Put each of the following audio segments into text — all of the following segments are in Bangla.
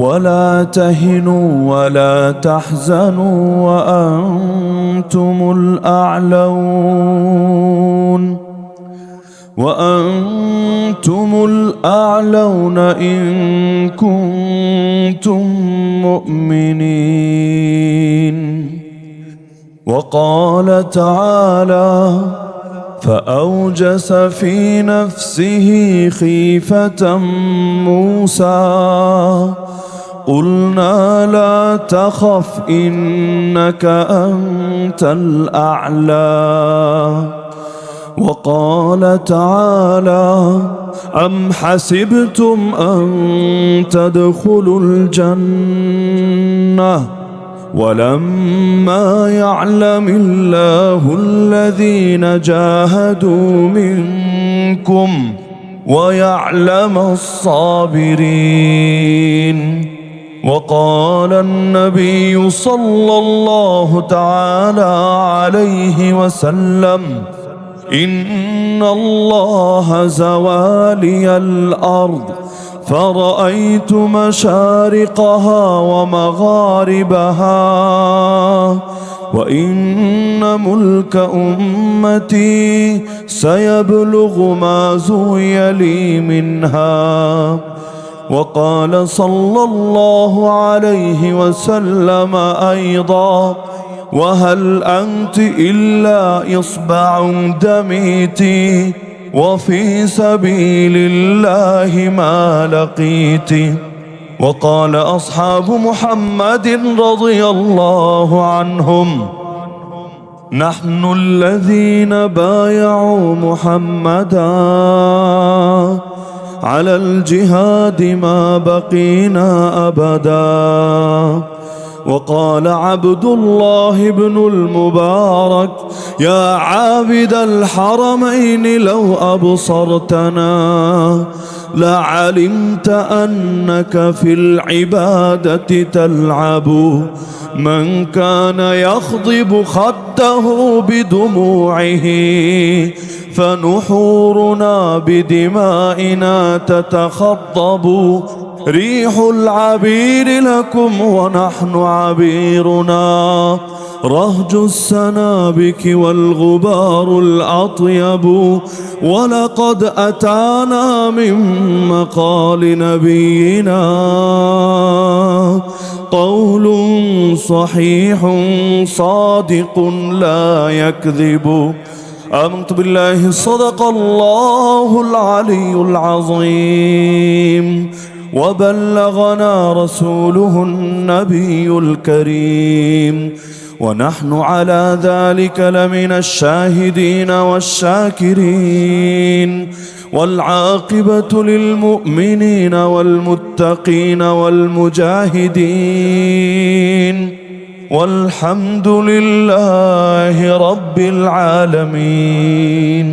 ولا تهنوا ولا تحزنوا وأنتم الأعلون إن كنتم مؤمنين. وقال تعالى: فأوجس في نفسه خيفة موسى قلنا لا تخف إنك أنت الأعلى. وقال تعالى: أم حسبتم أن تدخلوا الجنة ولما يعلم الله الذين جاهدوا منكم ويعلم الصابرين. وقال النبي صلى الله تعالى عليه وسلم: إن الله زوالي الأرض فرأيت مشارقها ومغاربها وإن ملك أمتي سيبلغ ما زوي لي منها. وقال صلى الله عليه وسلم أيضا: وهل أنت إلا إصبع دميت وفي سبيل الله ما لقيت. وقال أصحاب محمد رضي الله عنهم: نحن الذين بايعوا محمدا على الجهاد ما بقينا أبدا. وقال عبد الله بن المبارك: يا عابد الحرمين لو أبصرتنا لعلمت أنك في العبادة تلعب. من كان يخضب خده بدموعه فنحورنا بدمائنا تتخضب. ريح العبير لكم ونحن عبيرنا رهج السنابك والغبار الأطيب. ولقد أتانا من مقال نبينا قول صحيح صادق لا يكذب. آمنت بالله صدق الله العلي العظيم وبلغنا رسوله النبي الكريم ونحن على ذلك لمن الشاهدين والشاكرين والعاقبة للمؤمنين والمتقين والمجاهدين والحمد لله رب العالمين.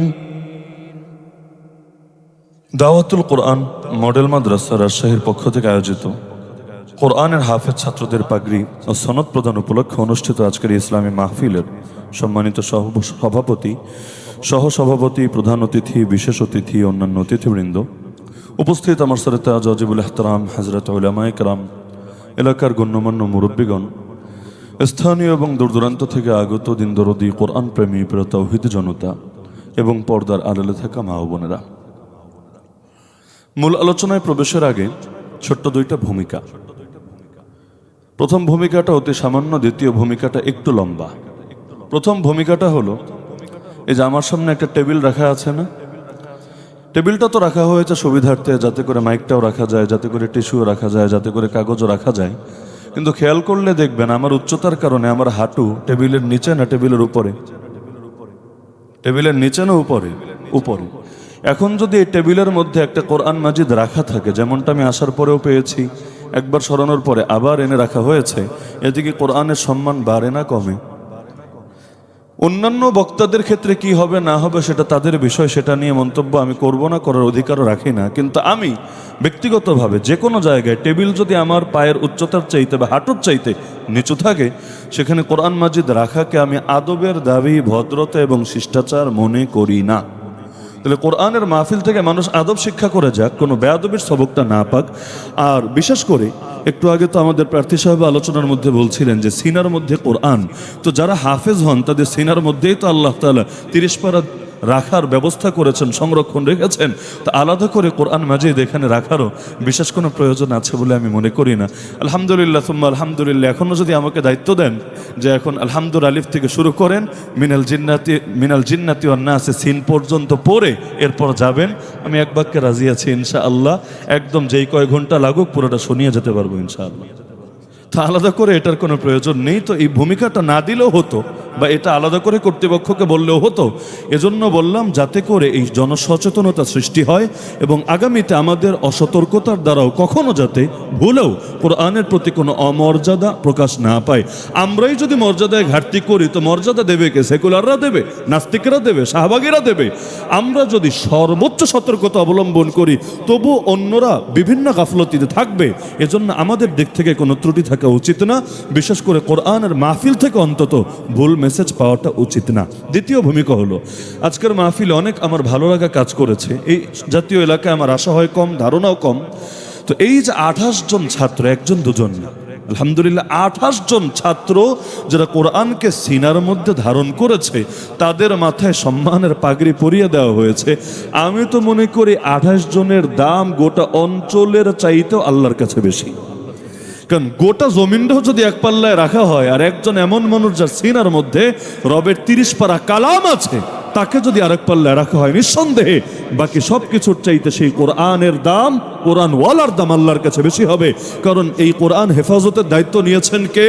দাওয়াতুল কোরআন মডেল মাদ্রাসা রাজশাহীর পক্ষ থেকে আয়োজিত কোরআনের হাফেজ ছাত্রদের পাগড়ি ও সনদ প্রদান উপলক্ষে অনুষ্ঠিত আজকের ইসলামী মাহফিলের সম্মানিত সভাপতি, সহসভাপতি, প্রধান অতিথি, বিশেষ অতিথি, অন্যান্য অতিথিবৃন্দ, উপস্থিত আমার সরতে আজিবুল ইহতারাম হযরত উলামায়ে কেরাম, এলাকার গণ্যমান্য মুরব্বীগণ, স্থানীয় এবং দূরদূরান্ত থেকে আগত দিনদরদি কোরআন প্রেমী প্রিয় তাওহীদ জনতা এবং পর্দার আড়ালে থাকা মা ও বোনেরা, মূল আলোচনায় প্রবেশের আগে ছোট্ট দুইটা ভূমিকা। প্রথম ভূমিকাটা অতি সামান্য, দ্বিতীয় ভূমিকাটা একটু লম্বা। প্রথম ভূমিকাটা হলো, এই যে আমার সামনে একটা টেবিল রাখা আছে না, টেবিলটা তো রাখা হয়েছে সুবিধার্থে, যাতে করে মাইকটাও রাখা যায়, যাতে করে টিস্যুও রাখা যায়, যাতে করে কাগজও রাখা যায়। কিন্তু খেয়াল করলে দেখবেন আমার উচ্চতার কারণে আমার হাঁটু টেবিলের নিচে না টেবিলের উপরে, টেবিলের নিচে না উপরে, উপরে। এখন যদি এই টেবিলের মধ্যে একটা কোরআন মাজিদ রাখা থাকে, যেমনটা আমি আসার পরেও পেয়েছি, একবার সরানোর পরে আবার এনে রাখা হয়েছে, এদিকে কোরআনের সম্মান বাড়ে না কমে? অন্যান্য বক্তাদের ক্ষেত্রে কি হবে না হবে সেটা তাদের বিষয়, সেটা নিয়ে মন্তব্য আমি করব না, করার অধিকারও রাখি না। কিন্তু আমি ব্যক্তিগতভাবে যে কোনো জায়গায় টেবিল যদি আমার পায়ের উচ্চতার চাইতে বা হাঁটুর চাইতে নিচু থাকে, সেখানে কোরআন মাজিদ রাখাকে আমি আদবের দাবি, ভদ্রতা এবং শিষ্টাচার মনে করি না। তাহলে কোরআনের মাহফিল থেকে মানুষ আদব শিক্ষা করে যাক, কোনো বেয়াদবির সবকটা না পাক। আর বিশেষ করে একটু আগে তো আমাদের প্রার্থী সাহেব আলোচনার মধ্যে বলছিলেন যে সিনার মধ্যে কোরআন, তো যারা হাফেজ হন তাদের সিনার মধ্যেই তো আল্লাহ তাআলা 30 পারা রাখার ব্যবস্থা করেছেন, সংরক্ষণ রেখেছেন। তো আলাদা করে কোরআন মাজিদ এখানে রাখারও বিশেষ কোনো প্রয়োজন আছে বলে আমি মনে করি না। আলহামদুলিল্লাহ সুম্মা আলহামদুলিল্লাহ। এখনও যদি আমাকে দায়িত্ব দেন যে এখন আলহামদুল আলিফ থেকে শুরু করেন, মিনাল জিন্নাতি ওয়ান নাসে সিন পর্যন্ত পড়ে এরপর যাবেন, আমি এক বাক্যে রাজি আছি ইনশাআল্লাহ। একদম যেই কয় ঘন্টা লাগুক পুরোটা শুনিয়ে যেতে পারবো ইনশাআল্লাহ। তা আলাদা করে এটার কোনো প্রয়োজন নেই। তো এই ভূমিকাটা না দিলেও হতো, বা এটা আলাদা করে কর্তৃপক্ষকে বললেও হতো। এজন্য বললাম যাতে করে এই জনসচেতনতা সৃষ্টি হয় এবং আগামীতে আমাদের অসতর্কতার দ্বারাও কখনো যাতে ভুলেও কোরআনের প্রতি কোনো অমর্যাদা প্রকাশ না পায়। আমরাই যদি মর্যাদায় ঘাটতি করি তো মর্যাদা দেবে কে? সেকুলাররা দেবে, নাস্তিকরা দেবে, শাহবাগীরা দেবে। আমরা যদি সর্বোচ্চ সতর্কতা অবলম্বন করি তবু অন্যরা বিভিন্ন গাফলতিতে থাকবে। এজন্য আমাদের দিক থেকে কোনো ত্রুটি থাকা উচিত না, বিশেষ করে কোরআনের মাহফিল থেকে অন্তত ভুল মেসেজ পাওয়াটা উচিত না। দ্বিতীয় ভূমিকা হলো, আজকের মাহফিলে অনেক আমার ভালো লাগা কাজ করেছে। এই জাতীয় এলাকায় আমার আশা হয় কম, ধারণাও কম। তো এই যে 28 জন ছাত্র, একজন দুজন না, আলহামদুলিল্লাহ 28 জন ছাত্র যারা কোরআনকে সিনার মধ্যে ধারণ করেছে, তাদের মাথায় সম্মানের পাগড়ি পরিয়ে দেওয়া হয়েছে। আমি তো মনে করি 28 জনের দাম গোটা অঞ্চলের চাইতেও আল্লাহর কাছে বেশি। কারণ গোটা জমিনটাও যদি এক পাল্লায় রাখা হয়, আর একজন এমন মানুষ যার সিনার মধ্যে রবের 30 পারা কালাম আছে, তাকে যদি আরেক পাল্লায় রাখা হয়, নিঃসন্দেহে বাকি সব কিছুর চাইতে সেই কোরআনের দাম, কোরআন ওয়ালার দাম আল্লাহর কাছে বেশি হবে। কারণ এই কোরআন হেফাজতের দায়িত্ব নিয়েছেন কে?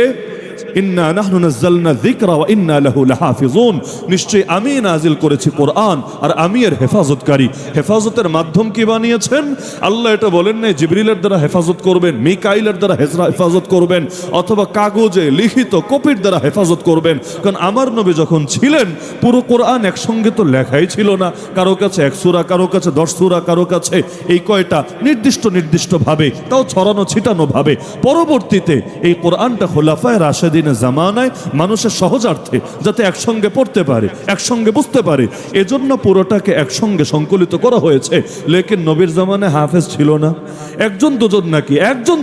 ইন্না নাহনু নাযালনা যিকরা ওয়া ইন্না লাহু লাহাফিজুন। নিশ্চয়ই আমি নাজিল করেছি কোরআন, আর আমি এর হেফাজতকারী। হেফাজতের মাধ্যম কি বানিয়েছেন? আল্লাহ এটা বলেন নাই জিবরিলের দ্বারা হেফাজত করবেন, মিকাইলের দ্বারা হেফাজত করবেন, অথবা কাগজে লিখিত কপির দ্বারা হেফাজত করবেন। কারণ আমার নবী যখন ছিলেন পুরো কোরআন একসঙ্গে তো লেখাই ছিল না। কারো কাছে 1 সূরা, কারো কাছে 10 সূরা, কারো কাছে এই কয়টা নির্দিষ্ট ভাবে, তাও ছড়ানো ছিটানো ভাবে। পরবর্তীতে এই কোরআনটা খোলাফায়ে রাশেদিন জামানায় মানুষের সহজার্থে যাতে একসঙ্গে পড়তে পারে, একসঙ্গে বুঝতে পারে, এজন্য পুরোটাকে একসঙ্গে সংকলিত করা হয়েছে। লেকিন নবীর জামানায় হাফেজ ছিল না, একজন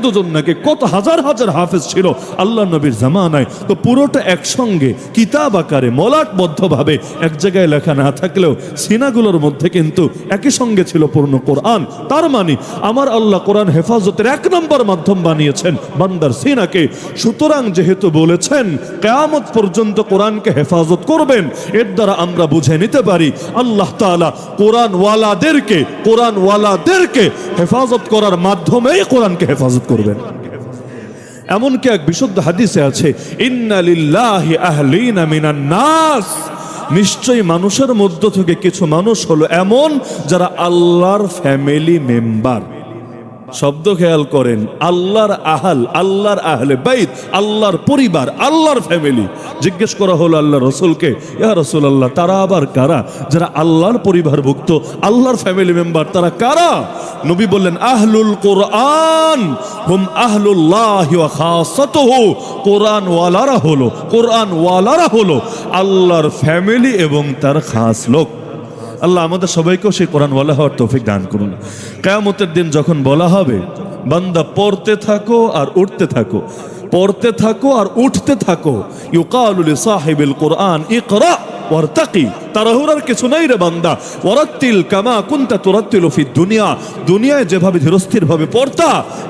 দুজন নাকি কত হাজার হাজার হাফেজ ছিল আল্লাহ নবীর জামানায়। তো পুরোটা একসঙ্গে কিতাব আকারে মলাটবদ্ধভাবে এক জায়গায় লেখা না থাকলেও সিনাগুলোর মধ্যে কিন্তু একই সঙ্গে ছিল পূর্ণ কোরআন। তার মানে আমার আল্লাহ কোরআন হেফাজতের 1 নম্বর মাধ্যম বানিয়েছেন বান্দার সিনাকে। সুতরাং যেহেতু বলেছেন কিয়ামত পর্যন্ত কোরআনকে হেফাজত করবেন, এর দ্বারা আমরা বুঝে নিতে পারি আল্লাহ তাআলা কোরআনওয়ালাদেরকে হেফাজত করার মাধ্যমেই কোরআনকে হেফাজত করবেন। এমনকি এক বিশুদ্ধ হাদিসে আছে, ইন্না লিল্লাহি আহলিনা মিনান নাস, নিশ্চয়ই মানুষের মধ্য থেকে কিছু মানুষ হলো এমন যারা আল্লাহর ফ্যামিলি মেম্বার। শব্দ খেয়াল করেন, আল্লাহর আল্লাহর আহলে বাইত, আল্লাহর পরিবার, আল্লাহর ফ্যামিলি। জিজ্ঞেস করা হলো আল্লাহ রসুলকে, ইয়া রাসূলুল্লাহ, তারা আবার কারা? যারা আল্লাহর পরিবারভুক্ত, আল্লাহর ফ্যামিলি মেম্বার, তারা কারা? নবী বললেন, আহলুল কোরআন হুম আহলুল্লাহি ওয়া খাসাতুহু। কোরআনওয়ালারা হলো আল্লাহর ফ্যামিলি এবং তার খাস লোক। আল্লাহ আমাদের সবাইকেও সেই কোরআনওয়ালা হওয়ার তৌফিক দান করুন। কিয়ামতের দিন যখন বলা হবে, বান্দা পড়তে থাকো আর উঠতে থাকো, পড়তে থাকো আর উঠতে থাকো, ইউকালু লিসাহিবিল কোরআন ইকরা ওয়ারতাকি, তাড়াহুড়ার কিছু নাই রে বান্দা, ওয়ারাত্তিল কামা কুনতা তুরাত্তিলু ফিদ দুনিয়া, দুনিয়ায় যেভাবে ধীরস্থির ভাবে পড়তা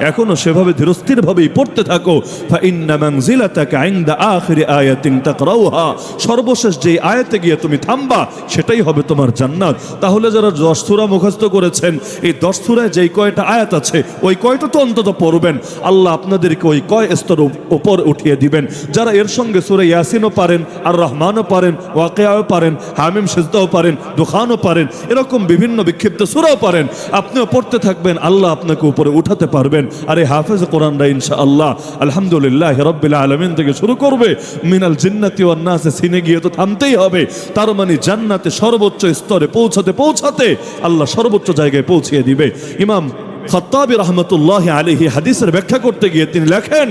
এখনো সেভাবে ধীরস্থির ভাবেই পড়তে থাকো। ফা ইন্না মানজিলাতাকা ইনদা আখিরি আয়াতিন তাকরাউহা, সর্বশেষ যে আয়াতে গিয়ে তুমি থামবা সেটাই হবে তোমার জান্নাত। তাহলে যারা 10 সূরা মুখস্থ করেছেন, এই 10 সূরায় যেই কয়টা আয়াত আছে ওই কয়টা তো অন্তত পড়বেন। আল্লাহ আপনাদেরকে ওই কয় স্তর উপর উঠিয়ে দিবেন। যারা এর সঙ্গে সূরা ইয়াসিনও পারেন, আর রহমানও পারেন, ওয়াকিয়াও পারেন, হামিম সিজদাও পারেন, দুখানও পারেন, এরকম বিভিন্ন বিক্ষিপ্ত সূরাও পারেন, আপনিও পড়তে থাকবেন, আল্লাহ আপনাকে উপরে উঠাতে পারবেন। আর এই হাফেজ কোরআনরা ইনশাআল্লাহ আলহামদুলিল্লাহ রাব্বিল আলামিন থেকে শুরু করবে, মিনাল জিন্নাতি ওয়ান নাসে সিনে গিয়ে তো থামতেই হবে। তার মানে জান্নাতে সর্বোচ্চ স্তরে পৌঁছাতে আল্লাহ সর্বোচ্চ জায়গায় পৌঁছিয়ে দিবে। ইমাম খাত্তাবী রাহমাতুল্লাহি আলাইহি হাদিসের ব্যাখ্যা করতে গিয়ে তিনি লেখেন,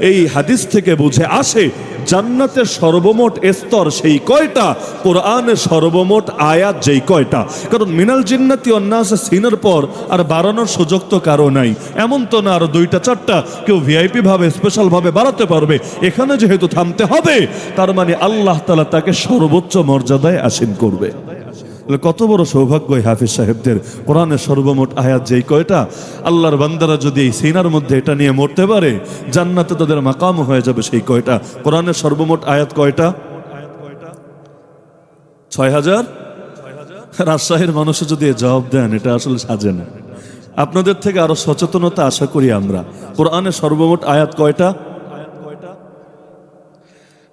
এই হাদিস থেকে বুঝে আসে জান্নাতের সর্বমোট স্তর সেই কয়টা, কোরআনের সর্বমোট আয়াত যেই কয়টা। কারণ মিনাল জিন্নাতি ওয়ান নাস সিনের পর আর বাড়ানোর সুযোগ তো কারো নাই। এমন তো না আরো 2টা 4টা কেউ ভিআইপি ভাবে স্পেশাল ভাবে বাড়াতে পারবে। এখানে যেহেতু থামতে হবে, তার মানে আল্লাহ তাআলা তাকে সর্বোচ্চ মর্যাদায় আসীন করবে। কত বড় সৌভাগ্য এই হাফিজ সাহেবদের। কোরআনের সর্বমোট আয়াত যেই কয়টা, আল্লাহর বান্দারা যদি এই সিনার মধ্যে এটা নিয়ে মরতে পারে, জান্নাতে তাদের মাকাম হয়ে যাবে সেই কয়টা। কোরআনের সর্বমোট আয়াত কয়টা? 6000। রাজশাহীর মানুষ যদি জবাব দেন, এটা আসলে সাজে না। আপনাদের থেকে আরো সচেতনতা আশা করি আমরা। কোরআনের সর্বমোট আয়াত কয়টা?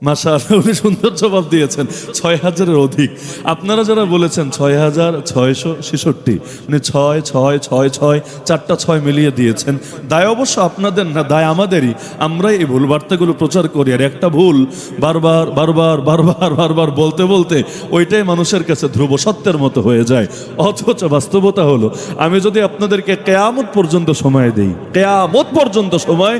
মাশাআল্লাহ, উনি সুন্দর জবাব দিয়েছেন, 6000-এর অধিক। আপনারা যারা বলেছেন 6666, মানে 6 6 6 6 4টা 6 মিলিয়ে দিয়েছেন। দায় অবশ্য আপনাদের না, দায় আমাদেরই। আমরাই এই ভুল বার্তাগুলো প্রচার করি, আর একটা ভুল বারবার বারবার বারবার বারবার বলতে বলতে ওইটাই মানুষের কাছে ধ্রুব সত্যের মতো হয়ে যায়। অথচ বাস্তবতা হলো, আমি যদি আপনাদেরকে কিয়ামত পর্যন্ত সময় দেই, কিয়ামত পর্যন্ত সময়,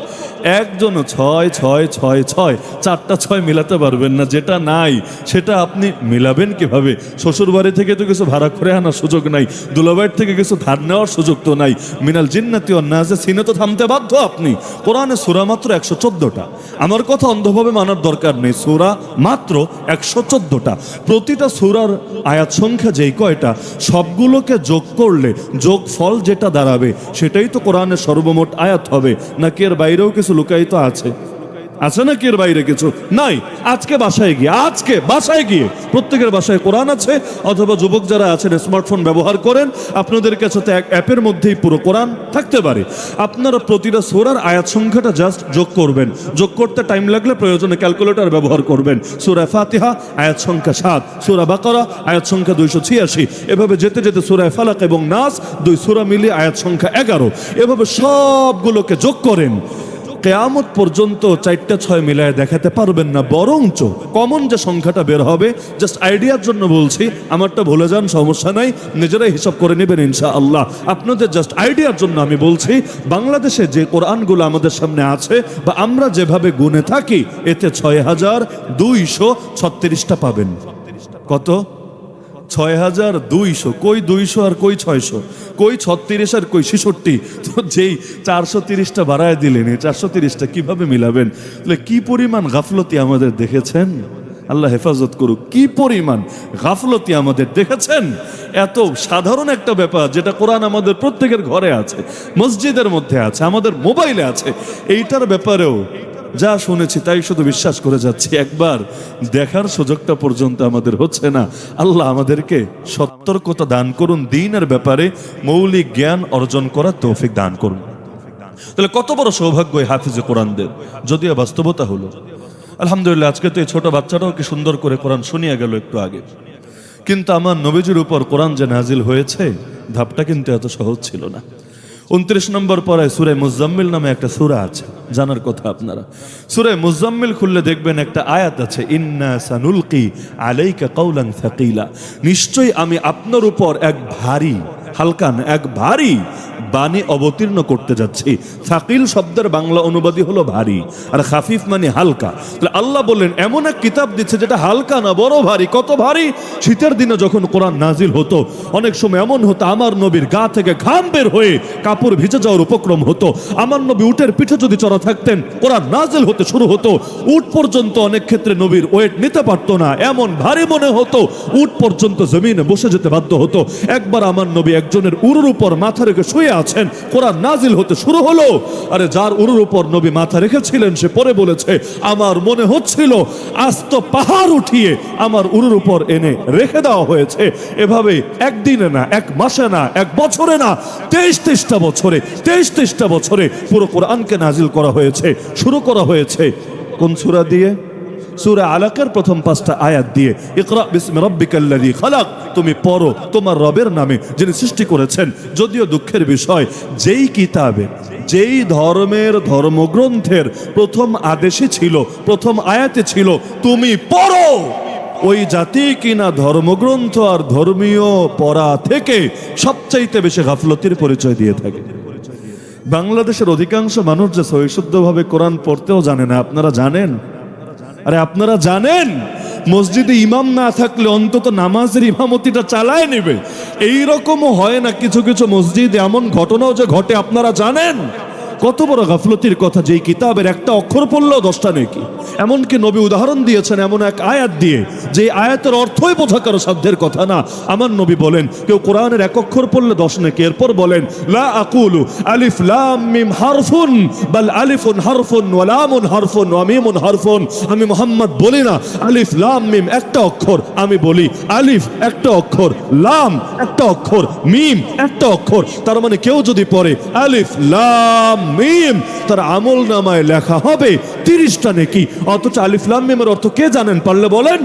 একজন 6 6 6 6 4টা 6 মিলাতে পারবেন না। যেটা নাই সেটা আপনি মিলাবেন কিভাবে? শ্বশুর বাড়ি থেকে তো কিছু ভাড়া করে আনার সুযোগ নাই, দুলাভাইয়ের থেকে কিছু ধার নেওয়ার সুযোগ তো নাই। মিনাল জিন্নাতি ওয়ান নাসে সিনে তো থামতে বাধ্য আপনি। কোরআনে সূরা মাত্র 114টা। আমার কথা অন্ধভাবে মানার দরকার নেই, সূরা মাত্র 114টা। প্রতিটা সূরার আয়াত সংখ্যা যেই কয়টা, সবগুলোকে যোগ করলে যোগফল যেটা দাঁড়াবে সেটাই তো কোরআনের সর্বমোট আয়াত হবে। নাকি এর বাইরেও কিছু লুকায়িত আছে? আছে নাকি এর বাইরে কিছু নাই? আজকে বাসায় গিয়ে প্রত্যেকের বাসায় কোরআন আছে, অথবা যুবক যারা আছেন স্মার্টফোন ব্যবহার করেন, আপনাদের কাছে তো এক অ্যাপের মধ্যেই পুরো কোরআন থাকতে পারে। আপনারা প্রতিটা সূরার আয়াত সংখ্যাটা জাস্ট যোগ করবেন। যোগ করতে টাইম লাগলে প্রয়োজনে ক্যালকুলেটর ব্যবহার করবেন। সূরা ফাতিহা আয়াত সংখ্যা 7, সূরা বাকারা আয়াত সংখ্যা 286, এভাবে যেতে যেতে সূরা ফালাক এবং নাস 2 সূরা মিলিয়ে আয়াত সংখ্যা 11। এভাবে সবগুলোকে যোগ করেন, কিয়ামত পর্যন্ত 4টা 6 মিলায় দেখাতে পারবেন না। বরঞ্চ কমন যে সংখ্যাটা বের হবে, জাস্ট আইডিয়ার জন্য বলছি, আমারটা ভুলে যান সমস্যা নাই, নিজেরাই হিসাব করে নেবেন ইনশাআল্লাহ। আপনাদের জাস্ট আইডিয়ার জন্য আমি বলছি, বাংলাদেশে যে কোরআনগুলো আমাদের সামনে আছে বা আমরা যেভাবে গুনে থাকি, এতে 6236টা পাবেন। কত? 6200। কই 200 আর কই 600, কই 36 আর কই 66? তো যেই 430টা বাড়ায় দিলেন, এই 430টা কিভাবে মিলাবেন? কি পরিমাণ গাফলতি আমাদের দেখেছেন, আল্লাহ হেফাজত করুক। কি পরিমাণ গাফলতি আমাদের দেখেছেন। এত সাধারণ একটা ব্যাপার যেটা কোরআন আমাদের প্রত্যেকের ঘরে আছে, মসজিদের মধ্যে আছে, আমাদের মোবাইলে আছে, এইটার ব্যাপারেও যা শুনেছি তাই শুধু বিশ্বাস করে যাচ্ছি। একবার দেখার সুযোগটা পর্যন্ত আমাদের হচ্ছে না। আল্লাহ আমাদেরকে সতর্কতা দান করুন, দ্বীনের ব্যাপারে মৌলিক জ্ঞান অর্জন করার তৌফিক দান করুন। তাহলে কত বড় সৌভাগ্য এই হাফিজে কোরআনদের। যদিও বাস্তবতা হলো, আলহামদুলিল্লাহ, আজকে তো এই ছোট বাচ্চাটাও কি সুন্দর করে কোরআন শুনিয়ে গেল একটু আগে। কিন্তু আমার নবীজির উপর কোরআন যে নাজিল হয়েছে, ধাপটা কিন্তু এত সহজ ছিল না। 29 নম্বর পরে সূরা মুজাম্মিল নামে একটা সূরা আছে, জানার কথা আপনারা। সূরা মুজাম্মিল খুললে দেখবেন একটা আয়াত আছে, ইন্না সানুলকি আলাইকা কাওলান সাকিলা, নিশ্চয়ই আমি আপনার উপর এক ভারী, হালকা না, এক ভারী বাণী অবতীর্ণ করতে যাচ্ছি। সাকিল শব্দের বাংলা অনুবাদই হলো ভারী, আর খাফিফ মানে হালকা। তাহলে আল্লাহ বললেন এমন এক কিতাব দিচ্ছে যেটা হালকা না, বড় ভারী। কত ভারী? শীতের দিনে যখন কোরআন নাজিল হতো, অনেক সময় এমন হতো আমার নবীর গা থেকে ঘাম বের হয়ে কাপড় ভিজে যাওয়ার উপক্রম হতো। আমার নবী উটের পিঠে যদি চড়া থাকতেন, কোরআন নাজিল হতে শুরু হতো, উট পর্যন্ত অনেক ক্ষেত্রে নবীর ওয়েট নিতে পারতো না, এমন ভারী মনে হতো, উট পর্যন্ত জমিনে বসে যেতে বাধ্য হতো। একবার আমার নবী একজনের উরুর উপর মাথা রেখে শুয়ে আছেন, কোরআন নাজিল হতে শুরু হলো। আরে যার উরুর উপর নবী মাথা রেখেছিলেন, সে পরে বলেছে, আমার মনে হচ্ছিল আস্ত পাহাড় উঠিয়ে আমার উরুর উপর এনে রেখে দেওয়া হয়েছে। এভাবে একদিনে না, এক মাসে না, এক বছরে না, 23টা বছরে পুরো কোরআনকে নাজিল করা হয়েছে। শুরু করা হয়েছে কোন সূরা দিয়ে? সূরা আলাকের প্রথম 5টা আয়াত দিয়ে, ইকরা বিসমি রাব্বিকাল্লাযী খালাক, তুমি পড়ো তোমার রবের নামে যিনি সৃষ্টি করেছেন। যদিও দুঃখের বিষয়, যেই কিতাবে, যেই ধর্মের ধর্মগ্রন্থের প্রথম আদেশই ছিল, প্রথম আয়াতে ছিল তুমি পড়ো, ওই জাতি কিনা ধর্মগ্রন্থ আর ধর্মীয় পড়া থেকে সবচাইতে বেশি গাফলতির পরিচয় দিয়ে থাকে। বাংলাদেশের অধিকাংশ মানুষ যে সহিশুদ্ধভাবে কোরআন পড়তেও জানে না, আপনারা জানেন? আরে আপনারা জানেন মসজিদে ইমাম না থাকলে অন্তত নামাজের ইমামতিটা চালায় নেবে। এইরকমও হয় না কিছু কিছু মসজিদে, এমন ঘটনাও যে ঘটে আপনারা জানেন? কত বড় গাফলতির কথা, যেই কিতাবের একটা অক্ষর পড়লেও 10টা নেকি। এমনকি নবী উদাহরণ দিয়েছেন এমন এক আয়াত দিয়ে, যে আয়াতের অর্থই বোঝা কারো সাধ্যের কথা না। আমার নবী বলেন কেউ কোরআনের এক অক্ষর পড়লে 10 নেকি। এরপর বলেন লা আকুলু আলিফ লাম মিম হারফুন বাল আলিফুন হারফুন ওয়া লামুন হারফুন ওয়া মিমুন হারফুন। আমি মুহাম্মদ বলি না আলিফ লাম মিম একটা অক্ষর, আমি বলি আলিফ একটা অক্ষর, লাম একটা অক্ষর, মিম একটা অক্ষর। তার মানে কেউ যদি পড়ে আলিফ লাম মিম, তার আমল নামায় লেখা হবে 30টা নেকি। অথচ আলিফ লাম মিমের অর্থ কে জানেন? পারলে বলেন।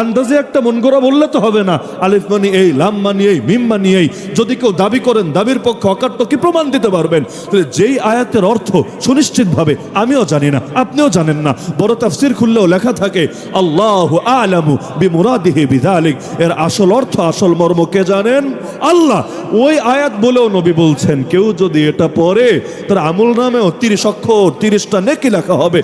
আন্দাজে একটা মন গড়া বললে তো হবে না। আলিফ মানি এই, লাম মানি এই, মিম মানি এই। যদি কেউ দাবি করেন দাবির পক্ষে অকাট্য কি প্রমাণ দিতে পারবেন? তাহলে যেই আয়াতের অর্থ সুনিশ্চিতভাবে আমিও জানি না, আপনিও জানেন না, বড় তাফসীর খুললেও লেখা থাকে আল্লাহু আ'লামু বিমুরাদিহি বিযালিক, এর আসল অর্থ আসল মর্ম কে জানেন? আল্লাহ। ওই আয়াত বলেও নবী বলছেন কেউ যদি এটা পড়ে তার আমল নামেও 30 অক্ষর 30টা নেকি লেখা হবে।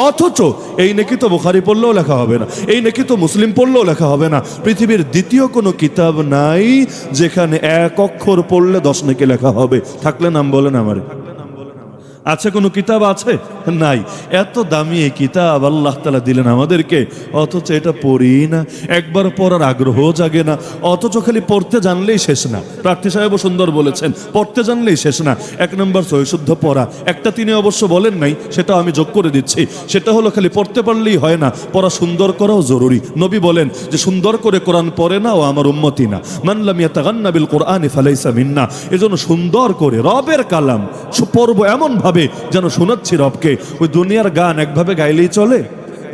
অথচ এই নেকি তো বুখারী পড়লেও লেখা হবে না, এই নেকি তো মুসলিম পড়লেও লেখা হবে না। পৃথিবীর দ্বিতীয় কোনো কিতাব নাই যেখানে এক অক্ষর পড়লে 10 নেকি লেখা হবে। থাকলে নাম বলেন আমারে। আছে কোনো কিতাব? আছে? নাই। এত দামি এই কিতাব আল্লাহ তাআলা দিলেন আমাদেরকে, অথচ এটা পড়ি না, একবার পড়ার আগ্রহ জাগে না। অথচ খালি পড়তে জানলেই শেষ না। প্রার্থী সাহেবও সুন্দর বলেছেন, পড়তে জানলেই শেষ না। 1 নম্বর সহিশুদ্ধ পড়া, একটা তিনি অবশ্য বলেন নাই, সেটা আমি যোগ করে দিচ্ছি। সেটা হলো খালি পড়তে পারলেই হয় না, পড়া সুন্দর করাও জরুরি। নবী বলেন যে সুন্দর করে কোরআন পড়ে না ও আমার উম্মতি না, মান লাম ইয়াতাগান্না বিল কোরআনি ফালাইসা মিন্না। এজন্য সুন্দর করে রবের কালাম পড়ব এমন ভাবে যেন শোনাচ্ছি রবকে। ওই দুনিয়ার গান একভাবে গাইলেই চলে?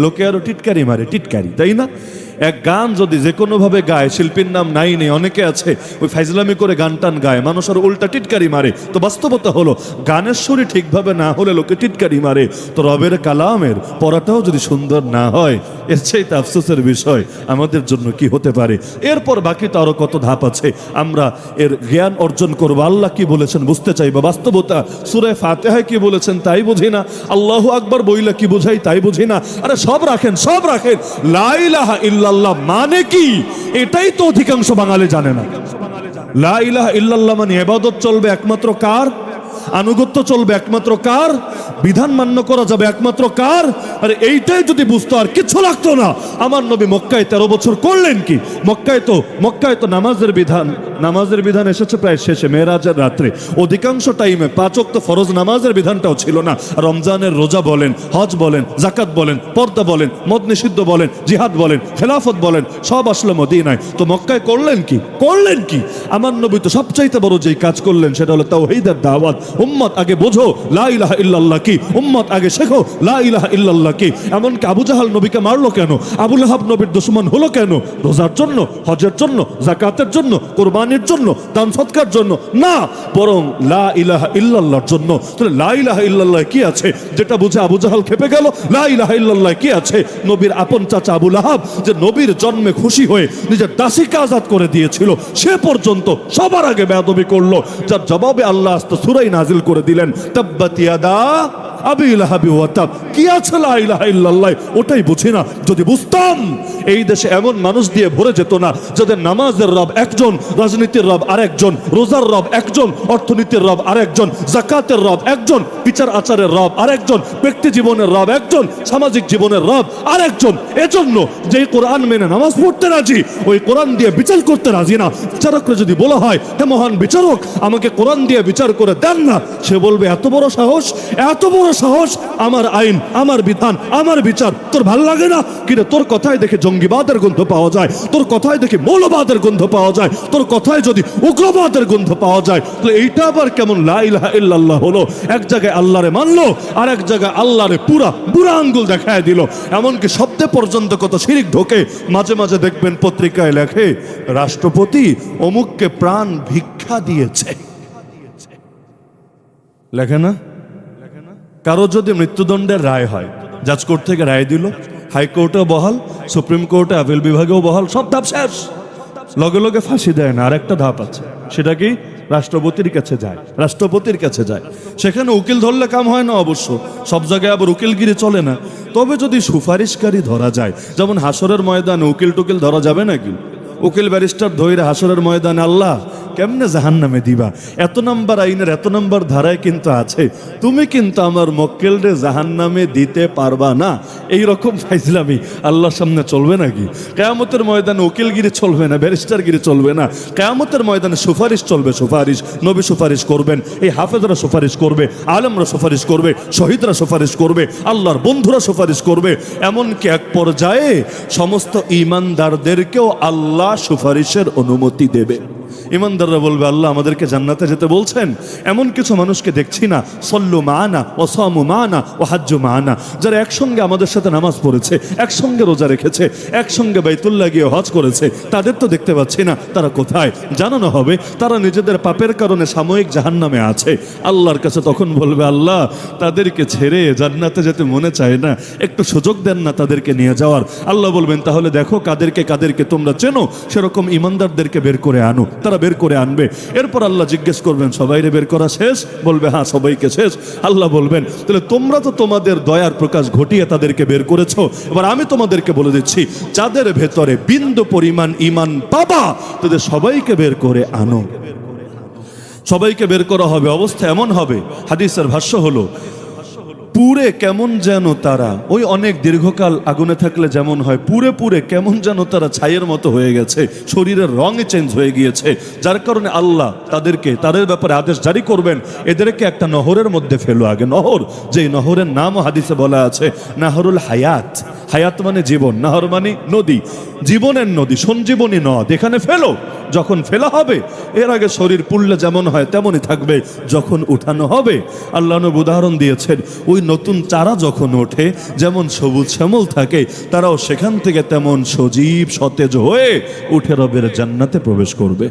লোকে আরো টিটকারি মারে, টিটকারি, তাই না? এক গান যদি যে কোনো ভাবে গায়, শিল্পীর নাম নাই নেই, অনেকে আছে ওই ফাইজলামি করে গান টান গায়, মানুষ আর উল্টা টিটকারি মারে। তো বাস্তবতা হলো গানের সুরই ঠিকভাবে না হলে লোকে টিটকারি মারে। তো রবের কালামের পড়াটাও যদি সুন্দর না হয়, এর চাইতে আফসোসের বিষয় আমাদের জন্য কি হতে পারে? এরপর বাকি তো আরো কত ধাপ আছে, আমরা এর জ্ঞান অর্জন করবো। আল্লাহ কি বলেছেন বুঝতে চাইবো। বাস্তবতা সূরা ফাতিহায় কি বলেছেন তাই বুঝি না, আল্লাহু আকবার বইলা কি বোঝাই তাই বুঝি না। আরে সব রাখেন, সব রাখেন, লা ইলাহা ইল্লাল্লাহ মানে কি এটাই তো অধিকাংশ বাঙালি জানে না। লা ইলাহা ইল্লাল্লাহ মানে ইবাদত চলবে একমাত্র কার? আনুগত্য চলবে একমাত্র কার? বিধান মান্য করা যাবে একমাত্র কার? আরে এইটাই যদি বুঝতো আর কিছু লাগতো না। আমার নবী মক্কায় 13 বছর করলেন কি? মক্কায় তো নামাজের বিধান এসেছে প্রায় শেষে, মেরাজের রাত্রে। অধিকাংশ টাইমে 5 ওয়াক্ত ফরজ নামাজের বিধানটাও ছিল না। রমজানের রোজা বলেন, হজ বলেন, যাকাত বলেন, পর্দা বলেন, মদ নিষিদ্ধ বলেন, জিহাদ বলেন, খেলাফত বলেন, সব আসলো মদিনায়। তো মক্কায় করলেন কি? আমার নবী তো সবচাইতে বড় যেই কাজ করলেন সেটা হলো তাওহীদের দাওয়াত। উম্মত আগে বোঝো লা ইলাহা ইল্লাল্লাহ কি, উম্মত আগে শেখো লা ইলাহা ইল্লাল্লাহ কি। এমনকি আবু জাহাল নবীকে মারলো কেন? আবু লাহাব নবীর দুশমন হলো কেন? রোজার জন্য, হজের জন্য, যাকাতের জন্য, কোরবানির জন্য, দান সদকার জন্য না, বরং লা ইলাহা ইল্লাল্লাহর জন্য। তাহলে লা ইলাহা ইল্লাল্লাহ কি আছে যেটা বুঝে আবু জাহাল খেপে গেল? লা ইলাহা ইল্লাল্লাহ কি আছে নবীর আপন চাচা আবু লাহাব, যে নবীর জন্মে খুশি হয়ে নিজের দাসীকে আজাদ করে দিয়েছিল, সে পর্যন্ত সবার আগে বেয়াদবি করলো, যার জবাবে আল্লাহ আস্তে সূরাই নাজিল করে দিলেন তাব্বাত ইয়াদা আবি লাহাবি ওয়া তাব। কি আছে লা ইলাহা ইল্লাল্লাহ? ওটাই বুঝি না। যদি বুঝতাম এই দেশে এমন মানুষ দিয়ে ভরে যেত না যাদের নামাজের রব একজন, রাজনীতির রব আরেকজন, রোজার রব একজন, অর্থনীতির রব আরেকজন, যাকাতের রব একজন, বিচার আচারের রব আরেকজন, ব্যক্তি জীবনের রব একজন, সামাজিক জীবনের রব আরেকজন। এজন্য যে কোরআন মেনে নামাজ পড়তে রাজি, ওই কোরআন দিয়ে বিচার করতে রাজি না। বিচারকরা যদি বলা হয় হে মহান বিচারক আমাকে কোরআন দিয়ে বিচার করে দেন না, সে বলবে এত বড় সাহস, এত বড় সাহস, আমার আইন, আমার বিধান, আমার বিচার তোর ভাল লাগে না? কিন্তু তোর কথায় দেখে জঙ্গিবাদের গন্ধ পাওয়া যায়, তোর কথায় দেখে মৌলবাদের গন্ধ পাওয়া যায়, তোর কথায় যদি উগ্রবাদের গন্ধ পাওয়া যায়, তাহলে এইটা আবার কেমন লা ইলাহা ইল্লাল্লাহ হলো? এক জায়গায় আল্লাহরে মানলো, আর এক জায়গায় আল্লাহরে বুড়া আঙ্গুল দেখায় দিল। এমনকি শব্দে পর্যন্ত কত শিরিক ঢোকে। মাঝে মাঝে দেখবেন পত্রিকায় লেখে রাষ্ট্রপতি অমুককে প্রাণ ভিক্ষা দিয়েছে, লেখে না? কারো যদি মৃত্যুদণ্ডের রায় হয়, জাজ কোর্ট থেকে রায় দিল, হাইকোর্টেও বহাল, সুপ্রিম কোর্টে আপিল বিভাগেও বহাল, সব ধাপ শেষ, লগে লগে ফাঁসি দেয় না। আর একটা ধাপ আছে, সেটা কি? রাষ্ট্রপতির কাছে যায়, রাষ্ট্রপতির কাছে যায়। সেখানে উকিল ধরলে কাম হয় না অবশ্য, সব জায়গায় আবার উকিলগিরি চলে না। তবে যদি সুপারিশকারী ধরা যায়, যেমন হাসরের ময়দানে উকিল টুকিল ধরা যাবে নাকি? উকিল ব্যারিস্টার ধৈরে হাসরের ময়দানে আল্লাহ কেমনে জাহান্নামে দিবা, এত নম্বর আইনের এত নম্বর ধারায় কিন্তু আছে, তুমি কিন্তু আমার মক্কেলরে জাহান্নামে দিতে পারবা না। এই রকম ফাইজলামি আল্লাহর সামনে চলবে নাকি? কিয়ামতের ময়দানে উকিলগিরি চলবে না, ব্যারিস্টারগিরি চলবে না। কিয়ামতের ময়দানে সুপারিশ চলবে, সুপারিশ। নবী সুপারিশ করবেন, এই হাফেজরা সুপারিশ করবে, আলেমরা সুপারিশ করবে, শহীদরা সুপারিশ করবে, আল্লাহর বন্ধুরা সুপারিশ করবে। এমনকি এক পর্যায়ে সমস্ত ঈমানদারদেরকেও আল্লাহ সুপারিশের অনুমতি দেবে। ইমানদাররা বলবে, আল্লাহ আমাদেরকে জান্নাতে যেতে বলছেন, এমন কিছু মানুষকে দেখছি না, সল্লু মানা ও সামু মানা ও হাজ্জু মানা, যারা একসঙ্গে আমাদের সাথে নামাজ পড়েছে, একসঙ্গে রোজা রেখেছে, একসঙ্গে বাইতুল্লাহ গিয়ে হজ করেছে, তাদের তো দেখতে পাচ্ছি না, তারা কোথায়? জানানো হবে তারা নিজেদের পাপের কারণে সাময়িক জাহান্নামে আছে। আল্লাহর কাছে তখন বলবে, আল্লাহ তাদেরকে ছেড়ে জান্নাতে যেতে মনে চায় না, একটু সুযোগ দেন না তাদেরকে নিয়ে যাওয়ার। আল্লাহ বলবেন, তাহলে দেখো কাদেরকে কাদেরকে তোমরা চেনো, সেরকম ইমানদারদেরকে বের করে আনো। তারা বের করে আনবে। এরপর আল্লাহ জিজ্ঞেস করবেন, সবাইরে বের করা শেষ? বলবে, হ্যাঁ সবাইকে শেষ। আল্লাহ বলবেন, তাহলে তোমরা তো তোমাদের দয়ার প্রকাশ ঘটিয়ে তাদেরকে বের করেছো, এবার আমি তোমাদেরকে বলে দিচ্ছি, যাদের ভেতরে বিন্দু পরিমাণ ঈমান পাবা তাদের সবাইকে বের করে আনো। সবাইকে বের করা হবে, অবস্থা এমন হবে, হাদিসের ভাষ্য হলো, পুরে কেমন যেন তারা, ওই অনেক দীর্ঘকাল আগুনে থাকলে যেমন হয়, পুরে পুরে কেমন যেন তারা ছাইয়ের মতো হয়ে গেছে, শরীরের রঙে চেঞ্জ হয়ে গিয়েছে, যার কারণে আল্লাহ তাদের ব্যাপারে আদেশ জারি করবেন, এদেরকে একটা নহরের মধ্যে ফেলো আগে। নহর, যেই নহরের নামও হাদিসে বলা আছে নাহরুল হায়াত। হায়াত মানে জীবন, নাহর মানে নদী, জীবনের নদী, সঞ্জীবনী নদ, এখানে ফেলো। যখন ফেলা হবে, এর আগে শরীর পুড়লে যেমন হয় তেমনই থাকবে, যখন উঠানো হবে, আল্লাহ নবী উদাহরণ দিয়েছেন, ওই নতুন চারা যখন ওঠে যেমন সবুজ শ্যামল থাকে, তারাও সেখান থেকে তেমন সজীব সতেজ হয়ে উঠে রবের জান্নাতে প্রবেশ করবে।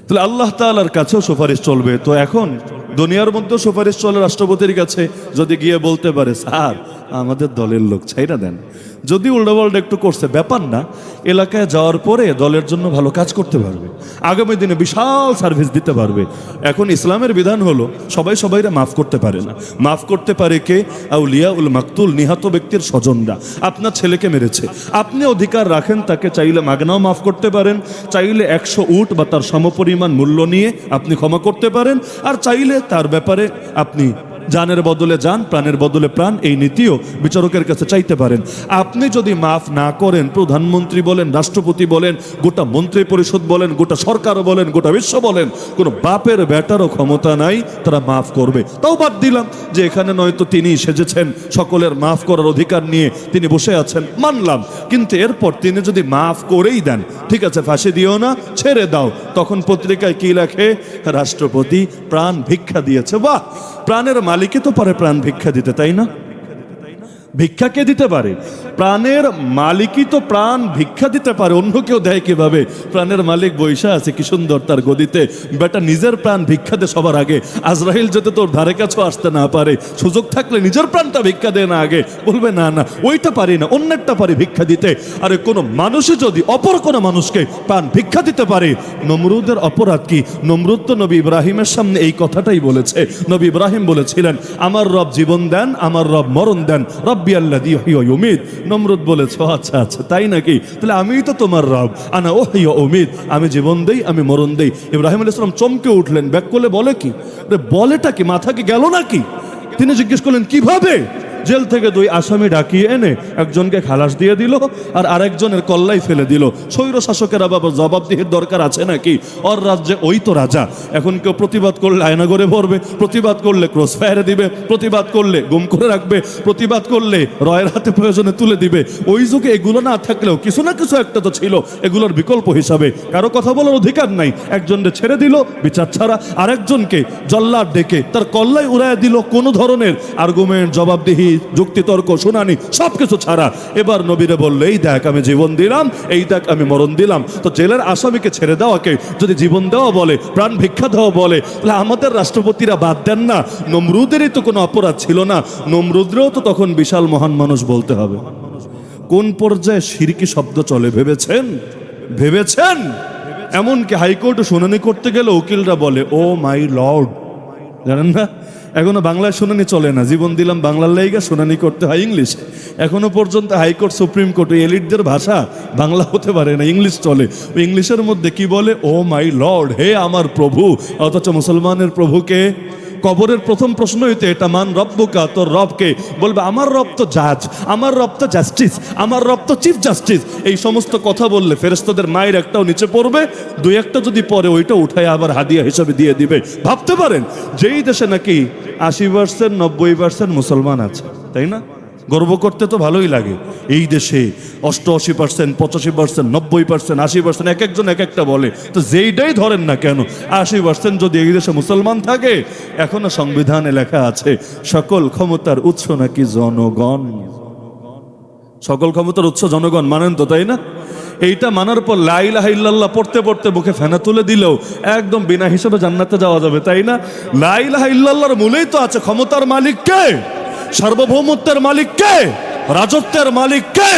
তাহলে আল্লাহ তাআলার কাছেও সুপারিশ চলবে। তো এখন দুনিয়ার মধ্যে সুপারিশ চলে রাষ্ট্রপতির কাছে, যদি গিয়ে বলতে পারে, স্যার আমাদের দলের লোক ছাইরা দেন, যদি উল্টাপাল্টা একটু করছে ব্যাপার না, এলাকায় যাওয়ার পরে দলের জন্য ভালো কাজ করতে পারবে, আগামী দিনে বিশাল সার্ভিস দিতে পারবে। এখন ইসলামের বিধান হলো সবাই সবাইরা মাফ করতে পারে না। মাফ করতে পারে কে? আউলিয়া উল মাকতুল, নিহত ব্যক্তির স্বজনরা। আপনার ছেলেকে মেরেছে, আপনি অধিকার রাখেন তাকে চাইলে মাগনাও মাফ করতে পারেন, চাইলে 100 উট বা তার সমপরিমাণ মূল্য নিয়ে আপনি ক্ষমা করতে পারেন, আর চাইলে তার ব্যাপারে আপনি জানের বদলে জান, প্রাণের বদলে প্রাণ, এই নীতিও বিচারকের কাছে চাইতে পারেন। আপনি যদি মাফ না করেন, প্রধানমন্ত্রী বলেন, রাষ্ট্রপতি বলেন, গোটা মন্ত্রী পরিষদ বলেন, গোটা সরকার বলেন, গোটা বিশ্ব বলেন, কোনো বাপের বেটারও ক্ষমতা নাই তারা মাফ করবে। তাও বাদ দিলাম যে এখানে নয়তো তিনি সেজেছেন সকলের মাফ করার অধিকার নিয়ে তিনি বসে আছেন, মানলাম, কিন্তু এরপর তিনি যদি মাফ করেই দেন, ঠিক আছে ফাঁসি দিও না, ছেড়ে দাও, তখন পত্রিকায় কি লেখে? রাষ্ট্রপতি প্রাণ ভিক্ষা দিয়েছে। বাহ, প্রাণের মালিকই তো পারে প্রাণ ভিক্ষা দিতে, তাই না? ভিক্ষা কে দিতে পারে? প্রাণের মালিকই তো প্রাণ ভিক্ষা দিতে পারে, অন্য কেউ দেয় কিভাবে? প্রাণের মালিক বৈশা আছে কি সুন্দর তার গদিতে, বেটা নিজের প্রাণ ভিক্ষা দে সবার আগে, আজরাইল যাতে তোর ধারে কাছেও আসতে না পারে, সুযোগ থাকলে নিজের প্রাণটা ভিক্ষা দে না আগে। বলবে না না ওইটা পারি না, অন্যেরটা পারি ভিক্ষা দিতে। আরে কোনো মানুষই যদি অপর কোনো মানুষকে প্রাণ ভিক্ষা দিতে পারে, নমরুদের অপরাধ কি? নমরুদ তো নবী ইব্রাহিমের সামনে এই কথাটাই বলেছে। নবী ইব্রাহিম বলেছিলেন, আমার রব জীবন দেন, আমার রব মরণ দেন, রব্বি আল্লাযী ইহয়ী ওয়া ইউমীত। নমরুদ বলেছে, আচ্ছা আচ্ছা তাই নাকি, তাহলে আমিই তো তোমার রব, আনা উহয়ী ওয়া উমীত, আমি জীবন দেই, আমি মরণ দেই। ইব্রাহিম আলাইহিস সালাম চমকে উঠলেন, ব্যাক করলে বলে কি? বলেটা কি, মাথা কি গেল নাকি? তিনি জিজ্ঞেস করলেন, কিভাবে? জেল থেকে 2 আসামি ডাকিয়ে এনে একজনকে খালাস দিয়ে দিল আর আরেকজনের কল্লাই ফেলে দিল। স্বৈর শাসকের আবার জবাবদিহির দরকার আছে নাকি? ওর রাজ্যে ওই তো রাজা। এখন কেউ প্রতিবাদ করলে আয়নাঘরে ভরবে, প্রতিবাদ করলে ক্রস ফায়ারে দিবে, প্রতিবাদ করলে গুম করে রাখবে, প্রতিবাদ করলে রয়ের হাতে প্রয়োজনে তুলে দিবে। ওই যুগে এগুলো না থাকলেও কিছু না কিছু একটা তো ছিল এগুলোর বিকল্প হিসাবে। কারো কথা বলার অধিকার নাই, একজনকে ছেড়ে দিল বিচার ছাড়া, আরেকজনকে জল্লাদ ডেকে তার কল্লাই উড়ায় দিল, কোনো ধরনের আর্গুমেন্ট, জবাবদিহি, যুক্তিতর্ক, শুনানি সবকিছু ছাড়া। এবার নবীরে বললে, এই দেখ আমি জীবন দিলাম, এই দেখ আমি মরণ দিলাম। তো জেলের আসামিকে ছেড়ে দেওয়াকে যদি জীবন দেওয়া বলে, প্রাণ ভিক্ষা দেওয়া বলে, তাহলে আমাদের রাষ্ট্রপতিরা বাদ দেন না? নমরুদেরই তো কোনো অপরাধ ছিল না, নমরুদরেও তো তখন বিশাল মহান মানুষ বলতে হবে। কোন পর্যায়ে শিরকি শব্দ চলে ভেবেছেন? ভেবেছেন? এমনকি হাইকোর্টে শুনানি করতে গেলে উকিলরা বলে ও মাই লর্ড, জানেন না? এখনো বাংলায় শুনানি চলে না, জীবন দিলাম বাংলার লাইগা, শুনানি করতে হয় ইংলিশ। এখনো পর্যন্ত হাইকোর্ট সুপ্রিম কোর্ট এলিটদের ভাষা বাংলা হতে পারে না, ইংলিশ চলে। ওই ইংলিশের মধ্যে কি বলে? ও মাই লর্ড, হে আমার প্রভু। অথচ মুসলমানের প্রভুকে কবরের প্রথম প্রশ্ন হইতে এটা মান রব্বুকা, তোর রবকে। বলবে আমার রব তো জাজ, আমার রব তো জাস্টিস, আমার রব তো চিফ জাস্টিস। এই সমস্ত কথা বললে ফেরেশতাদের মায়ের একটাও নিচে পড়বে, দুই একটা যদি পরে ওইটা উঠায় আবার হাদিয়া হিসাবে দিয়ে দিবে। ভাবতে পারেন যেই দেশে নাকি 80% 90% মুসলমান আছে, তাই না? গর্ব করতে তো ভালোই লাগে। এই দেশে 88%, 85%, 90%, 80%, এক একজন এক একটা বলে। তো যেইটাই ধরেন না কেন, 80% যদি এই দেশে মুসলমান থাকে, এখনো সংবিধানে লেখা আছে সকল ক্ষমতার উৎস নাকি জনগণ। সকল ক্ষমতার উৎস জনগণ, মানেন তো, তাই না? এইটা মানার পর লা ইলাহা ইল্লাল্লাহ পড়তে পড়তে বুকে ফেনা তুলে দিলেও একদম বিনা হিসেবে জান্নাতে যাওয়া যাবে, তাই না? লা ইলাহা ইল্লাল্লাহর মূলেই তো আছে ক্ষমতার মালিক কে, সার্বভৌমত্বের মালিক কে, রাজত্বের মালিক কে?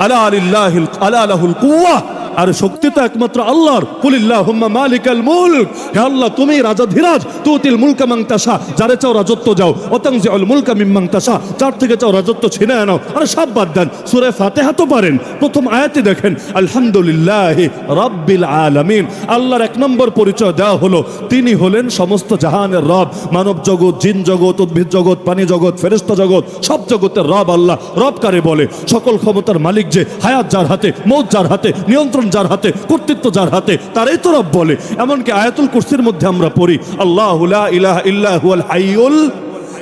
আলা আলিল্লাহিল আলা লাহুল কুওয়া, আর শক্তি তো একমাত্র আল্লাহর। কুলিল্লাহুম্মা মালিকাল মুলক, হে আল্লাহ তুমি রাজাধিরাজ। তুতিল মুলকা মান তাশা, যারে চাও রাজত্ব দাও। ওয়া তানজিউল মুলকা মিম্মান তাশা, যার থেকে চাও রাজত্ব ছিনিয়ে নাও। আরে সব বাদ দেন, সূরা ফাতিহা তো পারেন। প্রথম আয়াতে দেখেন আলহামদুলিল্লাহি রাব্বিল আলামিন। আল্লাহর এক নম্বর পরিচয় দেওয়া হলো তিনি হলেন সমস্ত জাহানের রব। মানব জগৎ, জিন জগৎ, উদ্ভিদ জগৎ, পানি জগৎ, ফেরেশতা জগৎ, সব জগতের রব আল্লাহ। রব কারে বলে? সকল ক্ষমতার মালিক যে, হায়াত যার হাতে, মৌত যার হাতে, নিয়ন্ত্রণ যার হাতে, কর্তৃত্ব যার হাতে, তারাই তো রব বলে। এমনকি আয়াতুল কুরসির মধ্যে আমরা পড়ি আল্লাহু লা ইলাহা ইল্লা হুয়াল হাইয়ুল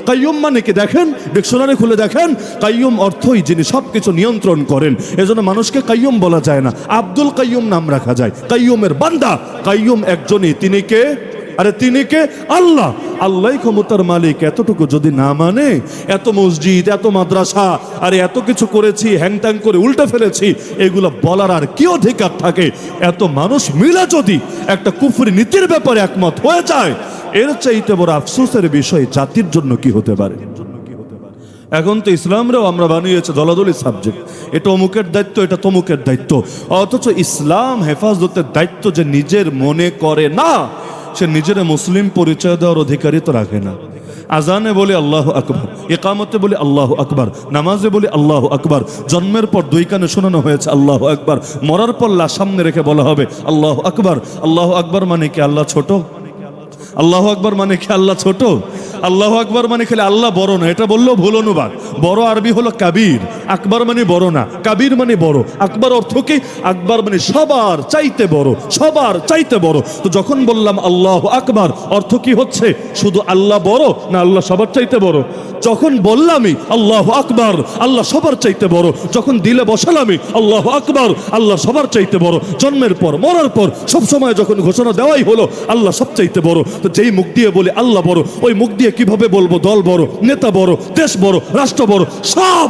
কাইয়ুম। মানে কি দেখেন, ডিকশনারি খুলে দেখেন, কাইয়ুম অর্থই যিনি সবকিছু নিয়ন্ত্রণ করেন। এজন্য মানুষকে কাইয়ুম বলা যায় না, আব্দুল কাইয়ুম নাম রাখা যায়। কাইয়ুমের বান্দা, কাইয়ুম একজনই, তিনি কে? আরে তিনি কে? আল্লাহ। আল্লাহই ক্ষমতার মালিক। এতটুকু যদি না মানে, এত মসজিদ, এত মাদ্রাসা, আরে এত কিছু করেছি, হ্যাংট্যাং করে উল্টে ফেলেছি, এগুলো বলার আর কি অধিকার থাকে? এত মানুষ মিলে যদি একটা কুফরি নীতির ব্যাপারে একমত হয়ে যায়, এর চাইতে বড় আফসোসের বিষয় জাতির জন্য কি হতে পারে? এখন তো ইসলামরাও আমরা বানিয়েছে দলাদলি সাবজেক্ট, এটা অমুকের দায়িত্ব, এটা তমুকের দায়িত্ব। অথচ ইসলাম হেফাজতের দায়িত্ব যে নিজের মনে করে না, সে নিজের মুসলিম পরিচয় দেওয়ার অধিকারই তো রাখে না। আজানে বলে আল্লাহু আকবার, ইকামতে বলে আল্লাহু আকবার, নামাজে বলে আল্লাহু আকবার। জন্মের পর দুই কানে শোনানো হয়েছে আল্লাহু আকবার, মরার পর লাশ সামনে রেখে বলা হবে আল্লাহু আকবার। আল্লাহু আকবার মানে কি আল্লাহ ছোট? আল্লাহু আকবার মানে কি আল্লাহ ছোট? আল্লাহু আকবার মানে খালি আল্লাহ বড় না, এটা বললেও ভুল অনুবাদ। বড় আরবি হলো কাবীর, আকবার মানে বড় না, কাবীর মানে বড়। আকবার অর্থ কি? আকবার মানে সবার চাইতে বড়, সবার চাইতে বড়। তো যখন বললাম আল্লাহু আকবার, অর্থ কি হচ্ছে? শুধু আল্লাহ বড় না আল্লাহ সবার চাইতে বড়? যখন বললামই আল্লাহু আকবার, আল্লাহ সবার চাইতে বড়। যখন দিলে বসালামই আল্লাহু আকবার, আল্লাহ সবার চাইতে বড়। জন্মের পর, মরার পর, সব সময় যখন ঘোষণা দেওয়াই হলো আল্লাহ সব চাইতে বড়। তো যেই মুখ দিয়ে বলি আল্লাহ বড়, ওই মুখ দিয়ে কিভাবে বলবো দল বড়, নেতা বড়, দেশ বড়, রাষ্ট্র বড়? সব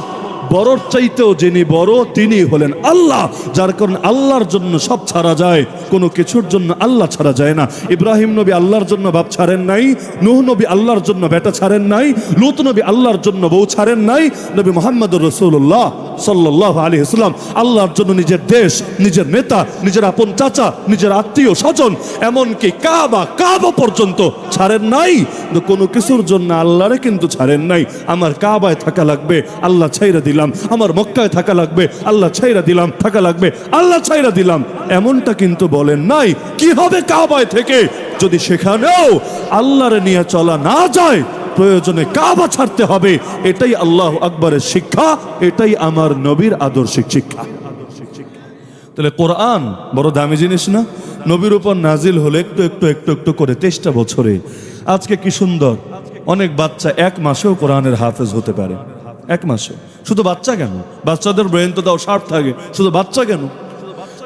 বড়র চাইতেও যিনি বড় তিনি হলেন আল্লাহ। যার কারণে আল্লাহর জন্য সব ছাড়া যায়, কোনো কিছুর জন্য আল্লাহ ছাড়া যায় না। ইব্রাহিম নবী আল্লাহর জন্য বাপ ছাড়েন নাই, নূহ নবী আল্লাহর জন্য বেটা ছাড়েন নাই, লূত নবী আল্লাহর জন্য বউ ছাড়েন নাই। নবী মুহাম্মদুর রাসূলুল্লাহ সাল্লাল্লাহু আলাইহি ওয়াসাল্লাম আল্লাহর জন্য নিজের দেশ, নিজের নেতা, নিজের আপন চাচা, নিজের আত্মীয় স্বজন, এমনকি কাবা পর্যন্ত ছাড়েন নাই। তো কোনো কিছুর জন্য আল্লাহরে কিন্তু ছাড়েন নাই। আমার কাবায় থাকা লাগবে, আল্লাহ ছাইরা দিলাম। আমার মক্কায় থাকা লাগবে, আল্লাহ ছাইরা দিলাম, থাকা লাগবে, আল্লাহ ছাইরা দিলাম। এমনটা কিন্তু বলেন নাই। কি হবে কাবায় থেকে যদি সেখানেও আল্লাহরে নিয়ে চলা না যায়? প্রয়োজনে কাবা ছাড়তে হবে। এটাই আল্লাহু আকবারের শিক্ষা, এটাই আমার নবীর আদর্শিক শিক্ষা। তাহলে কোরআন বড় দামি জিনিস না? নবীর উপর নাজিল হলো একটু একটু একটু একটু করে 23টা বছরে। আজকে কি সুন্দর, অনেক বাচ্চা 1 মাসেও কোরআনের হাফেজ হতে পারে। 1 মাসে। শুধু বাচ্চা কেন, বাচ্চাদের ব্রেন তো দাও শার্প থাকে, শুধু বাচ্চা কেন?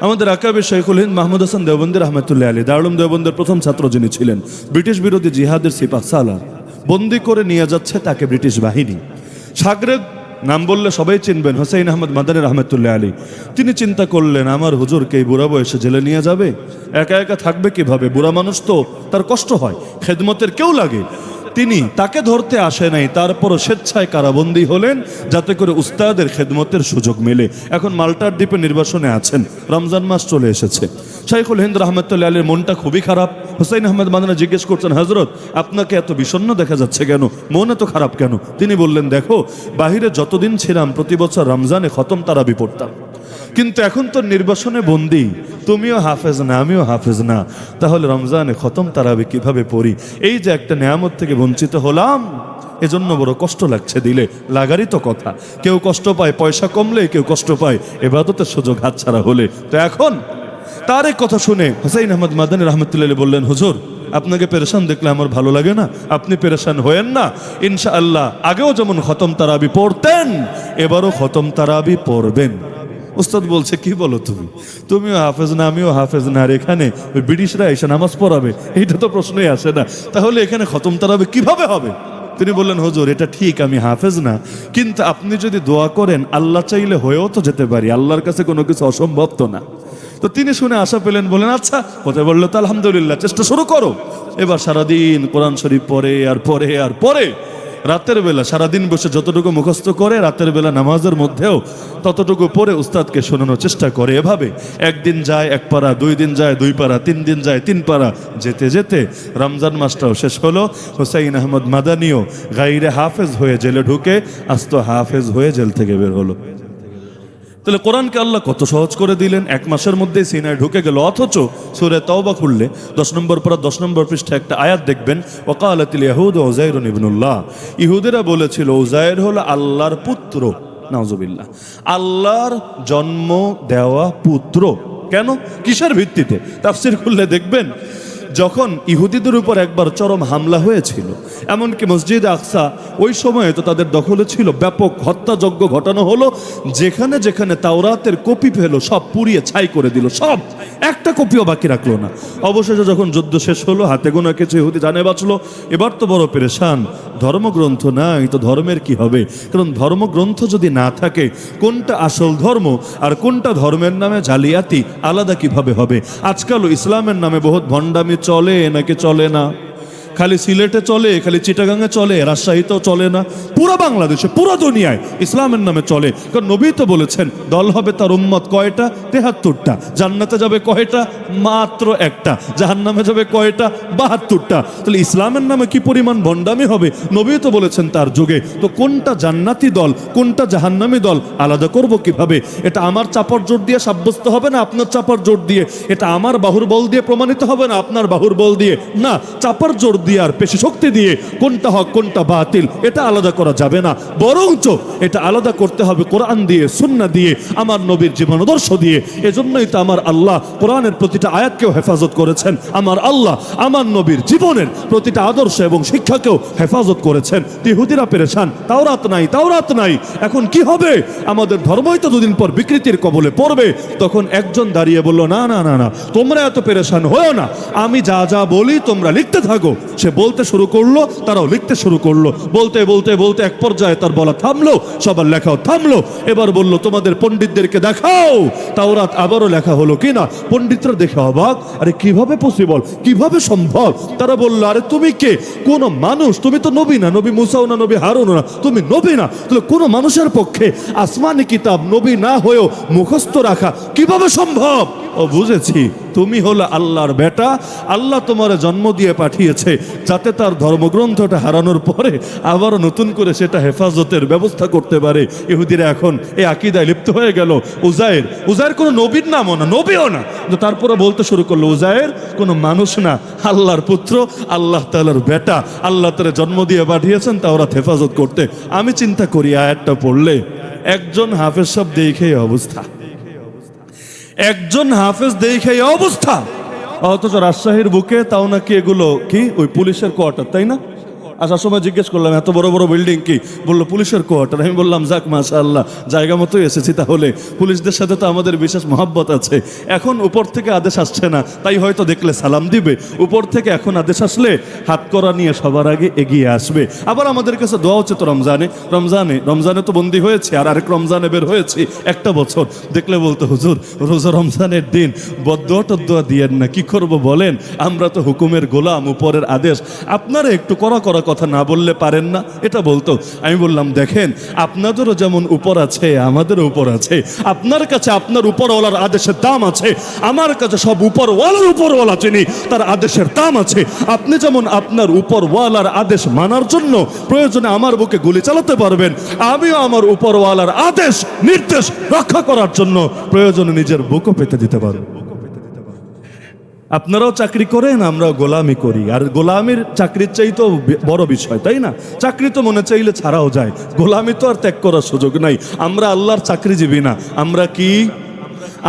আমাদের আকাবে শেখুল হিন্দ মাহমুদ হাসান দেওবন্দি রহমতুল্লাহ আলী, দারুল দেওবন্দের প্রথম ছাত্র যিনি ছিলেন, ব্রিটিশ বিরোধী জিহাদের সিপাহ সালার বন্দি করে নিয়ে যাচ্ছে তাকে ব্রিটিশ বাহিনী। সাগরেদ নাম বললে সবাই চিনবেন, হোসেন আহমদ মাদানী রহমতুল্লাহ আলী। তিনি চিন্তা করলেন আমার হুজুরকে এই বুড়া বয়সে জেলে নিয়ে যাবে, একা একা থাকবে কিভাবে? বুড়া মানুষ তো, তার কষ্ট হয়, খেদমতের কেউ লাগে। তিনি তাকে ধরতে আসে নাই, তারপরও স্বেচ্ছায় কারাবন্দী হলেন যাতে করে উস্তাদের খেদমতের সুযোগ মেলে। এখন মাল্টার দ্বীপে নির্বাসনে আছেন, রমজান মাস চলে এসেছে। শাইখুল হিন্দ রহমতুল্লাহ আলীর মনটা খুবই খারাপ। হুসাইন আহমেদ মাদানী জিজ্ঞেস করছেন, হজরত আপনাকে এত বিষণ্ণ দেখা যাচ্ছে কেন, মন এত খারাপ কেন? তিনি বললেন, দেখো বাহিরে যতদিন ছিলাম প্রতি বছর রমজানে খতম তারাবি পড়তাম, কিন্তু এখন তো নির্বাসনে বন্দী, তুমিও হাফেজ না আমিও হাফেজ না, তাহলে রমজানে খতম তারাবি কিভাবে পড়ি? এই যে একটা নেয়ামত থেকে বঞ্চিত হলাম, এজন্য বড় কষ্ট লাগছে। দিলে লাগারই তো কথা, কেউ কষ্ট পায় পয়সা কমলে, কেউ কষ্ট পায় ইবাদতের সুযোগ হাতছাড়া হলে। তো এখন তার এই কথা শুনে হুসাইন আহমদ মাদানী রহমতুল্লাহ বললেন, হুজুর আপনাকে পেরেশান দেখলে আমার ভালো লাগে না, আপনি পেরেশান হয়েন না, ইনশাআল্লাহ আগেও যেমন খতম তারাবি পড়তেন এবারও খতম তারাবি পড়বেন। উস্তাদ বলছে, কি বলো তুমি, তুমিও হাফেজ না আমিও হাফেজ না, আর এখানে ওই ব্রিটিশরা এসে নামাজ পড়াবে, এইটা তো প্রশ্নই আসে না, তাহলে এখানে খতম তারাবি কিভাবে হবে? তিনি বললেন, হুজুর এটা ঠিক আমি হাফেজ না, কিন্তু আপনি যদি দোয়া করেন আল্লাহ চাইলে হয়েও তো যেতে পারি, আল্লাহর কাছে কোনো কিছু অসম্ভব তো না। তো তিনি শুনে আশা পেলেন, বলেন আচ্ছা হতে বললো তো আলহামদুলিল্লাহ, চেষ্টা শুরু করো। এবার সারাদিন কোরআন শরীফ পড়ে আর পড়ে আর পড়ে, রাতের বেলা সারাদিন বসে যতটুকু মুখস্থ করে রাতের বেলা নামাজের মধ্যেও ততটুকু পড়ে উস্তাদকে শোনানোর চেষ্টা করে। এভাবে একদিন যায় এক পারা, 2 দিন যায় 2 পারা, 3 দিন যায় 3 পারা, যেতে যেতে রমজান মাসটাও শেষ হলো। হুসাইন আহমদ মাদানীও গাইরে হাফেজ হয়ে জেলে ঢুকে আস্ত হাফেজ হয়ে জেল থেকে বের হলো। তাহলে কোরআনকে আল্লাহ কত সহজ করে দিলেন, 1 মাসের মধ্যে সিনায় ঢুকে গেল। অথচ সূরা তাওবা খুললে 10 নম্বর পারা 10 নম্বর পৃষ্ঠায় একটা আয়াত দেখবেন, ওয়াকালাতিল ইয়াহুদ উযাইর ইবনুল্লাহ, ইহুদিরা বলেছিল উযাইর হলো আল্লাহর পুত্র। নাউজুবিল্লাহ, আল্লাহর জন্ম দেওয়া পুত্র। কেন, কিসের ভিত্তিতে? তাফসীর খুললে দেখবেন, যখন ইহুদিদের উপর একবার চরম হামলা হয়েছিল, এমনকি মসজিদ আকসা ওই সময়ে তো তাদের দখলে ছিল, ব্যাপক হত্যাযজ্ঞ ঘটানো হলো, যেখানে যেখানে তাওরাতের কপি পেল সব পুড়িয়ে ছাই করে দিল, সব একটা কপিও বাকি রাখলো না। অবশেষে যখন যুদ্ধ শেষ হলো, হাতে গোনা কিছু ইহুদি জানে বাঁচলো। এবার তো বড় পেরেশান, ধর্মগ্রন্থ নাই তো ধর্মের কি হবে? কারণ ধর্মগ্রন্থ যদি না থাকে, কোনটা আসল ধর্ম আর কোনটা ধর্মের নামে জালিয়াতি আলাদা কিভাবে হবে? আজকালও ইসলামের নামে বহুত ভণ্ডামি চলে নাকি চলে না? খালি সিলেটে চলে, খালি চিটাগাঙে চলে, রাজশাহীতেও চলে না, পুরো বাংলাদেশে পুরো দুনিয়ায় ইসলামের নামে চলে। কারণ নবী তো বলেছেন, দল হবে তার উম্মত কয়টা? 73টা। জান্নাতে যাবে কয়টা? মাত্র একটা। জাহান্নামে যাবে কয়টা? 72টা। তাহলে ইসলামের নামে কি পরিমাণ ভণ্ডামি হবে? নবী তো বলেছেন তার যুগে। তো কোনটা জান্নাতি দল কোনটা জাহান্নামী দল আলাদা করব কিভাবে? এটা আমার চাপড় জোর দিয়ে সাব্যস্ত হবে না আপনার চাপড় জোর দিয়ে? এটা আমার বাহুর বল দিয়ে প্রমাণিত হবে না আপনার বাহুর বল দিয়ে? না, চাপড় জোর দিয়ে আর পেশি শক্তি দিয়ে কোনটা হক কোনটা বাতিল এটা আলাদা করা যাবে না, বরঞ্চ এটা আলাদা করতে হবে কোরআন দিয়ে, সুন্নাহ দিয়ে, আমার নবীর জীবন আদর্শ দিয়ে। এজন্যই তো আমার আল্লাহ কোরআনের প্রতিটা আয়াতকেও হেফাজত করেছেন, আমার আল্লাহ আমার নবীর জীবনের প্রতিটা আদর্শ এবং শিক্ষাকেও হেফাজত করেছেন। ইহুদিরা পেরেশান, তাওরাত নাই, তাওরাত নাই, এখন কি হবে? আমাদের ধর্মই তো দুদিন পর বিকৃতির কবলে পড়বে। তখন একজন দাঁড়িয়ে বলল, না না না না, তোমরা এত পেরেশান হও না, আমি যা যা বলি তোমরা লিখতে থাকো। সে বলতে শুরু করলো, তারাও লিখতে শুরু করলো। বলতে বলতে বলতে এক পর্যায়ে তার বলা থামলো, সবার লেখাও থামলো। এবার বলল, তোমাদের পণ্ডিতদেরকে দেখাও তাওরাত আবারও লেখা হলো কিনা। পণ্ডিতরা দেখে অবাক, আরে কিভাবে পসিবল, কিভাবে সম্ভব? তারা বলল, আরে তুমি কে? কোন মানুষ? তুমি তো নবী না, নবী মুসাও না, নবী হারুনও না, তুমি নবী না। তাহলে কোন মানুষের পক্ষে আসমানি কিতাব নবী না হয়েও মুখস্থ রাখা কিভাবে সম্ভব? ও বুঝেছি, তুমি হলো আল্লাহর বেটা, আল্লাহ তোমার জন্ম দিয়ে পাঠিয়েছে যাতে তার ধর্মগ্রন্থটা হারানোর পরে আবার নতুন করে সেটা হেফাজতের ব্যবস্থা করতে পারে। ইহুদিরা এখন এই আকীদায় লিপ্ত হয়ে গেল। উযাইর, উযাইর কোনো নবীর নামও না, নবীও না, তারপরে বলতে শুরু করলো উযাইর কোনো মানুষ না, আল্লাহর পুত্র, আল্লাহ তাআলার বেটা, আল্লাহ তাআলা জন্ম দিয়ে পাঠিয়েছেন তাওরাত হেফাজত করতে। আমি চিন্তা করি আয়াতটা পড়লে একজন হাফেজ সব দেখে অবস্থা, একজন হাফেজ দেখে অবস্থা, অথচ রাজশাহীর বুকে তাও নাকি এগুলো কি ওই পুলিশের কোয়ার্টার, তাই না? আসার সময় জিজ্ঞেস করলাম এত বড় বড় বিল্ডিং কি? বললো পুলিশের কোয়ার্টার। আমি বললাম যাক মাশাআল্লাহ, জায়গা মতোই এসেছি। তাহলে পুলিশদের সাথে তো আমাদের বিশেষ মহব্বত আছে। এখন উপর থেকে আদেশ আসছে না, তাই হয়তো দেখলে সালাম দিবে। উপর থেকে এখন আদেশ আসলে হাত করা নিয়ে সবার আগে এগিয়ে আসবে। আবার আমাদের কাছে দোয়া হচ্ছে তো রমজানে, রমজানে রমজানে তো বন্দী হয়েছে, আর আরেক রমজানে বের হয়েছি 1টা বছর। দেখলে বলতো, হুজুর রোজা রমজানের দিন বদদোয়া টদ্দোয়া দিয়েন না, কি করবো বলেন? আমরা তো হুকুমের গোলাম, উপরের আদেশ, আপনারা একটু কড়া কড়া কথা না বললে পারেন না, এটা বলতো। আমি বললাম দেখেন, আপনাদেরও যেমন উপর আছে আমাদেরও উপর আছে, আপনার কাছে আপনার উপরওয়ালার আদেশের দাম আছে, আমার কাছে সব উপরওয়ালার উপরওয়ালা চিনি, তার আদেশের দাম আছে। আপনি যেমন আপনার উপরওয়ালার আদেশ মানার জন্য প্রয়োজনে আমার বুকে গুলি চালাতে পারবেন, আমিও আমার উপরওয়ালার আদেশ নির্দেশ রক্ষা করার জন্য প্রয়োজনে নিজের বুকও পেতে দিতে পারব। আপনারাও চাকরি করেন, আমরাও গোলামি করি, আর গোলামির চাকরির চাই তো বড় বিষয়, তাই না? চাকরি তো মনে চাইলে ছাড়াও যায়, গোলামি তো আর ত্যাগ করার সুযোগ নাই। আমরা আল্লাহর চাকরিজীবী না,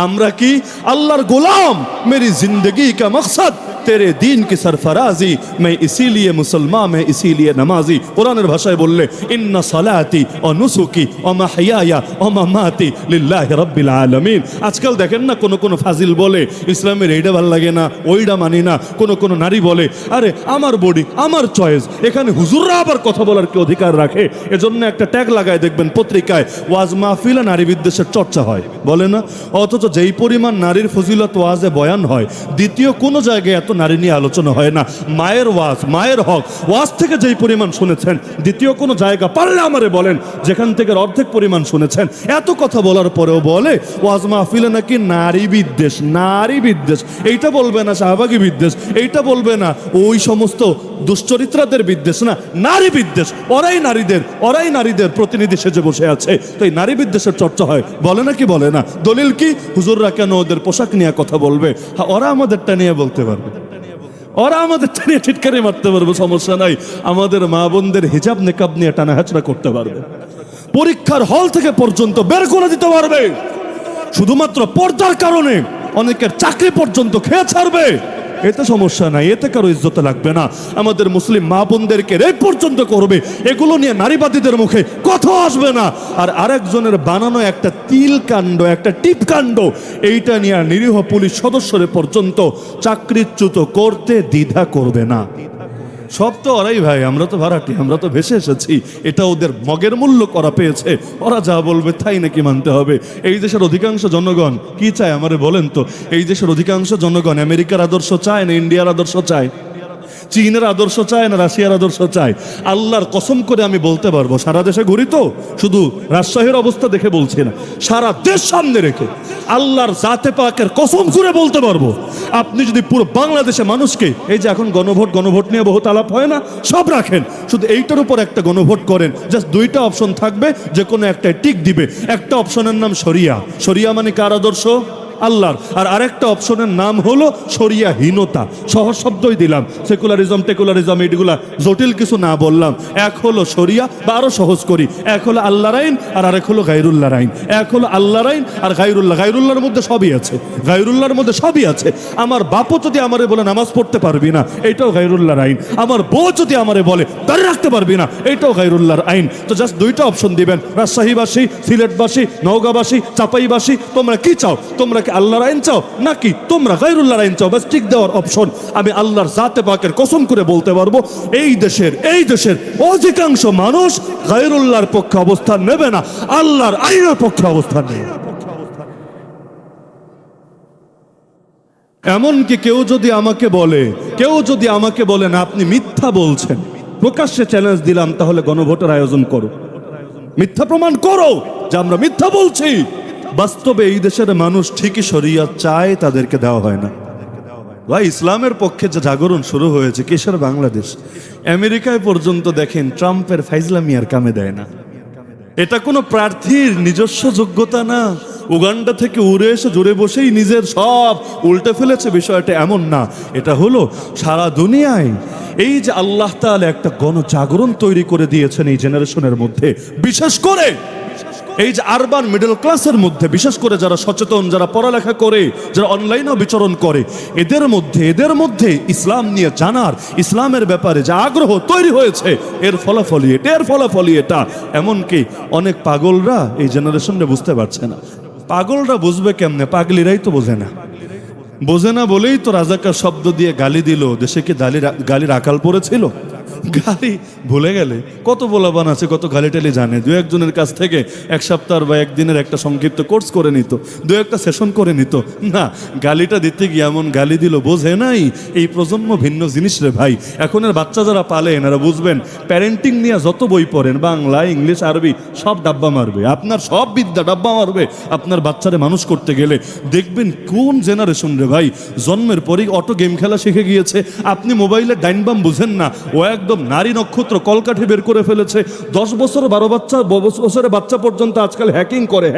আমরা কি আল্লাহর গোলাম। মেরি জিন্দগি কা মকসদ তেরে দিন কি সরফরাজি, मैं इसीलिए मुसलमान, मैं इसीलिए नमाजी। কোরআনের ভাষায় বললে ইন্না সালাতি ওয়া নুসুকি ওয়া মাহইয়ায়া ওয়া মামাতি লিল্লাহি রাব্বিল আলামিন। আজকাল দেখেন না, কোন ফাজিল বলে ইসলামের এইটা ভালো লাগে না, ওইটা মানি না। কোন নারী বলে আরে আমার বডি আমার চয়েস। এখানে হুজুররা আবার কথা বলার কি অধিকার রাখে? এজন্য একটা ট্যাগ লাগায় দেখবেন পত্রিকায়, ওয়াজ মাহফিলে নারী বিদ্বেষের চর্চা হয়, বলে না? অথচ যেই পরিমাণ নারীর ফজিলত ওয়াজে বয়ান হয়, দ্বিতীয় কোনো জায়গায় এত নারী নিয়ে আলোচনা হয় না। মায়ের ওয়াজ, মায়ের হক ওয়াজ থেকে যেই পরিমাণ শুনেছেন, দ্বিতীয় কোনো জায়গা পারলে আমারে বলেন যেখান থেকে অর্ধেক পরিমাণ শুনেছেন। এত কথা বলার পরেও বলে ওয়াজ মাহফিলে নাকি নারী বিদ্বেষ। এইটা বলবে না শাহবাগী বিদ্বেষ, এইটা বলবে না ওই সমস্ত দুশ্চরিত্রাদের বিদ্বেষ, না, নারী বিদ্বেষ। ওরাই নারীদের প্রতিনিধি সেজে বসে আছে। তো এই নারী বিদ্বেষের চর্চা হয়, বলে না কি বলে না? দলিল কি? হুজুররা কেন ওদের পোশাক নিয়ে কথা বলবে? হ্যাঁ, ওরা আমাদেরটা নিয়ে বলতে পারবে, ওরা আমাদের নিয়ে টিটকারি মারতে পারবে, সমস্যা নাই। আমাদের মা বোনদের হিজাব নেকাব নিয়ে টানা হাঁচড়া করতে পারবে, পরীক্ষার হল থেকে পর্যন্ত বের করে দিতে পারবে। শুধুমাত্র পর্দার কারণে অনেকের চাকরি পর্যন্ত খেয়ে ছাড়বে, এতে সমস্যা নাই, এতে কারো ইজ্জত লাগবে না। আমাদের মুসলিম মা বোনদেরকে রেপ পর্যন্ত করবে, এগুলো নিয়ে নারীবাদীদের মুখে কথা আসবে না। আর আরেকজনের বানানো একটা তিল কাণ্ড, একটা টিপ কাণ্ড, এইটা নিয়ে নিরীহ পুলিশ সদস্যরে পর্যন্ত চাকরিচ্যুত করতে দ্বিধা করবে না। সব তো ওরাই ভাই, আমরা তো ভাড়াটি, আমরা তো ভেসে এসেছি। এটা ওদের মগের মূল্য করা পেয়েছে, ওরা যা বলবে তাই নাকি মানতে হবে। এই দেশের অধিকাংশ জনগণ কি চায় আমারে বলেন তো? এই দেশের অধিকাংশ জনগণ আমেরিকার আদর্শ চায় না ইন্ডিয়ার আদর্শ চায়? চীনের আদর্শ চায় না রাশিয়ার আদর্শ চায়? আল্লাহর কসম করে আমি বলতে পারবো, সারা দেশে ঘুরি তো, শুধু রাজশাহীর অবস্থা দেখে বলছি না, সারা দেশ সামনে রেখে আল্লাহর জাতে পাকের কসম করে বলতে পারবো, আপনি যদি পুরো বাংলাদেশে মানুষকে, এই যে এখন গণভোট নিয়ে বহুত আলাপ হয় না, সব রাখেন, শুধু এইটার উপর একটা গণভোট করেন, জাস্ট দুইটা অপশন থাকবে, যে কোনো একটা টিক দিবে। একটা অপশনের নাম শরিয়া মানে কার আদর্শ? আল্লাহর। আর আরেকটা অপশনের নাম হলো শরিয়াহীনতা। সহজ শব্দই দিলাম, সেকুলারিজম টেকুলারিজম এইগুলা জটিল কিছু না বললাম। এক হলো শরিয়া, বা আরো সহজ করি, এক হলো আল্লাহর আইন আর আরেক হলো গায়রুল্লাহর আইন। এক হলো আল্লাহর আইন আর গায়রুল্লাহর মধ্যে সবই আছে, গায়রুল্লাহর মধ্যে সবই আছে। আমার বাপও যদি আমারে বলে নামাজ পড়তে পারবি না, এইটাও গায়রুল্লাহর আইন। আমার বউ যদি আমারে বলে দাঁড়িয়ে রাখতে পারবি না, এইটাও গায়রুল্লাহর আইন। তো জাস্ট দুইটা অপশন দিবেন, রাজশাহীবাসী, সিলেটবাসী, নওগাঁবাসী, চাপাইবাসী, তোমরা কি চাও? তোমরা কি আল্লাহর আইন চাও নাকি তোমরা গায়রুল্লাহর আইন চাও? বাস টিক দেওয়ার অপশন। আমি আল্লাহর জাতে পাকের কসম করে বলতে পারবো, এই দেশের অধিকাংশ মানুষ গায়রুল্লাহর পক্ষে অবস্থান নেবে না, আল্লাহর আইনের পক্ষে অবস্থান নেবে। এমনকি কেউ যদি আমাকে বলে না আপনি মিথ্যা বলছেন, প্রকাশ্যে চ্যালেঞ্জ দিলাম, তাহলে গণভোটের আয়োজন করো, মিথ্যা প্রমাণ করো যে আমরা মিথ্যা বলছি। বাস্তবে এই দেশের মানুষ ঠিকই শরিয়ত চায়, তাদেরকে দেওয়া হয় না। ভাই, ইসলামের পক্ষে যে জাগরণ শুরু হয়েছে, কিসের বাংলাদেশ, আমেরিকায় পর্যন্ত দেখেন ট্রাম্পের ফাইজলামি আর কামে দেয় না। এটা কোনো প্রার্থীর নিজস্ব যোগ্যতা না, উগান্ডা থেকে উড়ে এসে জুড়ে বসেই নিজের সব উল্টে ফেলেছে, বিষয়টা এমন না। এটা হলো সারা দুনিয়ায় এই যে আল্লাহ তাআলা একটা গণজাগরণ তৈরি করে দিয়েছেন এই জেনারেশনের মধ্যে, বিশেষ করে এই যে আরবান মিডল ক্লাসের মধ্যে, বিশেষ করে যারা সচেতন, যারা পড়ালেখা করে, যারা অনলাইনেও বিচরণ করে, এদের মধ্যে ইসলাম নিয়ে জানার, ইসলামের ব্যাপারে যে আগ্রহ তৈরি হয়েছে, এর ফলাফলই এটা। এমনকি অনেক পাগলরা এই জেনারেশনে বুঝতে পারছে না। পাগলরা বুঝবে কেমনে? পাগলিরাই তো বোঝে না বলেই তো রাজাকার শব্দ দিয়ে গালি দিল। দেশে কি গালির আকাল পড়েছিল? গালি ভুলে গেলে কত বলাবান আছে, কত গালিটালি জানে। দু একজনের কাছ থেকে এক সপ্তাহ বা একদিনের একটা সংক্ষিপ্ত কোর্স করে নিত, দু একটা সেশন করে নিত। না, গালিটা দিতে গিয়ে এমন গালি দিল, বোঝে নাই এই প্রজন্ম ভিন্ন জিনিস রে ভাই। এখনের বাচ্চা যারা পালে এনারা বুঝবেন, প্যারেন্টিং নিয়ে যত বই পড়েন, বাংলা, ইংলিশ, আরবি, সব ডাব্বা মারবে। আপনার সব বিদ্যা ডাব্বা মারবে আপনার বাচ্চারে মানুষ করতে গেলে। দেখবেন কোন জেনারেশন রে ভাই, জন্মের পরেই অটো গেম খেলা শিখে গিয়েছে। আপনি মোবাইলে ডাইনবাম বুঝেন না, ও একদম নারী নক্ষত্র কলকাঠি বের করে ফেলেছে। 10 বছর 12 বছরের বাচ্চা পর্যন্ত আজকাল হ্যাকিং করে।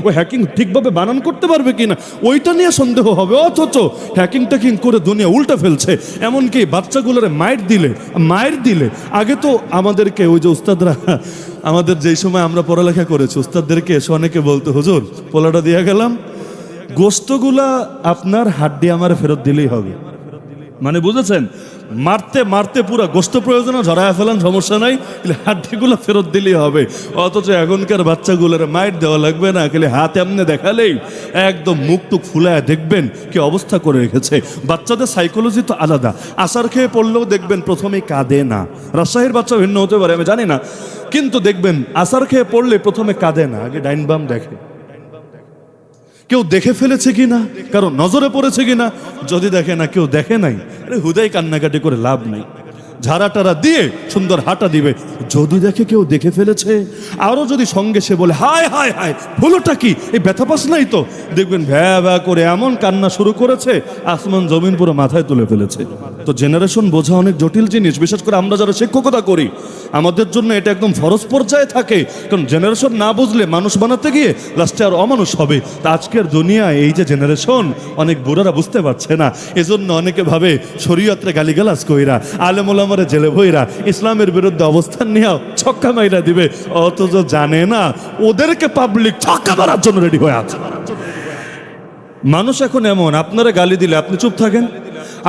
ও হ্যাকিং ঠিকভাবে বানান করতে পারবে কিনা ওইটা নিয়ে সন্দেহ হবে, অথচ হ্যাকিং ট্যাকিং করে দুনিয়া উল্টে ফেলছে। এমনকি বাচ্চাগুলোর মায়ের দিলে আগে তো আমাদেরকে ওই যে উস্তাদরা, আমাদের যেই সময় আমরা পড়ালেখা করেছি, উস্তাদদেরকে এসে অনেকে বলতো, হুজুর পোলাটা দিয়ে গেলাম, গোস্তগুলা আপনার হাড্ডি আমার ফেরত দিলেই হবে। মানে বুঝেছেন, মারতে মারতে পুরো গোস্ত প্রয়োজনে ঝরায় ফেলান, সমস্যা নাই, হাড্ডিগুলো ফেরত দিলেই হবে। অথচ এখনকার বাচ্চাগুলোর মাইট দেওয়া লাগবে না, খালি হাত এমনি দেখালেই একদম মুখ টুক ফুলায় দেখবেন কি অবস্থা করে রেখেছে। বাচ্চাদের সাইকোলজি তো আলাদা। আসার খেয়ে পড়লেও দেখবেন প্রথমেই কাঁদে না। রাজশাহীর বাচ্চা ভিন্ন হতে পারে, আমি জানি না, কিন্তু দেখবেন আসার খেয়ে পড়লে প্রথমে কাঁদে না, আগে ডাইন বাম দেখে কেউ দেখে ফেলেছে কিনা, কারো নজরে পড়েছে কিনা। যদি দেখে না, কেউ দেখে নাই, আরে হুদাই কান্নাকাটি করে লাভ নাই, ঝাড়া টারা দিয়ে সুন্দর হাঁটা দিবে। যদি দেখে কেউ দেখে ফেলেছে, আরো যদি সঙ্গে সে বলে হায় হায় হায়, হলোটা কি, এই ব্যথা পাস নাই তো, দেখবেন ভ্যা ভ্যা করে এমন কান্না শুরু করেছে, আসমান জমিন পুরো মাথায় তুলে ফেলেছে। তো জেনারেশন বোঝা অনেক জটিল জিনিস, বিশেষ করে আমরা যারা শিক্ষকতা করি, আমাদের জন্য এটা একদম ফরজ পর্যায়ে থাকে। কারণ জেনারেশন না বুঝলে মানুষ বানাতে গিয়ে লাস্টে আর অমানুষ হবে। তা আজকের দুনিয়ায় এই যে জেনারেশন, অনেক বুড়ারা বুঝতে পারছে না, এজন্য অনেকে ভাবে শরীয়তে গালিগালাজ কইরা, আলেম ওলামারে জেলে ভইরা ইসলামের বিরুদ্ধে অবস্থান নিয়ে ছক্কা মাইরা দিবে। অথচ জানে না ওদেরকে পাবলিক ছক্কা মারার জন্য রেডি হয়ে আছে। মানুষ এখন এমন, আপনারা গালি দিলে আপনি চুপ থাকেন,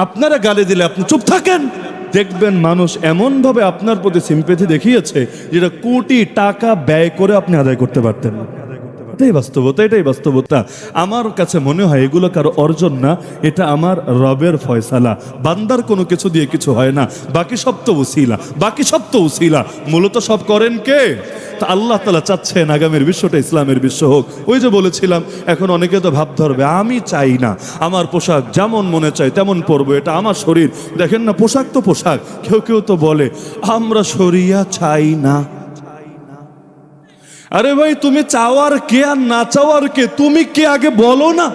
আপনারা গালি দিলে আপনি চুপ থাকেন। দেখবেন মানুষ এমনভাবে আপনার প্রতি সিম্পেথি দেখিয়েছে, যেটা কোটি টাকা ব্যয় করে আপনি আদায় করতে পারতেন না। এটাই বাস্তবতা। আমার কাছে মনে হয় এগুলো কারো অর্জন না, এটা আমার রবের ফয়সালা। বান্দার কোনো কিছু দিয়ে কিছু হয় না, বাকি সব তো উসিলা। মূলত সব করেন কে? তা আল্লাহ তাআলা চাচ্ছেন আগামীর বিশ্বটা ইসলামের বিশ্ব হোক। ওই যে বলেছিলাম, এখন অনেকে তো ভাব ধরবে, আমি চাই না আমার পোশাক যেমন মনে চাই তেমন পরবো, এটা আমার শরীর। দেখেন না, পোশাক তো পোশাক। কেউ তো বলে আমরা শরিয়া চাই না। আরে ভাই, তুমি চাওয়ার কে আর না চাওয়ার কে, তুমি কে আগে বলো না।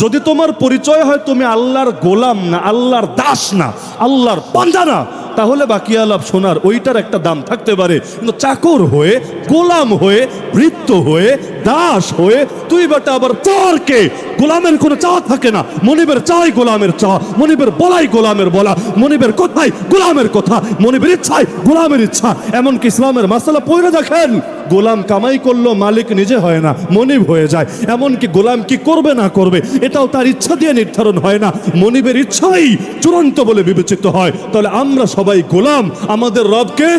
যদি তোমার পরিচয় হয় তুমি আল্লাহর গোলাম না, আল্লাহর দাস না, আল্লাহর বান্দা না, তাহলে বাকি আলাপ শোনার ওইটার একটা দাম থাকতে পারে। কিন্তু চাকর হয়ে, গোলাম হয়ে, ভৃত্য হয়ে, দাস হয়ে তুই বেটা আবার চার কে? গোলামের কোনো চাওয়া থাকে না। মনিবের চাই গোলামের চাওয়া, মনিবের বলাই গোলামের বলা, মনিবের কথাই গোলামের কথা, মনিবের ইচ্ছাই গোলামের ইচ্ছা। এমনকি ইসলামের মাসালা পড়ে দেখেন, গোলাম কামাই করলো মালিক নিজে হয় না, মনিব হয়ে যায়। এমনকি গোলাম কি করবে না করবে এটাও তার ইচ্ছা দিয়ে নির্ধারণ হয় না, মনিবের ইচ্ছাই চূড়ান্ত বলে বিবেচিত হয়। তাহলে আমরা সবাই গোলাম আমাদের রবকে।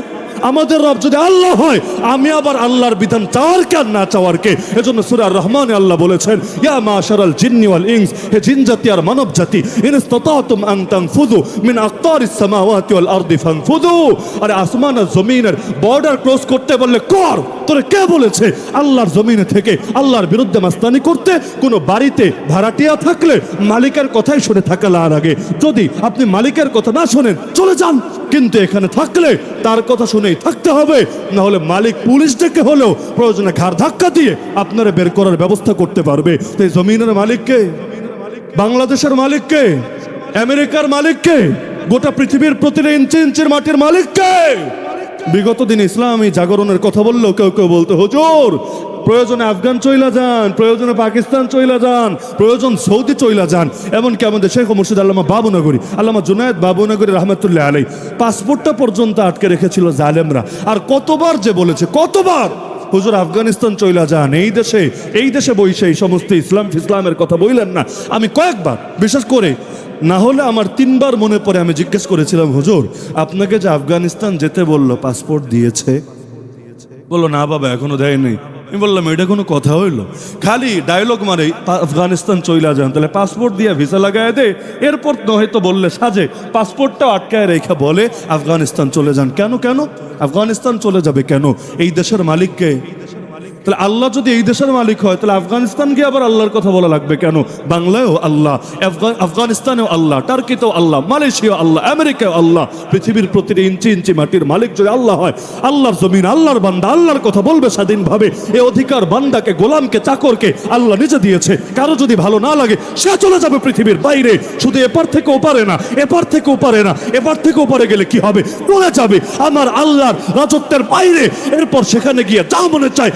আমাদের রব যদি আল্লাহ হয়, আমি আবার আল্লাহর বিধান চাওয়ার কে আর না চাওয়ার কে? এজন্য সূরা রহমানে আল্লাহ বলেছেন, ইয়া মাশারাল জিন্নি ওয়াল ইনস, হে জিন জাতি আর মানব জাতি, ইন ইসতাতাতুম আন তানফুযু মিন আকতারিস সামাওয়াতি ওয়াল আরদি ফানফুযু। আরে আসমান আর জমিনের বর্ডার ক্রস করতে বললে কর, তোরে কে বলেছে আল্লাহর জমিনে থেকে আল্লাহর বিরুদ্ধে মাস্তানি করতে? কোনো বাড়িতে ভাড়াটিয়া থাকলে মালিকের কথাই শুনে থাকা আর আগে। যদি আপনি মালিকের কথা না শোনেন চলে যান, কিন্তু এখানে থাকলে তার কথা শুনেই থাকতে হবে, না হলে মালিক পুলিশ ডেকে হলেও প্রয়োজনে ঘাড় ধাক্কা দিয়ে আপনারা বের করার ব্যবস্থা করতে পারবে। তো এই জমিনের মালিককে, বাংলাদেশের মালিককে, আমেরিকার মালিককে, গোটা পৃথিবীর প্রতিটা ইঞ্চি ইঞ্চির মাটির মালিককে। বিগত দিন ইসলামী জাগরণের কথা বললেও কেউ বলতে, হুজুর প্রয়োজনে আফগান চইলা যান, প্রয়োজনে পাকিস্তান চইলা যান, প্রয়োজন সৌদি চইলা যান। এমনকি আমাদের শেখ মুর্শিদ আল্লামা বাবুনগরী, আল্লামা জুনায়েদ বাবুনগরী রহমতুল্লাহ আলাইহি, পাসপোর্টটা পর্যন্ত আটকে রেখেছিল জালেমরা। আর কতবার যে বলেছে, কতবার, হুজুর আফগানিস্তান চইলা যান, এই দেশে বইসে এই সমস্ত ইসলামের কথা বললেন না। আমি কয়েকবার, বিশেষ করে না হলে আমার 3 বার মনে পড়ে, আমি জিজ্ঞেস করেছিলাম, হুজুর আপনাকে যে আফগানিস্তান যেতে বললো পাসপোর্ট দিয়েছে? বললো না বাবা, এখনো দেয়নি। আমি বললাম এটা কোনো কথা হইলো? খালি ডায়লগ মারে আফগানিস্তান চইলা যান, তাহলে পাসপোর্ট দিয়ে ভিসা লাগায় দে, এরপর হয়তো বললে সাজে, পাসপোর্টটাও আটকায় রেখা বলে আফগানিস্তান চলে যান। কেন কেন আফগানিস্তান চলে যাবে কেন? এই দেশের মালিককে। তাহলে আল্লাহ যদি এই দেশের মালিক হয়, তাহলে আফগানিস্তান গিয়ে আবার আল্লাহর কথা বলা লাগবে কেন? বাংলায়ও আল্লাহ, আফগানিস্তানেও আল্লাহ, টার্কিতেও আল্লাহ, মালয়েশিয়াও আল্লাহ, আমেরিকাও আল্লাহ। পৃথিবীর প্রতিটি ইঞ্চি ইঞ্চি মাটির মালিক যদি আল্লাহ হয়, আল্লাহর জমিন, আল্লাহর বান্দা আল্লাহর কথা বলবে স্বাধীনভাবে। এই অধিকার বান্দাকে, গোলামকে, চাকরকে আল্লাহ নিজে দিয়েছে। কারো যদি ভালো না লাগে সে চলে যাবে পৃথিবীর বাইরে। শুধু এপার থেকেও পারে না, এপার থেকেও পারে না, এপার থেকেও পারে গেলে কি হবে? চলে যাবে আমার আল্লাহর রাজত্বের বাইরে। এরপর সেখানে গিয়ে যা মনে চায়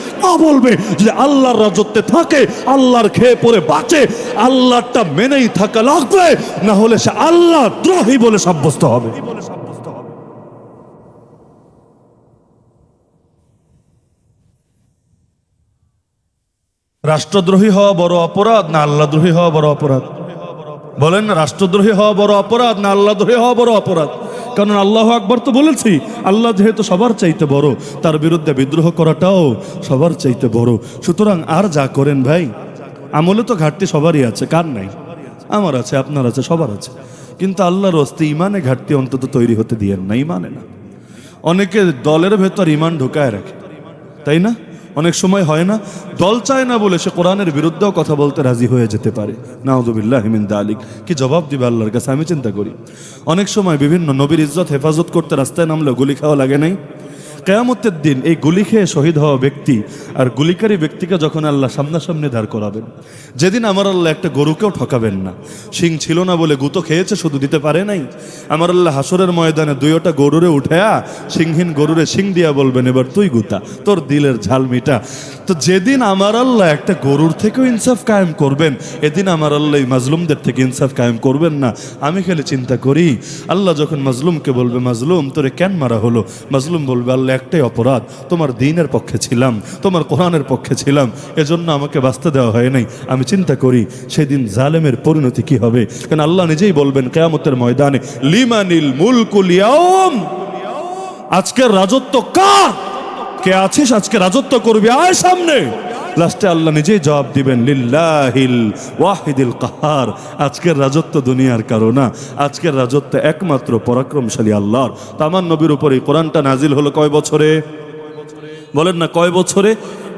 বলবে যে আল্লাহর রাজত্বে থাকে, আল্লাহর খেয়ে পরে বাঁচে, আল্লাহটা মেনেই থাকা লাগবে, না হলে সে আল্লাহ দ্রোহী বলে সাব্যস্ত হবে। রাষ্ট্রদ্রোহী হওয়া বড় অপরাধ না আল্লাহদ্রোহী হওয়া বড় অপরাধ? বলেন না, রাষ্ট্রদ্রোহী হওয়া বড় অপরাধ না আল্লাহদ্রোহী হওয়া বড় অপরাধ? কারণ আল্লাহ আকবার তো বলেছি, আল্লাহ যেহেতু সবার চাইতে বড়, তার বিরুদ্ধে বিদ্রোহ করাটাও সবার চাইতে বড়। সুতরাং আর যা করেন ভাই, আমলে তো ঘাটতি সবারই আছে, কার নাই? আমার আছে, আপনার আছে, সবার আছে। কিন্তু আল্লাহর হস্তে ইমানে ঘাটতি অন্তত তৈরি হতে দিয়েন না। ইমানে না, অনেকে দলের ভেতর ইমান ঢোকায় রাখে, তাই না? অনেক সময় হয় না, দল চায় না বলে সে কোরআনের বিরুদ্ধেও কথা বলতে রাজি হয়ে যেতে পারে। নাউযুবিল্লাহি মিন যালিক। কি জবাব দিবে আল্লাহর কাছে? আমি চিন্তা করি অনেক সময় বিভিন্ন নবীর ইজ্জত হেফাজত করতে রাস্তায় নামলে গুলি খাওয়া লাগে নাই? কিয়ামতের দিন এই গুলি খেয়ে শহীদ হওয়া ব্যক্তি আর গুলিকারী ব্যক্তিকে যখন আল্লাহ সামনাসামনি দাঁড় করাবেন, যেদিন আমার আল্লাহ একটা গরুকেও ঠকাবেন না। শিং ছিল না বলে গুতো খেয়েছে, শুধু দিতে পারে নাই। আমার আল্লাহ হাসরের ময়দানে দুইটা গরুরে উঠেয়া শিংহীন গরুরে শিং দিয়া বলবেন এবার তুই গুতা, তোর দিলের ঝাল মিটা। তো যেদিন আমার আল্লাহ একটা গরুর থেকেও ইনসাফ কায়েম করবেন, এদিন আমার আল্লাহ মাজলুমদের থেকে ইনসাফ কায়েম করবেন না। আমি খালি চিন্তা করি, আল্লাহ যখন মাজলুমকে বলবে মাজলুম তোরে কেন মারা হলো, মাজলুম বলবে আল্লাহ একটাই অপরাধ, তোমার দ্বীনের পক্ষে ছিলাম, তোমার কোরআনের পক্ষে ছিলাম, এজন্য আমাকে বাঁচতে দেওয়া হয় নাই। আমি চিন্তা করি সেদিন জালেমের পরিণতি কি হবে। কারণ আল্লাহ নিজেই বলবেন কিয়ামতের ময়দানে লিমানিল মুলকুল ইয়াউম, আজকের রাজত্ব কার? কে আছিস আজকে রাজত্ব করবি, আয় সামনে। লাস্টে আল্লাহ নিজেই জবাব দিবেন লিল্লাহিল ওয়াহিদিল কাহার, আজকের রাজত্ব দুনিয়ার কারো না, আজকের রাজত্ব একমাত্র পরাক্রমশালী আল্লাহর। তো আমার নবীর উপরে কোরআনটা নাজিল হলো কয় বছরে? বলেন না কয় বছরে?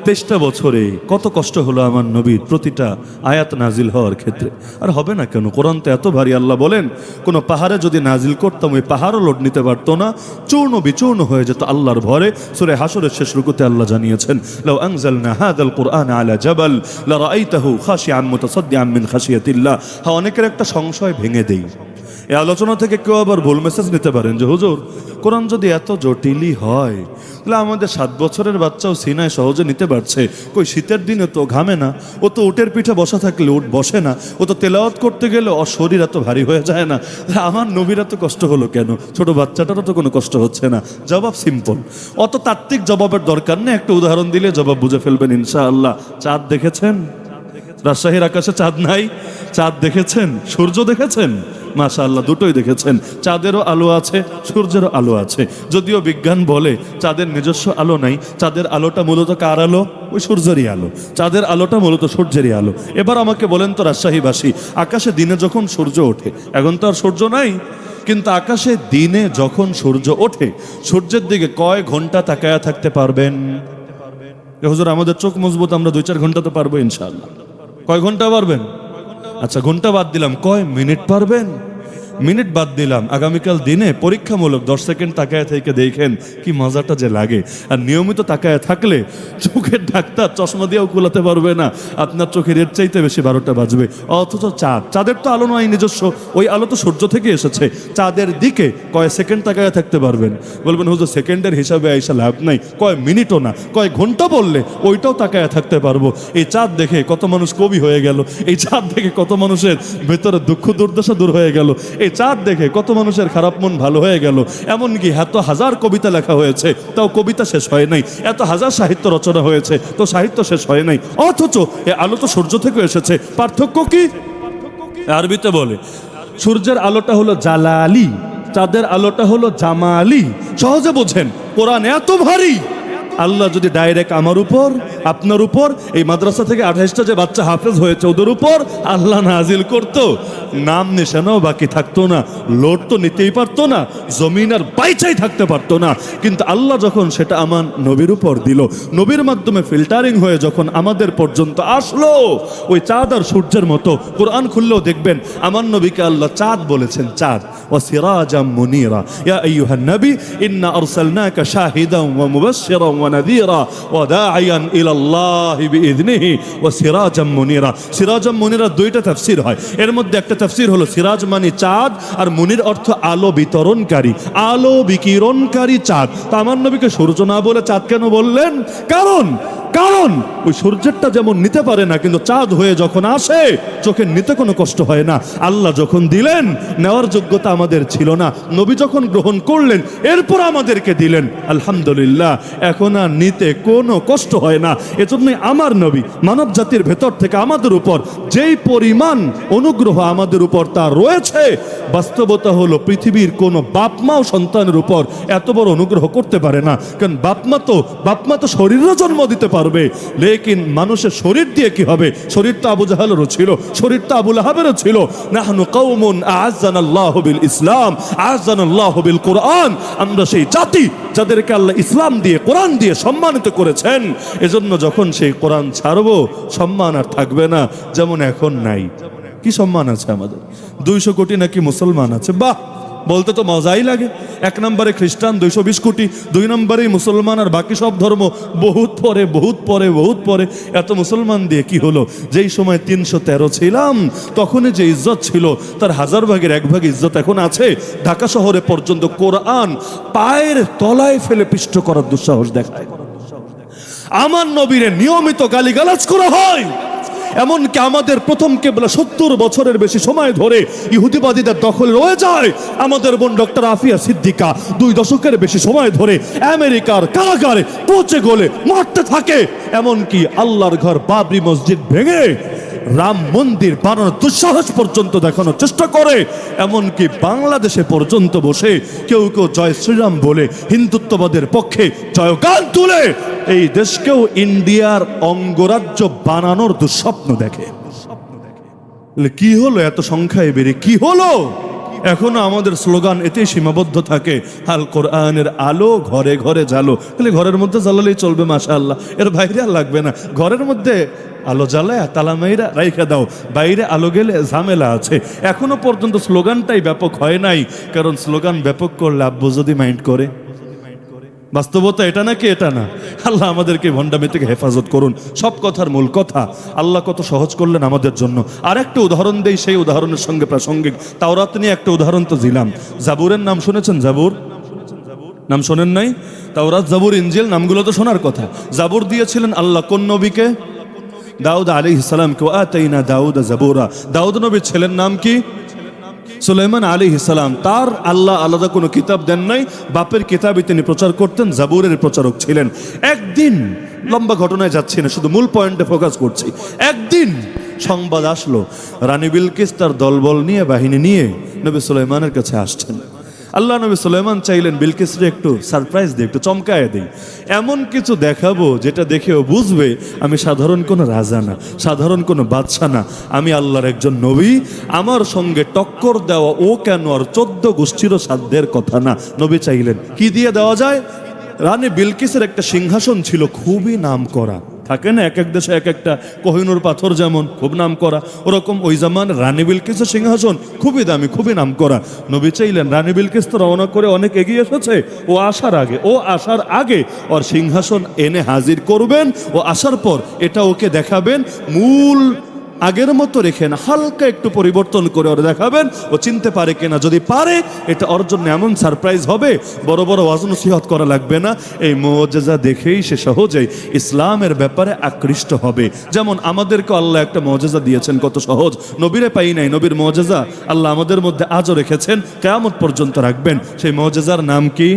23টা বছরে। কত কষ্ট হলো আমার নবীর প্রতিটা আয়াত নাজিল হওয়ার ক্ষেত্রে। আর হবে না কেন? কোরআন তো এত ভারী। আল্লাহ বলেন কোনো পাহাড়ে যদি নাজিল করতাম ওই পাহাড়ও লোড নিতে পারতো না, চূর্ণ বিচূর্ণ হয়ে যেত আল্লাহর ভরে। সূরা হাশরের শেষ রুকুতে আল্লাহ জানিয়েছেন লাউ আনজালনা হাযাল কুরআন আলা জাবাল লারাআইতাহু খাশিআন মুতাসাদ্দিআন মিন খাশিয়াতিল্লাহ। হ্যাঁ, অনেকের একটা সংশয় ভেঙে দেই। এই আলোচনা থেকে কেউ আবার ভুল মেসেজ নিতে পারেন যে হুজুর কোরআন যদি এত জটিলই হয়, তাহলে আমাদের 7 বছরের বাচ্চাও সিনায় সহজে নিতে পারছে। কই শীতের দিনে তো ঘামে না, ও তো উটের পিঠে বসা থাকলে উট বসে না, ও তো তেলাওয়াত করতে গেলে ওর শরীর এত ভারী হয়ে যায় না, আমার নবীর এত কষ্ট হলো কেন? ছোট বাচ্চাটারও তো কোনো কষ্ট হচ্ছে না। জবাব সিম্পল, অত তাত্ত্বিক জবাবের দরকার নেই। একটা উদাহরণ দিলে জবাব বুঝে ফেলবেন ইনশাআল্লাহ। চাঁদ দেখেছেন? রাজশাহীর আকাশে চাঁদ নাই? চাঁদ দেখেছেন? সূর্য দেখেছেন? মাশাআল্লাহ, দুটোই দেখেছেন। চাঁদেরও আলো আছে, সূর্যেরও আলো আছে। যদিও বিজ্ঞান বলে চাঁদের নিজস্ব আলো নাই, চাঁদের আলোটা মূলত কার আলো? ওই সূর্যেরই আলো। চাঁদের আলোটা মূলত সূর্যেরই আলো। এবার আমাকে বলেন তো রাজশাহীবাসী, আকাশে দিনে যখন সূর্য ওঠে, এখন তো আর সূর্য নাই, কিন্তু আকাশে দিনে যখন সূর্য ওঠে, সূর্যের দিকে কয় ঘন্টা তাকায়া থাকতে পারবেন? হুজুর আমাদের চোখ মজবুত, আমরা 2-4 ঘন্টা তো পারবো ইনশাআল্লাহ। কয় ঘন্টা পারবেন? আচ্ছা ঘন্টা বাদ দিলাম, কয় মিনিট পারবেন? মিনিট বাদ দিলাম, আগামীকাল দিনে পরীক্ষামূলক 10 সেকেন্ড তাকায় থেকে দেখেন কি মজাটা যে লাগে। আর নিয়মিত তাকায় থাকলে চোখের ডাক্তার চশমা দিয়েও কুলাতে পারবে না, আপনার চোখের এর চাইতে বেশি 12টা বাজবে। অথচ চাঁদের তো আলো নয় নিজস্ব, ওই আলো তো সূর্য থেকে এসেছে। চাঁদের দিকে কয় সেকেন্ড তাকায় থাকতে পারবেন? বলবেন হুজুর সেকেন্ডের হিসাবে আইসা লাভ নাই, কয় মিনিটও না, কয় ঘন্টা বললে ওইটাও তাকায় থাকতে পারবো। এই চাঁদ দেখে কত মানুষ কবি হয়ে গেল, এই চাঁদ দেখে কত মানুষের ভেতরে দুঃখ দুর্দশা দূর হয়ে গেল, এই চাঁদ দেখে কত মানুষের খারাপ মন ভালো হয়ে গেল। এমনকি এত হাজার কবিতা লেখা হয়েছে, তাও কবিতা শেষ হয় নাই। এত হাজার সাহিত্য রচনা হয়েছে, তো সাহিত্য শেষ হয় নাই। অথচ এ আলো তো সূর্য থেকে এসেছে। পার্থক্য কি? আরবিতে বলে সূর্যের আলোটা হলো জালালি, চাঁদের আলোটা হলো জামালি। সহজে বোঝেন, কোরআন এত ভারী, আল্লাহ যদি ডাইরেক্ট আমার উপর, আপনার উপর, এই মাদ্রাসা থেকে 28টা যে বাচ্চা হাফেজ হয়েছে ওদের উপর আল্লাহ নাজিল করতো, নাম নিশানাও বাকি থাকতো না, লোড তো নিতেই পারতো না, জমিন আর বাইচাই থাকতে পারতো না। কিন্তু আল্লাহ যখন সেটা আমার নবীর উপর দিল, নবীর মাধ্যমে ফিল্টারিং হয়ে যখন আমাদের পর্যন্ত আসলো, ওই চাঁদ আর সূর্যের মতো কোরআন খুললেও দেখবেন আমার নবীকে আল্লাহ চাঁদ বলেছেন, চাঁদ। ওয়া সিরাজাম মুনীরা ইয়া আইয়ুহান নবী ইন্না আরসালনাকা শাহিদান ওয়া মুবাশশিরান ওয়া নাযীরা ওয়া দাঈয়ান ইলাল্লাহি বিইذনিহি ওয়া সিরাজাম মুনীরা। সিরাজাম মুনীরা দুইটা তাফসীর হয়, এর মধ্যে একটা তাফসীর হলো সিরাজ মানে চাঁদ, আর মুনীর অর্থ আলো বিতরণকারী, আলো বিকিরণকারী চাঁদ। তো আমার নবীকে সূর্য না বলে চাঁদ কেন বললেন? কারণ ওই সূর্যেরটা যেমন নিতে পারে না, কিন্তু চাঁদ হয়ে যখন আসে চোখের নিতে কোনো কষ্ট হয় না। আল্লাহ যখন দিলেন, নেওয়ার যোগ্যতা আমাদের ছিল না, নবী যখন গ্রহণ করলেন এরপর আমাদেরকে দিলেন, আলহামদুলিল্লাহ এখন আর নিতে কোনো কষ্ট হয় না। এজন্যই আমার নবী মানব জাতির ভেতর থেকে আমাদের উপর যেই পরিমাণ অনুগ্রহ আমাদের উপর তা রয়েছে, বাস্তবতা হলো পৃথিবীর কোনো বাপমাও সন্তানের উপর এত বড় অনুগ্রহ করতে পারে না। কারণ বাপমা তো শরীরও জন্ম দিতে পারবে, লেকিন মানুষের শরীর দিয়ে কি হবে? শরীর তো আবু জাহালেরও ছিল, শরীর তো আবু লাহাবেরও ছিল। নাহনু কওমুন আ'আজ্জানাল্লাহু বিল ইসলাম আ'আজ্জানাল্লাহু বিল কুরআন। আমরা সেই জাতি যাদেরকে আল্লাহ ইসলাম দিয়ে, কোরআন দিয়ে সম্মানিত করেছেন। এজন্য যখন সেই কোরআন ছাড়বো, সম্মান আর থাকবে না যেমন এখন নাই। কি সম্মান আছে আমাদের? 200 কোটি নাকি মুসলমান আছে, বাহ, বলতে তো মজাই লাগে। 1 নম্বরে খ্রিস্টান 220 কোটি, 2 নম্বরে মুসলমান, আর বাকি সব ধর্ম বহুত পরে। এত মুসলমান দিয়ে কি হলো? যেই সময় 313 ছিলাম তখনই যে ইজ্জত ছিল তার 1000 ভাগের 1 ভাগ ইজ্জত এখন আছে। ঢাকা শহরে পর্যন্ত কোরআন পায়ের তলায় ফেলে পিষ্ট করার দুঃসাহস দেখায়। আমার নবীরে নিয়মিত গালিগালাজ করা হয়, এমনকি আমাদের প্রথম কেবলা 70 বছরের বেশি সময় ধরে ইহুদিবাদীদের দখলে রয়ে যায়। আমাদের বোন ডক্টর আফিয়া সিদ্দিকা 2 দশকের বেশি সময় ধরে আমেরিকার কারাগারে পচে গলে মরতে থাকে। এমনকি আল্লাহর ঘর বাবরি মসজিদ ভেঙে রাম মন্দির বানানোর দুঃসাহস পর্যন্ত দেখানোর চেষ্টা করে। এমনকি বাংলাদেশে পর্যন্ত বসে কেউ জয় শ্রীরাম বলে হিন্দুত্ববাদের পক্ষে জয়গান তুলে এই দেশকেও ইন্ডিয়ার অঙ্গরাজ্য বানানোর দুঃস্বপ্ন দেখে। কি হলো এত সংখ্যায় বেড়ে? কি হলো? এখনো আমাদের স্লোগান এতেই সীমাবদ্ধ থাকে, আল কোরআনের আলো ঘরে ঘরে জ্বালো। তাহলে ঘরের মধ্যে জ্বালালেই চলবে, মাশাআল্লাহ, এর বাইরে আর লাগবে না। ঘরের মধ্যে আলো জ্বালায় তালা মাইরা রাইখা দাও, বাইরে আলো গেলে ঝামেলা আছে। এখনো পর্যন্ত স্লোগানটাই ব্যাপক হয় নাই, কারণ স্লোগান ব্যাপক করলে আব্বু যদি মাইন্ড করে। বাস্তবতা এটা নাকি এটা না? আল্লাহ আমাদেরকে ভণ্ডামি থেকে হেফাজত করুন। সব কথার মূল কথা, আল্লাহ কত সহজ করলেন আমাদের জন্য। আর একটা উদাহরণ দেই, সেই উদাহরণের সঙ্গে প্রাসঙ্গিক। তাওরাত নিয়ে একটা উদাহরণ তো দিলাম। জাবুরের নাম শুনেছেন? জাবুর নাম শোনেন নাই? তাওরাত, জাবুর, ইনজিল নামগুলো তো শোনার কথা। জাবুর দিয়েছিলেন আল্লাহ কোন নবীকে? দাউদ আলাইহিস সালামকে। ওয়া আতাইনা দাউদ জাবুরা। দাউদ নবীর ছেলের নাম কি? সুলাইমান আলাইহিস সালাম। তার আল্লাহ আলাদা কোনো কিতাব দেন নাই, বাপের কিতাবই তিনি প্রচার করতেন, জাবুরের প্রচারক ছিলেন। একদিন, লম্বা ঘটনায় যাচ্ছি না, শুধু মূল পয়েন্টে ফোকাস করছি। একদিন সংবাদ আসলো রানী বিলকিস তার দলবল নিয়ে, বাহিনী নিয়ে নবী সুলাইমানের কাছে আসছেন। আল্লাহ নবী সুলাইমান চাইলেন বিলকিসরে একটু সারপ্রাইজ দিই, একটু চমকায় দিই, এমন কিছু দেখাবো যেটা দেখেও বুঝবে আমি সাধারণ কোনো রাজা না, সাধারণ কোনো বাদশা না, আমি আল্লাহর একজন নবী। আমার সঙ্গে টক্কর দেওয়া ও কেন আর 14 গোষ্ঠীরও সাধ্যের কথা না। নবী চাইলেন কি দিয়ে দেওয়া যায়? রানী বিলকিসের একটা সিংহাসন ছিল, খুবই নাম করা। থাকে না এক এক দেশে এক একটা, কোহিনুর পাথর যেমন খুব নাম করা, ওরকম ওই জামান রানী বিলকিসের সিংহাসন খুবই দামি, খুবই নাম করা। নবী চাইলেন রানী বিলকিস তো রওনা করে অনেক এগিয়ে এসেছে, ও আসার আগে ওর সিংহাসন এনে হাজির করবেন। ও আসার পর এটা ওকে দেখাবেন, মূল আগের মতো রেখে না, হালকা একটু পরিবর্তন করে ওরা দেখাবেন, ও চিনতে পারে কিনা। যদি পারে, এটা ওর জন্য এমন সারপ্রাইজ হবে, বড় বড় ওয়াজ নসিহত করা লাগবে না। এই মুআজিজা দেখেই সে সহজেই ইসলামের ব্যাপারে আকৃষ্ট হবে। যেমন আমাদেরকে আল্লাহ একটা মুআজিজা দিয়েছেন, কত সহজ, নবীরে পাই নাই, নবীর মুআজিজা আল্লাহ আমাদের মধ্যে আজও রেখেছেন, কিয়ামত পর্যন্ত রাখবেন। সেই মুআজিজার নাম কি?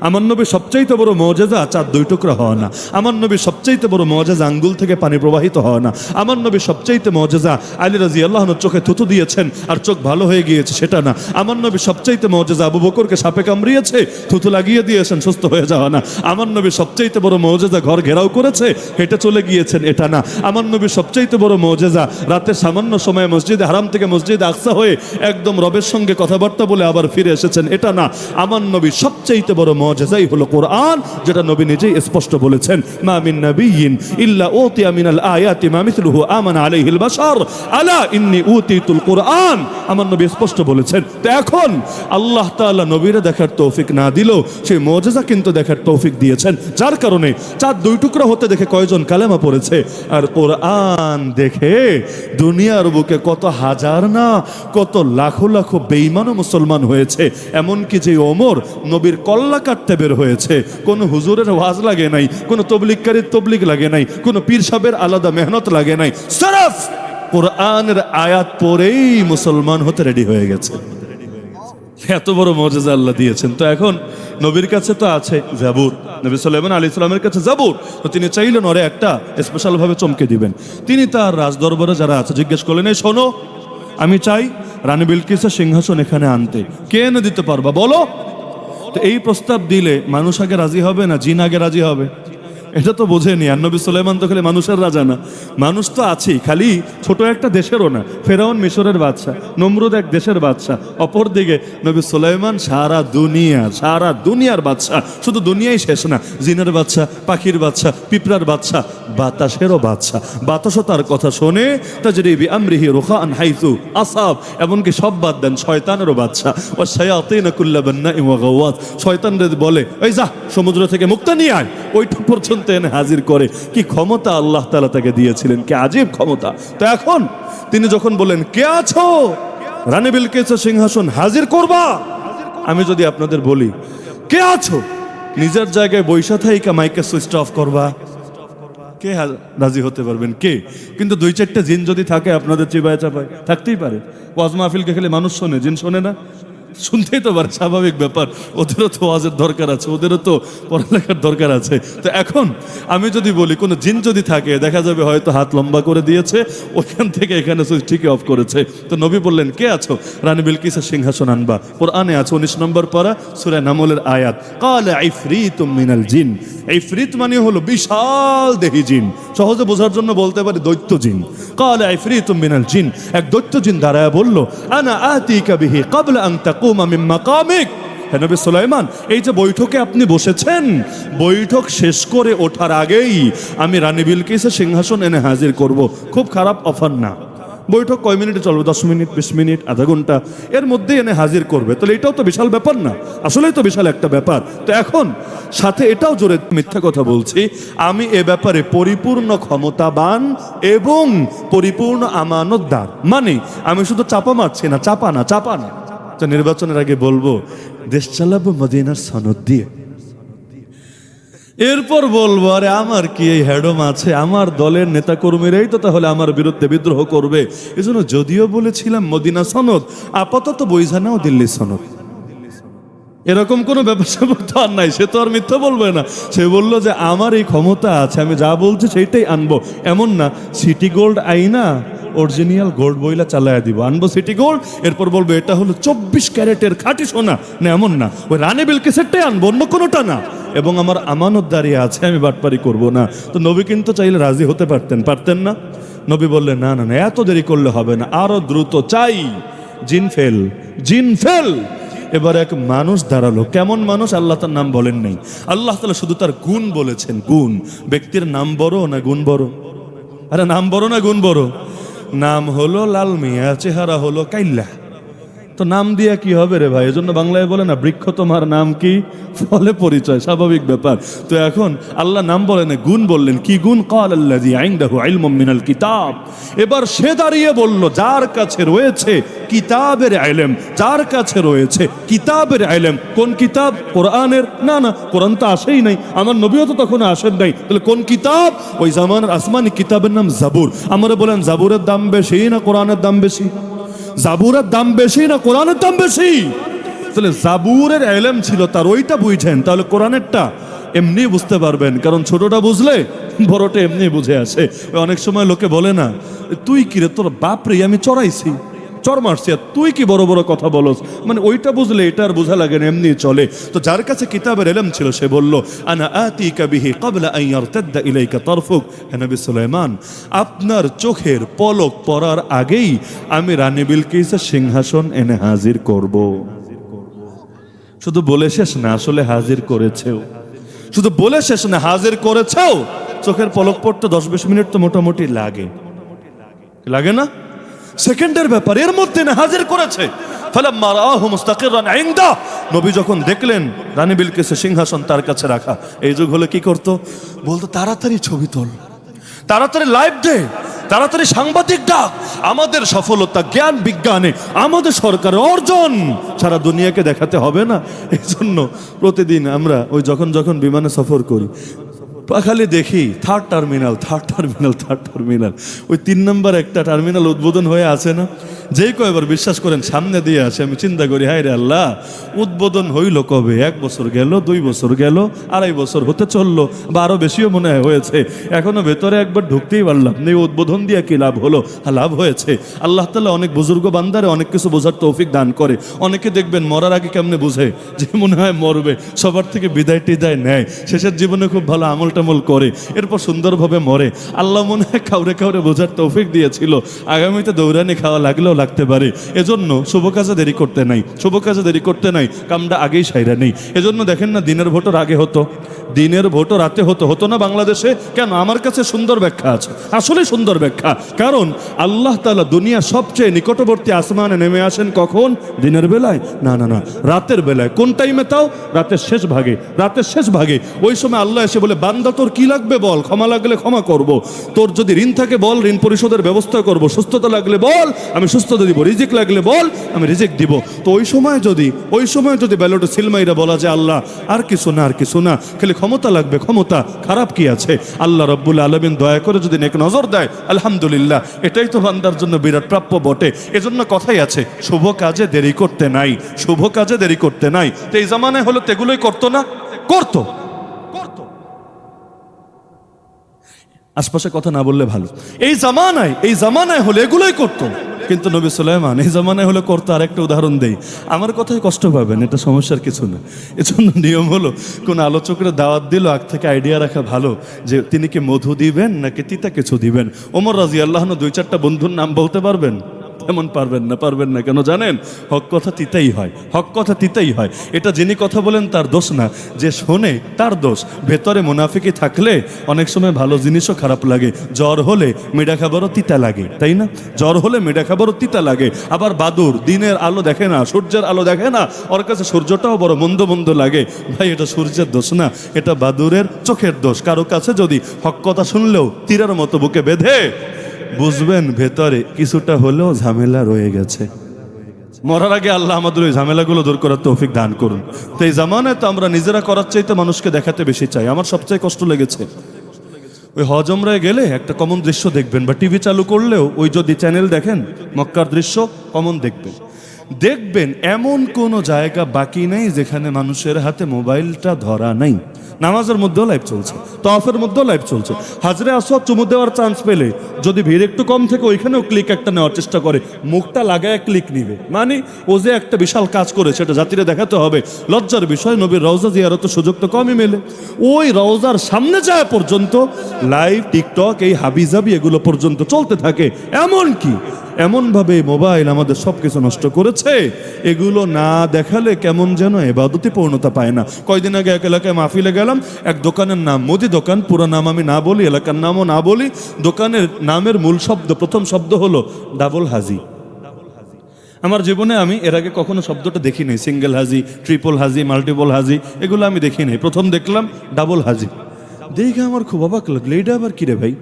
আমার নবী সবচাইতে বড় মুজিজা চাঁদ দুই টুকরা হওয়া না। আমার নবী সবচাইতে বড় মুজিজা আঙ্গুল থেকে পানি প্রবাহিত হওয়া না। আমার নবী সবচাইতে মুজিজা আলী রাদিয়াল্লাহু আনহু চোখে থুতু দিয়েছেন আর চোখ ভালো হয়ে গিয়েছে সেটা না। আমার নবী সবচাইতে মুজিজা আবু বকরকে সাপে কামড়িয়েছে, থুতু লাগিয়ে দিয়েছেন, সুস্থ হয়ে যাওয়া না। আমার নবী সবচাইতে বড় মুজিজা ঘর ঘেরাও করেছে, হেঁটে চলে গিয়েছেন, এটা না। আমার নবী সবচাইতে বড় মুজিজা রাতের সামান্য সময়ে মসজিদে হারাম থেকে মসজিদে আকসা হয়ে একদম রবের সঙ্গে কথাবার্তা বলে আবার ফিরে এসেছেন, এটা না। আমার নবী সবচাইতে বড় মুজিজাই হলো কোরআন, যেটা নবী নিজেই স্পষ্ট বলেছেন, মা মিন নাবিয়্যিন ইল্লা উতিয়া মিনাল আয়াতি মা মিসলুহু আমানা আলাইহিল বাশার আলা ইন্নী উতিতুল কোরআন। আমার নবী স্পষ্ট বলেছেন। তো এখন আল্লাহ তাআলা নবীরে দেখার তৌফিক না দিলেও সেই মুজিজা কিন্তু দেখার তৌফিক দিয়েছেন, যার কারণে চাঁদ দুই টুকরা হতে দেখে কয়জন কালেমা পড়েছে। আর কোরআন দেখে দুনিয়ার বুকে কত হাজার না কত লাখো লাখো বেঈমান মুসলমান হয়েছে। এমনকি যে ওমর নবীর কল্লা কাটতে বের হয়েছে, কোনো হুজুরের ওয়াজ লাগে নাই, কোনো তবলিগকারীর তবলিগ লাগে নাই, কোনো পীর সাহেবের আলাদা মেহনত লাগে নাই, সিরফ কোরআনের আয়াত পড়েই মুসলমান হতে রেডি হয়ে গেছে। এত বড় মুজিজা আল্লাহ দিয়েছেন। তো এখন নবীর কাছে তো আছে জাবুর, নবী সুলাইমান আলাইহিস সালামের কাছে জাবুর। তো তিনি চাইলেন ওরে একটা স্পেশাল ভাবে চমকে দিবেন। তিনি তার রাজদরবারে যারা আছে জিজ্ঞেস করলেন, এই শোনো, আমি চাই রানী বিলকিসের সিংহাসন এখানে আনতে, কে এনে দিতে পারবা বলো। তো এই প্রস্তাব দিলে মানুষ আগে রাজি হবে না জিন আগে রাজি হবে? এটা তো বোঝেনি। আর নবী সুলাইমান তো খালি মানুষের রাজা না, মানুষ তো আছেই, খালি ছোট একটা দেশেরও না। ফেরাউন মিশরের বাদশা, নমরুদ এক দেশের বাদশা, অপরদিকে নবী সুলাইমান সারা দুনিয়ার বাদশা। শুধু দুনিয়াই শেষ না, জিনের বাদশা, পাখির বাদশা, পিঁপড়ার বাদশা, বাতাসেরও বাদশা। বাতাসও তার কথা শোনে, তাজরি বিআমরিহি রুখাআন হাইসু আসাব। এমনকি সব বাদ দেন, শয়তানেরও বাদশা। ওয়া শায়াতিন কুল্লা বান্নাইন ওয়া গাওয়াত। শয়তানদের বলে, এই যা সমুদ্র থেকে মুক্তা নিয়ে আয়, ওইটা পর্যন্ত এনে হাজির করে। কি ক্ষমতা আল্লাহ তাআলা তাকে দিয়েছিলেন, কি আজীব ক্ষমতা। তো এখন তিনি যখন বলেন, কে আছো রানী বিলকিসের সিংহাসন হাজির করবা, আমি যদি আপনাদের বলি কে আছো, নিজের জায়গায় বৈশা থাইকা মাইকে সুইচ অফ করবা, কে রাজি হতে পারবেন? কে? কিন্তু দুই চারটে জিন যদি থাকে আপনাদের চিবায় চাপায়, থাকতেই পারে। ওয়াজ মাহফিলকে খেলে মানুষ শোনে, জিন শোনে না? শুনতেই তো পারে, স্বাভাবিক ব্যাপার। ওদেরও তো ওয়াজের দরকার আছে, ওদেরও তো পড়ালেখার দরকার আছে। তো এখন আমি যদি বলি কোনো জিন যদি থাকে, দেখা যাবে হয়তো হাত লম্বা করে দিয়েছে, ওখান থেকে এখানে সুইচ ঠিকই অফ করেছে। তো নবী বললেন, কে আছো রানী বিলকিসের সিংহাসন আনবা। কোরআনে আছে 19 নম্বর পারা সূরা নামলের আয়াত, ক্বালা ইফরিতুম মিনাল জিন। ইফরিত মানে হলো বিশাল দেহি জিন, সহজে বোঝার জন্য বলতে পারি দৈত্য জিন। ক্বালা ইফরিতুম মিনাল জিন, এক দৈত্য জিন দাঁড়ায় বলল, আনা আতিকা বিহি ক্বাবলা আন তাকুমা মিন মাকামিক। হে নবী সুলাইমান, এই যে বৈঠকে আপনি বসেছেন, বৈঠক শেষ করে ওঠার আগেই আমি রানী বিলকিসের সিংহাসন এনে হাজির করব। খুব খারাপ অফার না। বৈঠক কয় মিনিটে চলবে? 10 মিনিট, 20 মিনিট, আধা ঘন্টা, এর মধ্যে এনে হাজির করবে। তাহলে এটাও তো বিশাল ব্যাপার না? আসলেই তো বিশাল একটা ব্যাপার। তো এখন সাথে এটাও জোরে মিথ্যা কথা বলছি, আমি এ ব্যাপারে পরিপূর্ণ ক্ষমতাবান এবং পরিপূর্ণ আমানতদার। মানে আমি শুধু চাপা মারছি না, চাপা না। তো নির্বাচনের আগে বলবো দেশ চালাবো মদিনার সনদ দিয়ে, এরপর বলবো আরে আমার কি এই হ্যাডম আছে, আমার দলের নেতা কর্মীরাই তো তাহলে আমার বিরুদ্ধে বিদ্রোহ করবে। এজন্য যদিও বলেছিলাম মদিনা সনদ, আপাতত বইঝা নাও দিল্লি সনদ। এরকম কোনো ব্যবসা তো আর নাই। সে তো আর মিথ্যা বলবে না, সে বললো যে আমার এই ক্ষমতা আছে, আমি যা বলছি সেইটাই আনবো। এমন না সিটি গোল্ড আইনা অরিজিনাল গোল্ড বইলা চালায়া দিব, আনবো সিটি গোল্ড, এরপর বলবো এটা হলো 24 ক্যারেটের খাঁটি সোনা, না এমন না। ওই রানী বিলকিসেরটাই আনবো, অন্য কোনোটা না। এবং আমার আমানতদারি আছে, আমি বাটপারি করব না। তো নবী কিন্তু চাইলে রাজি হতে পারতেন না? নবী বললেন, না না না, এত দেরি করলে হবে না, আরো দ্রুত চাই। জিন ফেল। এবার এক মানুষ দাঁড়ালো। কেমন মানুষ? আল্লাহ তার নাম বলেন নাই। আল্লাহ তাআলা শুধু তার গুণ বলেছেন। গুণ, ব্যক্তির নাম বড় না গুণ বড়? আরে নাম বড় না গুণ বড়? নাম হলো লাল মিয়া, চেহারা হলো কাইল্লা। তো নাম দিয়া কি হবে রে ভাই? এজন্য বাংলায় বলে না, বৃক্ষ তোমার নাম কি, ফলে পরিচয়, স্বাভাবিক ব্যাপার। তো এখন আল্লাহ নাম বলেন, গুণ বললেন। কি গুণ? ক্বালাল্লাযী ইনদাহু ইলমুম মিনাল কিতাব। এবার সে দাঁড়িয়ে বলল, যার কাছে রয়েছে কিতাবের ইলম, যার কাছে রয়েছে কিতাবের ইলম। কোন কিতাব? কোরআনের? না না, কোরআন তো আসেই নাই, আমার নবীও তো তখন আসেন নাই। তাহলে কোন কিতাব? ওই জামানার আসমানি কিতাবের নাম জাবুর। আমরা বলেন জাবুরের দাম বেশি না কোরআনের দাম বেশি? জাবুরের দাম বেশি না কোরআনের দাম বেশি? তাহলে জাবুরের এলেম ছিল তার, ওইটা বুঝেন, তাহলে কোরআনেরটা এমনি বুঝতে পারবেন, কারণ ছোটটা বুঝলে বড়টা এমনি বুঝে আসে। ওই অনেক সময় লোকে বলে না, তুই কি রে, তোর বাপরে আমি চড়াইছি, চর মারছি, আর তুই কি বড় বড় কথা বলস, মানে ওইটা বুঝলে এটা আর বোঝা লাগে না, এমনি চলে। তো যার কাছে কিতাবের ইলম ছিল সে বলল, আনা আতিকা বিহি ক্বাবলা আন ইয়ারতাদ্দা ইলাইকা তারফুক। হে নবী সুলাইমান, আপনার চোখের পলক পড়ার আগেই আমি রানী বিলকিসের সিংহাসন এনে হাজির করব। শুধু বলে শেষ না, আসলে হাজির করেছেও। শুধু বলে শেষ না, হাজির করেছেও। চোখের পলক পড়তে 10-20 মিনিট তো মোটামুটি লাগে, লাগে না? সেকেন্ডের ব্যাপার, এর মধ্যে না হাজির করেছে। ফালাম্মা রাআহু মুস্তাকিরান ইনদা, নবী যখন দেখলেন রানী বিলকিসের সিংহাসন তার কাছে রাখা, এই যুগ হলে কি করতো? বলতো তাড়াতাড়ি ছবি তোল, তাড়াতাড়ি লাইভ দে, তাড়াতাড়ি সাংবাদিক ডাক। আমাদের সফলতা জ্ঞান বিজ্ঞানে আমাদের সরকারের অর্জন সারা দুনিয়াকে দেখাতে হবে না? এই জন্য প্রতিদিন আমরা ওই যখন যখন বিমানে সফর করি, খালি দেখি third terminal, third terminal, third terminal. ওই 3 নম্বর একটা টার্মিনাল উদ্বোধন হয়ে আছে না, যেই কয়বার বিশ্বাস করেন সামনে দিয়ে আসে, আমি চিন্তা করি, হায় রে আল্লাহ, উদ্বোধন হইল কবে? 1 বছর গেল, 2 বছর গেল, 2.5 বছর হতে চললো, বা আরো বেশিও মনে হয় হয়েছে, এখনো ভেতরে একবার ঢুকতেই পারলাম না। উদ্বোধন দিয়ে কি লাভ হলো? লাভ হয়েছে। আল্লাহ তাআলা অনেক বুজুর্গ বান্দারে অনেক কিছু বোঝার তৌফিক দান করে। অনেকে দেখবেন মরার আগে কেমনে বুঝে, যে মনে হয় মরবে, সবার থেকে বিদায় টিদায় নেয়, শেষের জীবনে খুব ভালো আমল টামল করে, এরপর সুন্দরভাবে মরে। আল্লাহ মনে হয় কাউরে কাউরে বোঝার তৌফিক দিয়েছিল, আগামীতে দৌড়ানি খাওয়া লাগলেও লাগতে পারে। এজন্য শুভ কাজে দেরি করতে নাই, শুভ কাজে দেরি করতে নাই, কামটা আগেই সাইরা নেই। এজন্য দেখেন না, দিনের ভোটর আগে হতো, দিনের ভোটর রাতে হতো, হতো না বাংলাদেশে? কেন? আমার কাছে সুন্দর ব্যাখ্যা আছে, আসলে সুন্দর ব্যাখ্যা। কারণ আল্লাহ তাআলা দুনিয়ার সবচেয়ে নিকটবর্তী আসমানে নেমে আসেন কখন? দিনের বেলায়? না না না, রাতের বেলায়। কোন টাইমে? তাও রাতের শেষ ভাগে, রাতের শেষ ভাগে। ওই সময় আল্লাহ এসে বলে, বান্দা তোর কি লাগবে বল, ক্ষমা লাগলে ক্ষমা করব, তোর যদি ঋণ থাকে বল, ঋণ পরিশোধের ব্যবস্থা করব, সুস্থতা লাগলে বল, আমি সুস্থতা দিব, রিজিক লাগলে বল, আমি রিজিক দিব। তো ওই সময় যদি ব্যালটে সিলমাইরা বলা যায়, আল্লাহ আর কিছু না, আর কিছু না, খালি ক্ষমতা লাগবে, ক্ষমতা, খারাপ কি আছে? আল্লাহ রাব্বুল আলামিন দয়া করে যদি নেক নজর দেয়, আলহামদুলিল্লাহ, এটাই তো বান্দার জন্য বিরাট প্রাপ্য বটে। এজন্য কথাই আছে, শুভ কাজে দেরি করতে নাই, শুভ কাজে দেরি করতে নাই। তো এই জামানায় হলো তেগুলোই করতো না? করতো। আশপাশে কথা না বললে ভালো। এই জামানায় হলে এগুলোই করতো, কিন্তু নবী সুলাইমান এই জামানায় হলে করতো। আর একটা উদাহরণ দেই, আমার কথাই কষ্ট পাবেন, এটা সমস্যার কিছু না। এজন্য নিয়ম হলো, কোন আলোচকের দাওয়াত দিল, আগ থেকে আইডিয়া রাখা ভালো, যে তিনি কি মধু দিবেন নাকি তিতা কিছু দিবেন। ওমর রাদিয়াল্লাহু আনহু 2-4টা বন্ধুর নাম বলতে পারবেন? এমন পারবেন না, পারবেন না। কেন জানেন? হক কথা তিতাই হয়, হক কথা তিতাই হয়। এটা যিনি কথা বলেন তার দোষ না, যে শোনে তার দোষ। ভেতরে মুনাফিকি থাকলে অনেক সময় ভালো জিনিসও খারাপ লাগে। জ্বর হলে মিঠা খাবারও তিতা লাগে, তাই না? জ্বর হলে মিঠা খাবারও তিতা লাগে। আবার বাদুর দিনের আলো দেখে না, সূর্যের আলো দেখে না, ওর কাছে সূর্যটাও বড় মন্দ মন্দ লাগে। ভাই, এটা সূর্যের দোষ না, এটা বাদুরের চোখের দোষ। কারো কাছে যদি হক কথা শুনলেও তীরের মতো বুকে বেঁধে, বুঝবেন ভেতরে কিছুটা হলেও ঝামেলা রয়ে গেছে। মরার আগে আল্লাহ আমাদের ওই ঝামেলাগুলো দূর করার তৌফিক দান করুন। তো এই জামানায় তো আমরা নিজেরা করার চাইতে মানুষকে দেখাতে বেশি চাই। আমার সবচেয়ে কষ্ট লেগেছে, ওই হজ উমরায় গেলে একটা কমন দৃশ্য দেখবেন, বা টিভি চালু করলেও ওই যদি চ্যানেল দেখেন, মক্কার দৃশ্য কমন দেখবেন এমন কোনো জায়গা বাকি নেই যেখানে মানুষের হাতে মোবাইলটা ধরা নাই। নামাজের মধ্যেও লাইভ চলছে, তওয়াফের মধ্যেও লাইভ চলছে। হাজরে আসওয়াদ চুমু দেওয়ার চান্স পেলে যদি ভিড় একটু কম থেকে ওইখানেও ক্লিক একটা নেওয়ার চেষ্টা করে, মুখটা লাগায় ক্লিক নিবে। মানে ও যে একটা বিশাল কাজ করে সেটা জাতিরে দেখাতে হবে। লজ্জার বিষয়, নবীর রওজা জিয়ারতের সুযোগ তো কমই মেলে। ওই রওজার সামনে যায় পর্যন্ত লাইভ, টিকটক, এই হাবিজাবি এগুলো পর্যন্ত চলতে থাকে। এমনভাবে মোবাইল আমাদের সব কিছু নষ্ট করেছে। এগুলো না দেখালে কেমন যেন ইবাদতি পূর্ণতা পায় না। কয়দিন আগে এক এলাকায় মাহফিলে গেলাম, এক দোকানের নাম মুদি দোকান, পুরো নাম আমি না বলি, এলাকার নামও না বলি। দোকানের নামের মূল শব্দ, প্রথম শব্দ হলো ডাবল হাজি। আমার জীবনে আমি এর আগে কখনো শব্দটা দেখি নাই। সিঙ্গেল হাজি, ট্রিপল হাজি, মাল্টিপল হাজি, এগুলো আমি দেখি নাই। প্রথম দেখলাম ডাবল হাজি, দেখে আমার খুব অবাক লাগলো। এইটা আবার কি রে ভাই?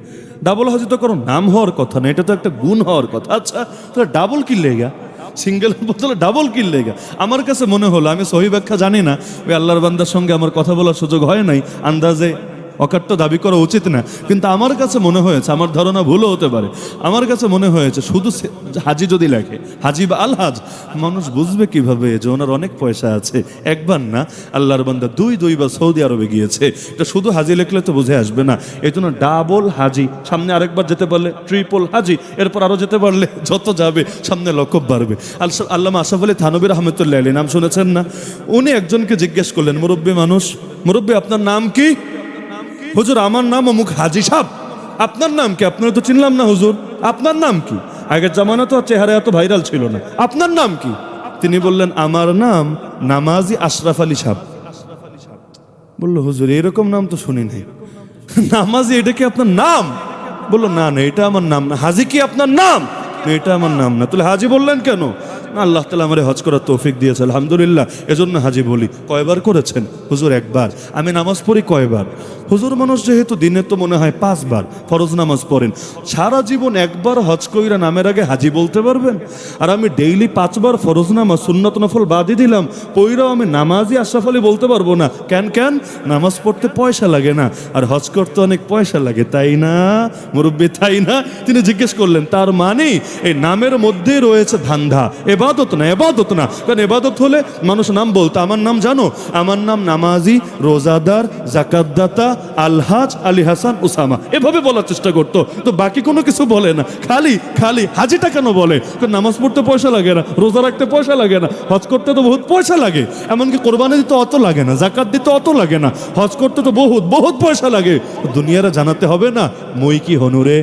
ডাবল হাজি তো কারণ নাম হওয়ার কথা না, এটা তো একটা গুণ হওয়ার কথা। আচ্ছা, তাহলে ডাবল কি লেগা? সিঙ্গেল বদলে ডাবল কি লেগা? আমার কাছে মনে হলো, আমি সহি ব্যাখ্যা জানি না, ওই আল্লাহর বান্দার সঙ্গে আমার কথা বলার সুযোগ হয় নাই, আন্দাজে অকাট্য দাবি করা উচিত না, কিন্তু আমার কাছে মনে হয়েছে, আমার ধারণা ভুলও হতে পারে, আমার কাছে মনে হয়েছে শুধু হাজি যদি লেখে, হাজি বা আলহাজ, মানুষ বুঝবে কিভাবে যে ওনার অনেক পয়সা আছে। একবার না, আল্লাহর বান্দা দুইবার সৌদি আরবে গিয়েছে, এটা শুধু হাজি লিখলে তো বুঝে আসবে না, এই জন্য ডাবল হাজি, সামনে আরেকবার যেতে পারলে ট্রিপল হাজি, এরপর আরো যেতে পারলে যত যাবে সামনে লকব বাড়বে। আল্লামা আশরাফ আলী থানভী রহমতুল্লাহ আলাইহি, নাম শুনেছেন না? উনি একজনকে জিজ্ঞেস করলেন, মুরব্বী মানুষ, মুরব্বী আপনার নাম কি? হুজুর আমার নাম অমুক হাজি সাহেব। আপনার নাম কি? আপনারা তো চিনলাম না হুজুর, আপনার নাম কি? আগের জামানা তো চেহারা এত ভাইরাল ছিল না, আপনার নাম কি? তিনি বললেন, আমার নাম নামাজি আশরাফ আলী সাহেব। বললো, হুজুর এরকম নাম তো শুনি নাই। নামাজি এটা কি আপনার নাম? বললো, না না, এটা আমার নাম না। হাজি কি আপনার নাম? এটা আমার নাম না। তাহলে হাজি বললেন কেন? না, আল্লাহ তাআলা আমারে হজ করার তৌফিক দিয়েছে, আলহামদুলিল্লাহ, এজন্য হাজি বলি। কয়বার করেছেন? হুজুর একবার। আমি নামাজ পড়ি কয়বার? হুজুর মানুষ যেহেতু দিনে তো মনে হয় 5 বার ফরজ নামাজ পড়েন, সারা জীবন একবার হজ কইরা নামের আগে হাজি বলতে পারবেন? আর আমি ডেইলি 5 বার ফরজ নামাজ সুন্নত নফল বাদই দিলাম, পইরাও আমি নামাজি আশরাফ আলী বলতে পারবো না? কেন? নামাজ পড়তে পয়সা লাগে না, আর হজ করতে অনেক পয়সা লাগে, তাই না মুরব্বী, তাই না? তিনি জিজ্ঞেস করলেন, তার মানে এই নামের মধ্যে রয়েছে ধান্ধা, এবাদত না, এবাদত না। কারণ এবাদত হলে মানুষ নাম বলতো, আমার নাম জানো? আমার নাম নামাজি, রোজাদার, জাকাতদাতা, আলহাজ আলী হাসান উসামা, এভাবে বলার চেষ্টা করতো। তো বাকি কোনো কিছু বলে না, খালি হাজিটা কেন বলে? কারণ নামাজ পড়তে পয়সা লাগে না, রোজা রাখতে পয়সা লাগে না, হজ করতে তো বহুত পয়সা লাগে, এমনকি কোরবানি দিতে অত লাগে না, জাকাত দিতে অত লাগে না, হজ করতে তো বহুত পয়সা লাগে। দুনিয়ারে জানাতে হবে না মই কি হনুরে।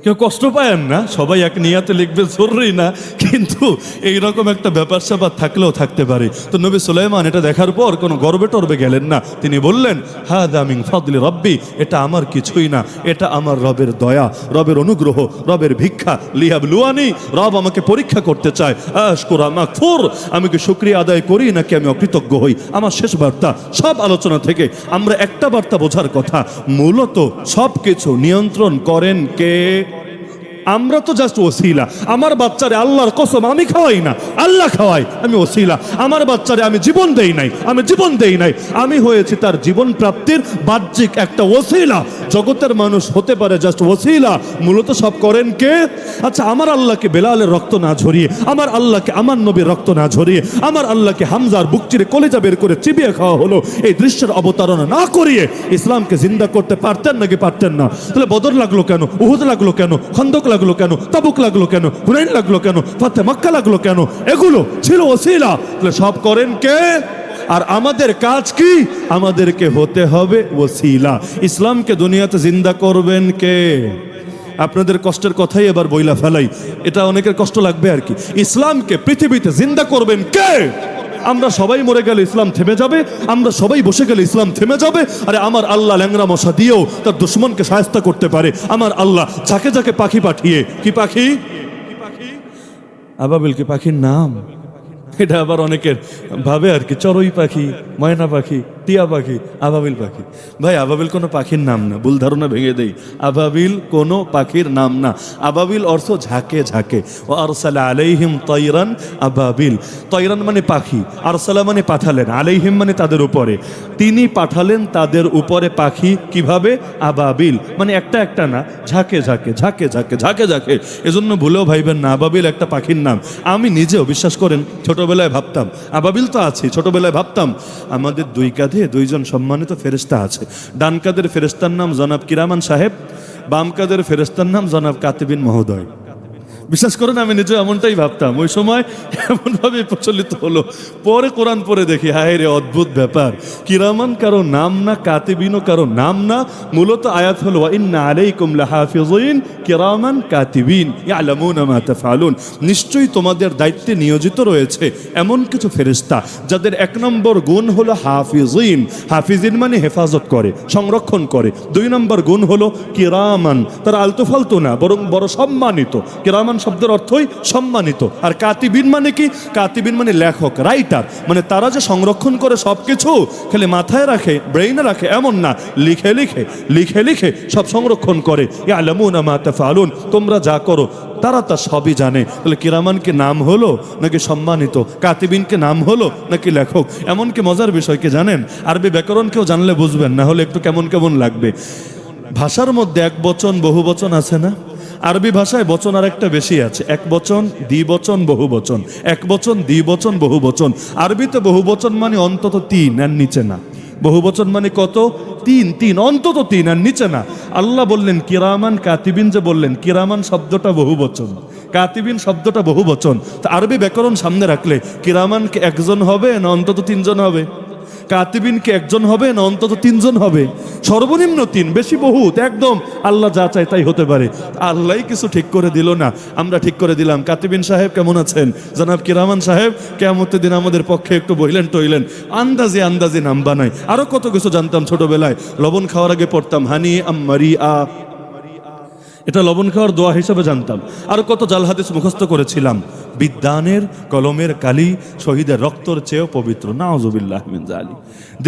কেউ কষ্ট পায়েন না, সবাই এক নিয়াতে লিখবে জরুরি না, কিন্তু এইরকম একটা ব্যাপার স্যাপার থাকলেও থাকতে পারে। তো নবী সুলাইমান এটা দেখার পর কোনো গর্বে টর্বে গেলেন না, তিনি বললেন, হাদা মিন ফাদলি রব্বি, এটা আমার কিছুই না, এটা আমার রবের দয়া, রবের অনুগ্রহ, রবের ভিক্ষা। লিয়াবলুয়ানি, রব আমাকে পরীক্ষা করতে চায়। আশকুরা মাকফুর, আমি কি শুকরিয়া আদায় করি নাকি আমি অকৃতজ্ঞ হই? আমার শেষ বার্তা, সব আলোচনা থেকে আমরা একটা বার্তা বোঝার কথা, মূলত সব কিছু নিয়ন্ত্রণ করেন কে? আমরা তো জাস্ট ওসিলা। আমার বাচ্চারে আল্লাহর কসম আমি খাওয়াই না, আল্লাহ খাওয়াই, আমি ওসিলা। আমার বাচ্চারে আমি জীবন দেই নাই, আমি হয়েছি তার জীবন প্রাপ্তির বাহ্যিক একটা ওসিলা। জগতের মানুষ হতে পারে জাস্ট ওসিলা, মূলত সব করেন কে? আচ্ছা, আমার আল্লাহকে বেলালের রক্ত না ঝরিয়ে, আমার আল্লাহকে আমার নবীর রক্ত না ঝরিয়ে, আমার আল্লাহকে হামজার বুক চিরে কলিজা বের করে চিবিয়ে খাওয়া হলো, এই দৃশ্যের অবতারণা না করিয়ে ইসলামকে জিন্দা করতে পারতেন নাকি পারতেন না? তাহলে বদর লাগলো কেন? উহুদ লাগলো কেন? খন্দক লাগলো কেন? তাবুক লাগলো কেন? হুনাইন লাগলো কেন? ফাতে মক্কা লাগলো কেন? এগুলো ছিল ওসিলা। তাহলে সব করেন কে? আর আমাদের কাজ কি? আমাদেরকে হতে হবে ওসিলা। ইসলামকে দুনিয়াতে জিন্দা করবেন কে? আপনাদের কষ্টের কথাই এবার বইলা ফেলাই, এটা অনেকের কষ্ট লাগবে আর কি। ইসলামকে পৃথিবীতে জিন্দা করবেন কে? আমরা সবাই মরে গেলে ইসলাম থেমে যাবে, আমরা সবাই বসে গেলে ইসলাম থেমে যাবে। আরে আমার আল্লাহ ল্যাংরা মশা দিয়েও তার দুশ্মনকে সাহায্য করতে পারে। আমার আল্লাহ যাকে যাকে পাখি পাঠিয়ে, কি পাখি? আবাবিল কি পাখির নাম? এটা আবার অনেকের ভাবে আর কি, চড়ুই পাখি, ময়না পাখি, টিয়া পাখি, আবাবিল পাখি। ভাই, আবাবিল কোনো পাখির নাম না, ভুল ধারণা ভেঙে দেই। আবাবিল কোনো পাখির নাম না। আবাবিল অর্থ ঝাঁকে ঝাঁকে। ও আরসালা আলাইহিম তাইরান আবাবিল। তাইরান মানে পাখি, আরসালা মানে পাঠালেন, আলাইহিম মানে তাদের উপরে। তিনি পাঠালেন তাদের উপরে পাখি, কিভাবে? আবাবিল মানে একটা একটা না, ঝাঁকে ঝাঁকে ঝাঁকে ঝাঁকে ঝাঁকে ঝাঁকে। এজন্য ভুলেও ভাইবেন না আবাবিল একটা পাখির নাম। আমি নিজেও বিশ্বাস করেন ছোটবেলায় ভাবতাম, আবাবিল তো আছে, ছোটবেলায় ভাবতাম আমাদের 2 কাঁধে 2 জন সম্মানিত ফেরেশতা আছে। ডান কাঁধের ফেরেশতার নাম জনাব কিরামান সাহেব, বাম কাঁধের ফেরেশতার নাম জনাব কাতিবিন মহোদয়। বিশ্বাস করেন আমি নিজে এমনটাই ভাবতাম, ওই সময় এমনভাবে প্রচলিত হলো। পরে কোরআন পড়ে দেখি, হায় রে অদ্ভুত ব্যাপার, কিরামান কারো নাম না, কাতিবিনও কারো নাম না। মূলত আয়াত হলো ওয়া ইন্না আলাইকুম লাহাফিজিন কিরামান কাতিবিন ইয়ালামুনা মা তাফআলুন। নিশ্চয়ই তোমাদের দায়িত্বে নিয়োজিত রয়েছে এমন কিছু ফেরেশতা যাদের 1 নম্বর গুণ হলো হাফিজিন। হাফিজিন মানে হেফাজত করে, সংরক্ষণ করে। 2 নম্বর গুণ হলো কিরামান, তারা আলতু ফালতু না, বরং বড় সম্মানিত। কিরামান শব্দের অর্থই সম্মানিত। আর কাতিবিন মানে কি? কাতিবিন মানে লেখক, রাইটার। মানে তারা যে সংরক্ষণ করে সবকিছু, খালি মাথায় রাখে, ব্রেইনে রাখে এমন না, লিখে লিখে লিখে লিখে সব সংরক্ষণ করে। ইয়ালামুনা মা তাফআলুন, তোমরা যা করো তারা তা সবই জানে। তাহলে কিরামানকে নাম হলো নাকি সম্মানিত, কাতিবিনকে নাম হলো নাকি লেখক? এমনকি মজার বিষয় কি জানেন, আরবি ব্যাকরণ কেউ জানলে বুঝবেন, না হলে একটু কেমন কেমন লাগবে। ভাষার মধ্যে এক বচন বহু বচন আছে না? আরবি ভাষায় বচন আর একটা বেশি আছে, এক বচন দ্বিবচন বহু বচন, এক বচন দ্বিবচন বহু বচন। আরবিতে বহু বচন মানে অন্তত তিন আর নিচে না, বহু বচন মানে কত? তিন, তিন, অন্তত তিন আর নিচে না। আল্লাহ বললেন কিরামান কাতিবিন, যে বললেন কিরামান শব্দটা বহু বচন, কাতিবিন শব্দটা বহু বচন। তা আরবি ব্যাকরণ সামনে রাখলে কিরামানকে একজন হবে না অন্তত তিনজন হবে? কাতিবিনকে একজন হবে না অন্তত তিনজন হবে? সর্বনিম্ন তিন, বেশি বহুত, একদম আল্লাহ যা চায় তাই হতে পারে। আল্লাহ কিছু ঠিক করে দিল না, আমরা ঠিক করে দিলাম। কাতিবিন সাহেব কেমন আছেন? জনাব কিরামান সাহেব কিয়ামতের দিন আমাদের পক্ষে একটু বইলেন টইলেন, আন্দাজে আন্দাজে নাম বানাই। আরো কত কিছু জানতাম ছোটবেলায়, লবণ খাওয়ার আগে পড়তাম হানি আম্মারি আ, এটা লবণ খাওয়ার দোয়া হিসাবে জানতাম। আর কত জাল হাদিস মুখস্থ করেছিলাম। বিদ্যানের কলমের কালি শহীদের রক্তর চেয়েও পবিত্র, নাউজুবিল্লাহ মিন যালিক।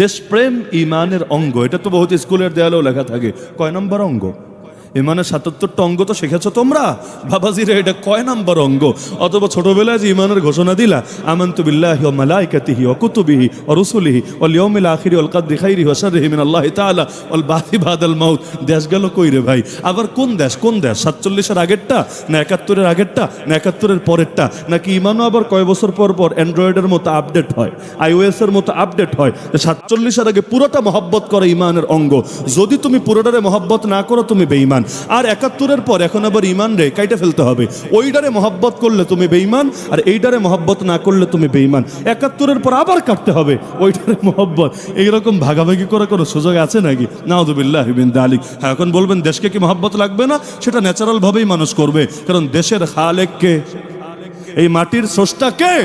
দেশপ্রেম ইমানের অঙ্গ, এটা তো বহুত স্কুলের দেয়ালেও লেখা থাকে। কয় নম্বর অঙ্গ? ইমানের ৭৭টা অঙ্গ তো শিখেছো তোমরা, বাবাজিরা এটা কয় নাম্বার অঙ্গ? অথবা ছোটবেলায় যে ইমানের ঘোষণা দিলা, আমানতু বিল্লাহি ওয়া মালাইকাতিহি ওয়া কুতুবিহি ওয়া রুসুলিহি ওয়াল ইয়াউমিল আখিরি ওয়াল কদরি খাইরিহি ওয়া শাররিহি মিনাল্লাহি তাআলা ওয়াল বাসি বাদাল মাউত, দেশ গেল কই রে ভাই? আবার কোন দেশ? কোন দেশ? ৪৭-এর আগেরটা না ৭১-এর আগেরটা না ৭১-এর পরেরটা? নাকি ইমানও আবার কয় বছর পর পর অ্যান্ড্রয়েডের মতো আপডেট হয়, আইওএস এর মতো আপডেট হয়? ৪৭-এর আগে পুরোটা মহব্বত করে ইমানের অঙ্গ। যদি তুমি পুরোটারে মহব্বত না করো তুমি বেঈমান। আর ৭১-এর পর এখন আবার ইমান রে কাইটা ফেলতে হবে। ওইটারে মহব্বত করলে তুমি বেঈমান, আর এইটারে মহব্বত না করলে তুমি বেঈমান। ৭১-এর পর আবার কাটতে হবে ওইটারে মহব্বত। এইরকম ভাগাভাগি করে কোনো সুযোগ আছে নাকি? নাউযুবিল্লাহি মিন যালিক। হ্যাঁ, এখন বলবেন দেশকে কি মহব্বত লাগবে না? সেটা ন্যাচারাল ভাবেই মানুষ করবে, কারণ দেশের খালেক কে? এই মাটির স্রষ্টা কে?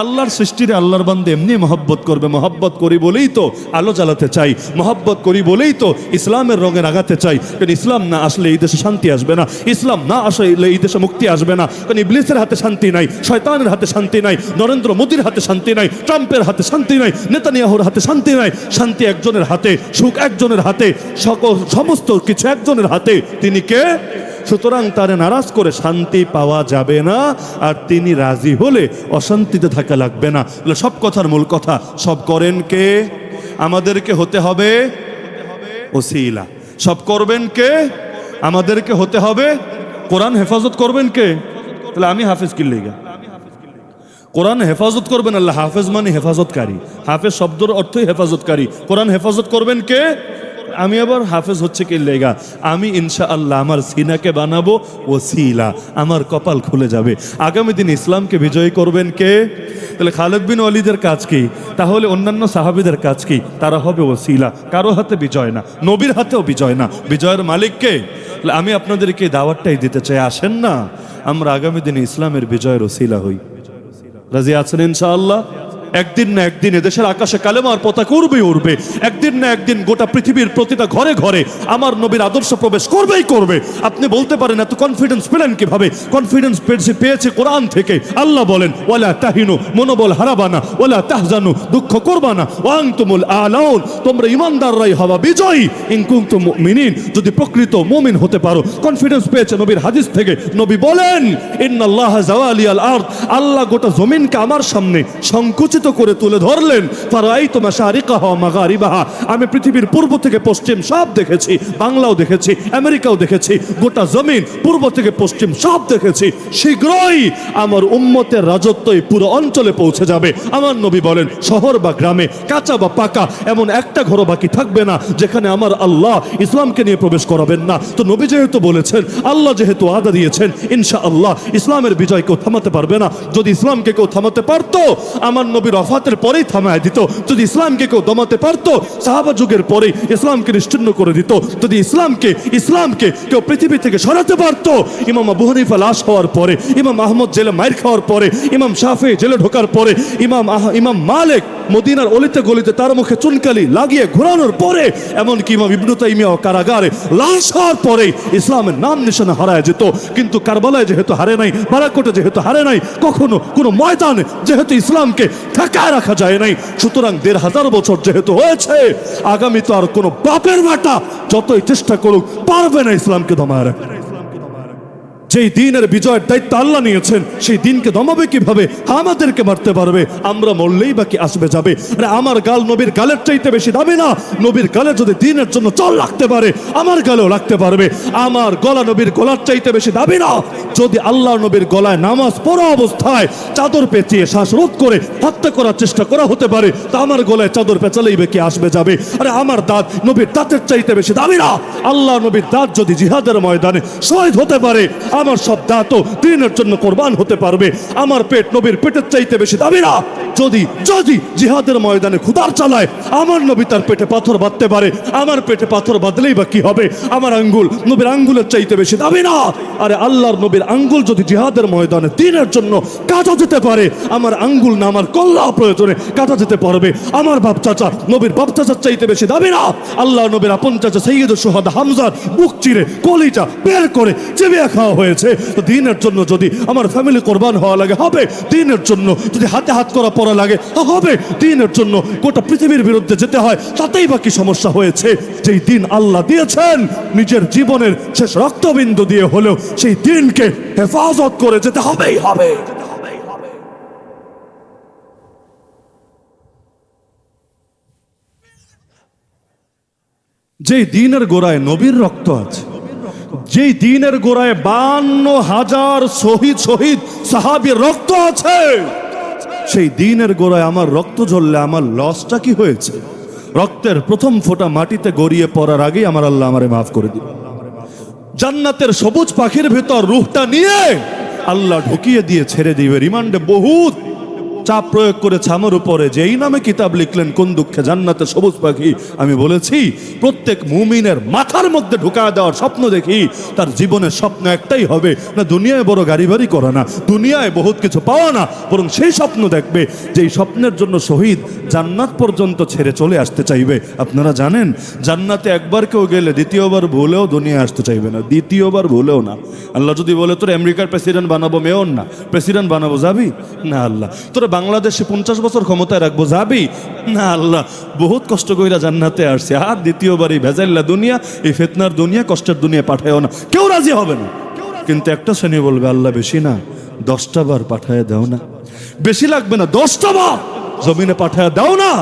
আল্লাহর সৃষ্টিরে আল্লাহর বান্দে এমনি মহব্বত করবে। মহব্বত করি বলেই তো আলো জ্বালাতে চাই, মহব্বত করি বলেই তো ইসলামের রঙে রাগাতে চাই। কারণ ইসলাম না আসলে এই দেশে শান্তি আসবে না, ইসলাম না আসলে এই দেশে মুক্তি আসবে না। কারণ ইবলিসের হাতে শান্তি নাই, শয়তানের হাতে শান্তি নাই, নরেন্দ্র মোদীর হাতে শান্তি নাই, ট্রাম্পের হাতে শান্তি নাই, নেতানিয়াহুর হাতে শান্তি নাই। শান্তি একজনের হাতে, সুখ একজনের হাতে, সমস্ত কিছু একজনের হাতে। তিনি কে? সুতরাং তারে নারাজ করে শান্তি পাওয়া যাবে না, আর তিনি রাজি হলে অশান্তিতে থাকা লাগবে না। সব কথার মূল কথা, সব করেন কে? আমাদেরকে হতে হবে ওসিলা। সব করবেন কে? আমাদেরকে হতে হবে। কোরআন হেফাজত করবেন কে? তাহলে আমি হাফেজ কিল্লিগা, কোরআন হেফাজত করবেন আল্লাহ। হাফেজ মানে হেফাজতকারী, হাফেজ শব্দের অর্থই হেফাজতকারী। কোরআন হেফাজত করবেন কে? আমি আবার হাফেজ হচ্ছে কি লেগা? আমি ইনশাআল্লাহ আমার সিনাকে বানাবো ওসিলা, আমার কপাল খুলে যাবে। আগামী দিন ইসলামকে বিজয়ী করবেন কে? তাহলে খালেদ বিন ওয়ালিদের কাজ কি? তাহলে অন্যান্য সাহাবীদের কাজ কি? তারা হবে ওসিলা। কারো হাতে বিজয় না, নবীর হাতেও বিজয় না, বিজয়ের মালিক কে? তাহলে আমি আপনাদেরকে দাওয়াতটাই দিতে চাই, আসেন না আমরা আগামী দিনে ইসলামের বিজয়ের ওসিলা হই। রাজি আছেন ইনশাআল্লাহ? একদিন না একদিন এদেশের আকাশে কালেমার পতাকা উড়বে উড়বে। একদিন না একদিন গোটা পৃথিবীর প্রতিটা ঘরে ঘরে আমার নবীর আদর্শ প্রবেশ করবেই করবে। আপনি বলতে পারেন এত কনফিডেন্স পেলেন কিভাবে? কনফিডেন্স পেয়েছে কোরআন থেকে। আল্লাহ বলেন ওয়ালা তাহিনু, মনোবল হারাবা না, ওয়ালা তাহজানু, দুঃখ করবা না, ওয়া আনতুমুল আলাউন, তোমরা ইমানদাররাই হবা বিজয়ী, ইন কুনতুম মুমিনিন, যদি প্রকৃত মুমিন হতে পারো। কনফিডেন্স পেয়েছে নবীর হাদিস থেকে। নবী বলেন ইন্নাল্লাহা জাওয়ালিয়াল আরদ, আল্লাহ গোটা জমিনকে আমার সামনে সংকুচিত করে তুলে ধরলেন। ফারাআইতু মাশারিকাহা ওয়া মাগারিবাহা, আমি পৃথিবীর পূর্ব থেকে পশ্চিম সব দেখেছি, বাংলাও দেখেছি, আমেরিকাও দেখেছি, গোটা জমিন পূর্ব থেকে পশ্চিম সব দেখেছি। শীঘ্রই আমার উম্মতের রাজত্বই পুরো অঞ্চলে পৌঁছে যাবে। আমার নবী বলেন শহর বা গ্রামে, কাঁচা বা পাকা, এমন একটা ঘর বাকি থাকবে না যেখানে আমার আল্লাহ ইসলামকে নিয়ে প্রবেশ করাবেন না। তো নবী যেহেতু বলেছেন, আল্লাহ যেহেতু ওয়াদা দিয়েছেন, ইনশাআল্লাহ ইসলামের বিজয় কেউ থামাতে পারবে না। যদি ইসলামকে কেউ থামাতে পারতো আমার নবীর ওয়াফাতের পরেই থামায় দিত। যদি ইসলামকে কেউ দমাতে পারতো সাহাবা যুগের পরেই ইসলামকে নিশ্চিহ্ন করে দিত। যদি ইসলামকে কেউ পৃথিবী থেকে সরাতে পারতো ইমাম আবু হানিফা লাশ হওয়ার পরে, ইমাম আহমদ জেলে মাইর খাওয়ার পরে, ইমাম শাফি জেলে ঢোকার পরে, ইমাম মালিক মদিনার অলিতে গলিতে তার মুখে চুনকালি লাগিয়ে ঘোরানোর পরে, এমনকি ইমাম ইবনু তাইমিয়া কারাগারে লাশ হওয়ার পরে ইসলামের নাম নিশানা হারায় যেত। কিন্তু কারবালায় যেহেতু হারে নাই, বারাকোটে যেহেতু হারে নাই, কখনো কোনো ময়দানে যেহেতু ইসলামকে ঠেকায় রাখা যায় নাই, সুতরাং ১৫০০ বছর যেহেতু হয়েছে, আগামী তো আর কোনো বাপের বেটা যতই চেষ্টা করুক পারবে না ইসলামকে দমায় রাখতে। যেই দিনের বিজয়ের দায়িত্ব আল্লাহ নিয়েছেন, সেই দিনকে দমাবে কিভাবে? আমাদেরকে মারতে পারবে, আমরা মরলেই বাকি আসবে যাবে। আরে আমার গাল নবীর গালের চাইতে বেশি দামি না? নবীর গালে যদি দিনের জন্য চল লাগতে পারে, আমার গালেও লাগতে পারবে। আমার গলা নবীর গলার চাইতে বেশি দামি না? যদি আল্লাহ নবীর গলায় নামাজ পড়া অবস্থায় চাদর পেঁচিয়ে শ্বাসরোধ করে হত্যা করার চেষ্টা করা হতে পারে, তা আমার গলায় চাদর পেঁচালেই বাকি আসবে যাবে। আরে আমার দাঁত নবীর দাঁতের চাইতে বেশি দামি না? আল্লাহ নবীর দাঁত যদি জিহাদের ময়দানে শহীদ হতে পারে, আমার সব দাঁতও দিনের জন্য কোরবান হতে পারবে। আমার পেট নবীর পেটের চাইতে বেশি দামি না? যদি যদি জিহাদের ময়দানে ক্ষুধার চালায়, আমার নবী তার পেটে পাথর বাঁধতে পারে, আমার পেটে পাথর বাঁধলেই বা কি হবে? আমার আঙ্গুল নবীর আঙ্গুলের চাইতে বেশি দামি না? আরে আল্লাহর নবীর আঙ্গুল যদি জিহাদের ময়দানে দিনের জন্য কাটা যেতে পারে, আমার আঙ্গুল না আমার কল্লা প্রয়োজনে কাটা যেতে পারবে। আমার বাপ চাচা নবীর বাপ চাচার চাইতে বেশি দামি না? আল্লাহ নবীর আপন চাচা সাইয়্যিদুশ শুহাদা হামজার বুক চিরে কলিটা বের করে চিবিয়ে খাওয়া হয়েছে। তো দিনের জন্য যদি আমার ফ্যামিলি কোরবান হওয়া লাগে, হবে। দিনের জন্য যদি হাতে হাত করা পড়া লাগে, হবে। দিনের জন্য গোটা পৃথিবীর বিরুদ্ধে যেতে হয়, তাতেই বাকি সমস্যা হয়েছে। যেই দিন আল্লাহ দিয়েছেন, নিজের জীবনের শেষ রক্তবিন্দু দিয়ে হলেও সেই দিনকে হেফাজত করে যেতে হবেই হবে। যেই দিনের গোড়ায় নবীর রক্ত আছে, যেই দিনের গোড়ায় 52,000 শহীদ সাহাবীর রক্ত আছে, সেই দিনের গোড়ায় আমার রক্ত ঝরলে আমার লসটা কি হয়েছে? রক্তের প্রথম ফোঁটা মাটিতে গড়িয়ে পড়ার আগেই আমার আল্লাহ আমারে মাফ করে দিবে। জান্নাতের সবুজ পাখির ভেতর রূহটা নিয়ে আল্লাহ ঢুকিয়ে দিয়ে ছেড়ে দিবে। রিমান্ডে বহুত চাপ প্রয়োগ করেছে আমার উপরে, যে এই নামে কিতাব লিখলেন কোন দুঃখে জান্নাতের সবুজ পাখি। আমি বলেছি, প্রত্যেক মুমিনের মাথার মধ্যে ঢুকা দেওয়ার স্বপ্ন দেখি, তার জীবনের স্বপ্ন একটাই হবে, না দুনিয়ায় বড় গাড়ি বাড়ি করা, না দুনিয়ায় বহুত কিছু পাওয়া, না বরং সেই স্বপ্ন দেখবে যে এই স্বপ্নের জন্য শহীদ জান্নাত পর্যন্ত ছেড়ে চলে আসতে চাইবে। আপনারা জানেন, জান্নাতে একবার কেউ গেলে দ্বিতীয়বার ভুলেও দুনিয়া আসতে চাইবে না, দ্বিতীয়বার ভুলেও না। আল্লাহ যদি বলে তোর আমেরিকার প্রেসিডেন্ট বানাবো, মেয়র না প্রেসিডেন্ট বানাবো, যাবি না? আল্লাহ তোর বাংলাদেশে 50 বছর ক্ষমতায় রাখবো, যাবি না? আল্লাহ বহুত কষ্ট কইরা জান্নাতে আসছে, আর দ্বিতীয়বারই ভেজাইল্লা দুনিয়া, এই ফিতনার দুনিয়া, কষ্টের দুনিয়া পাঠায়ও না। কেউ রাজি হবে না, কিন্তু একটা শ্রেণী বলবে আল্লাহ বেশি না, 10টা বার পাঠায় দাও না, বেশি লাগবে না, 10টা বার জমিনে পাঠায় দাও না।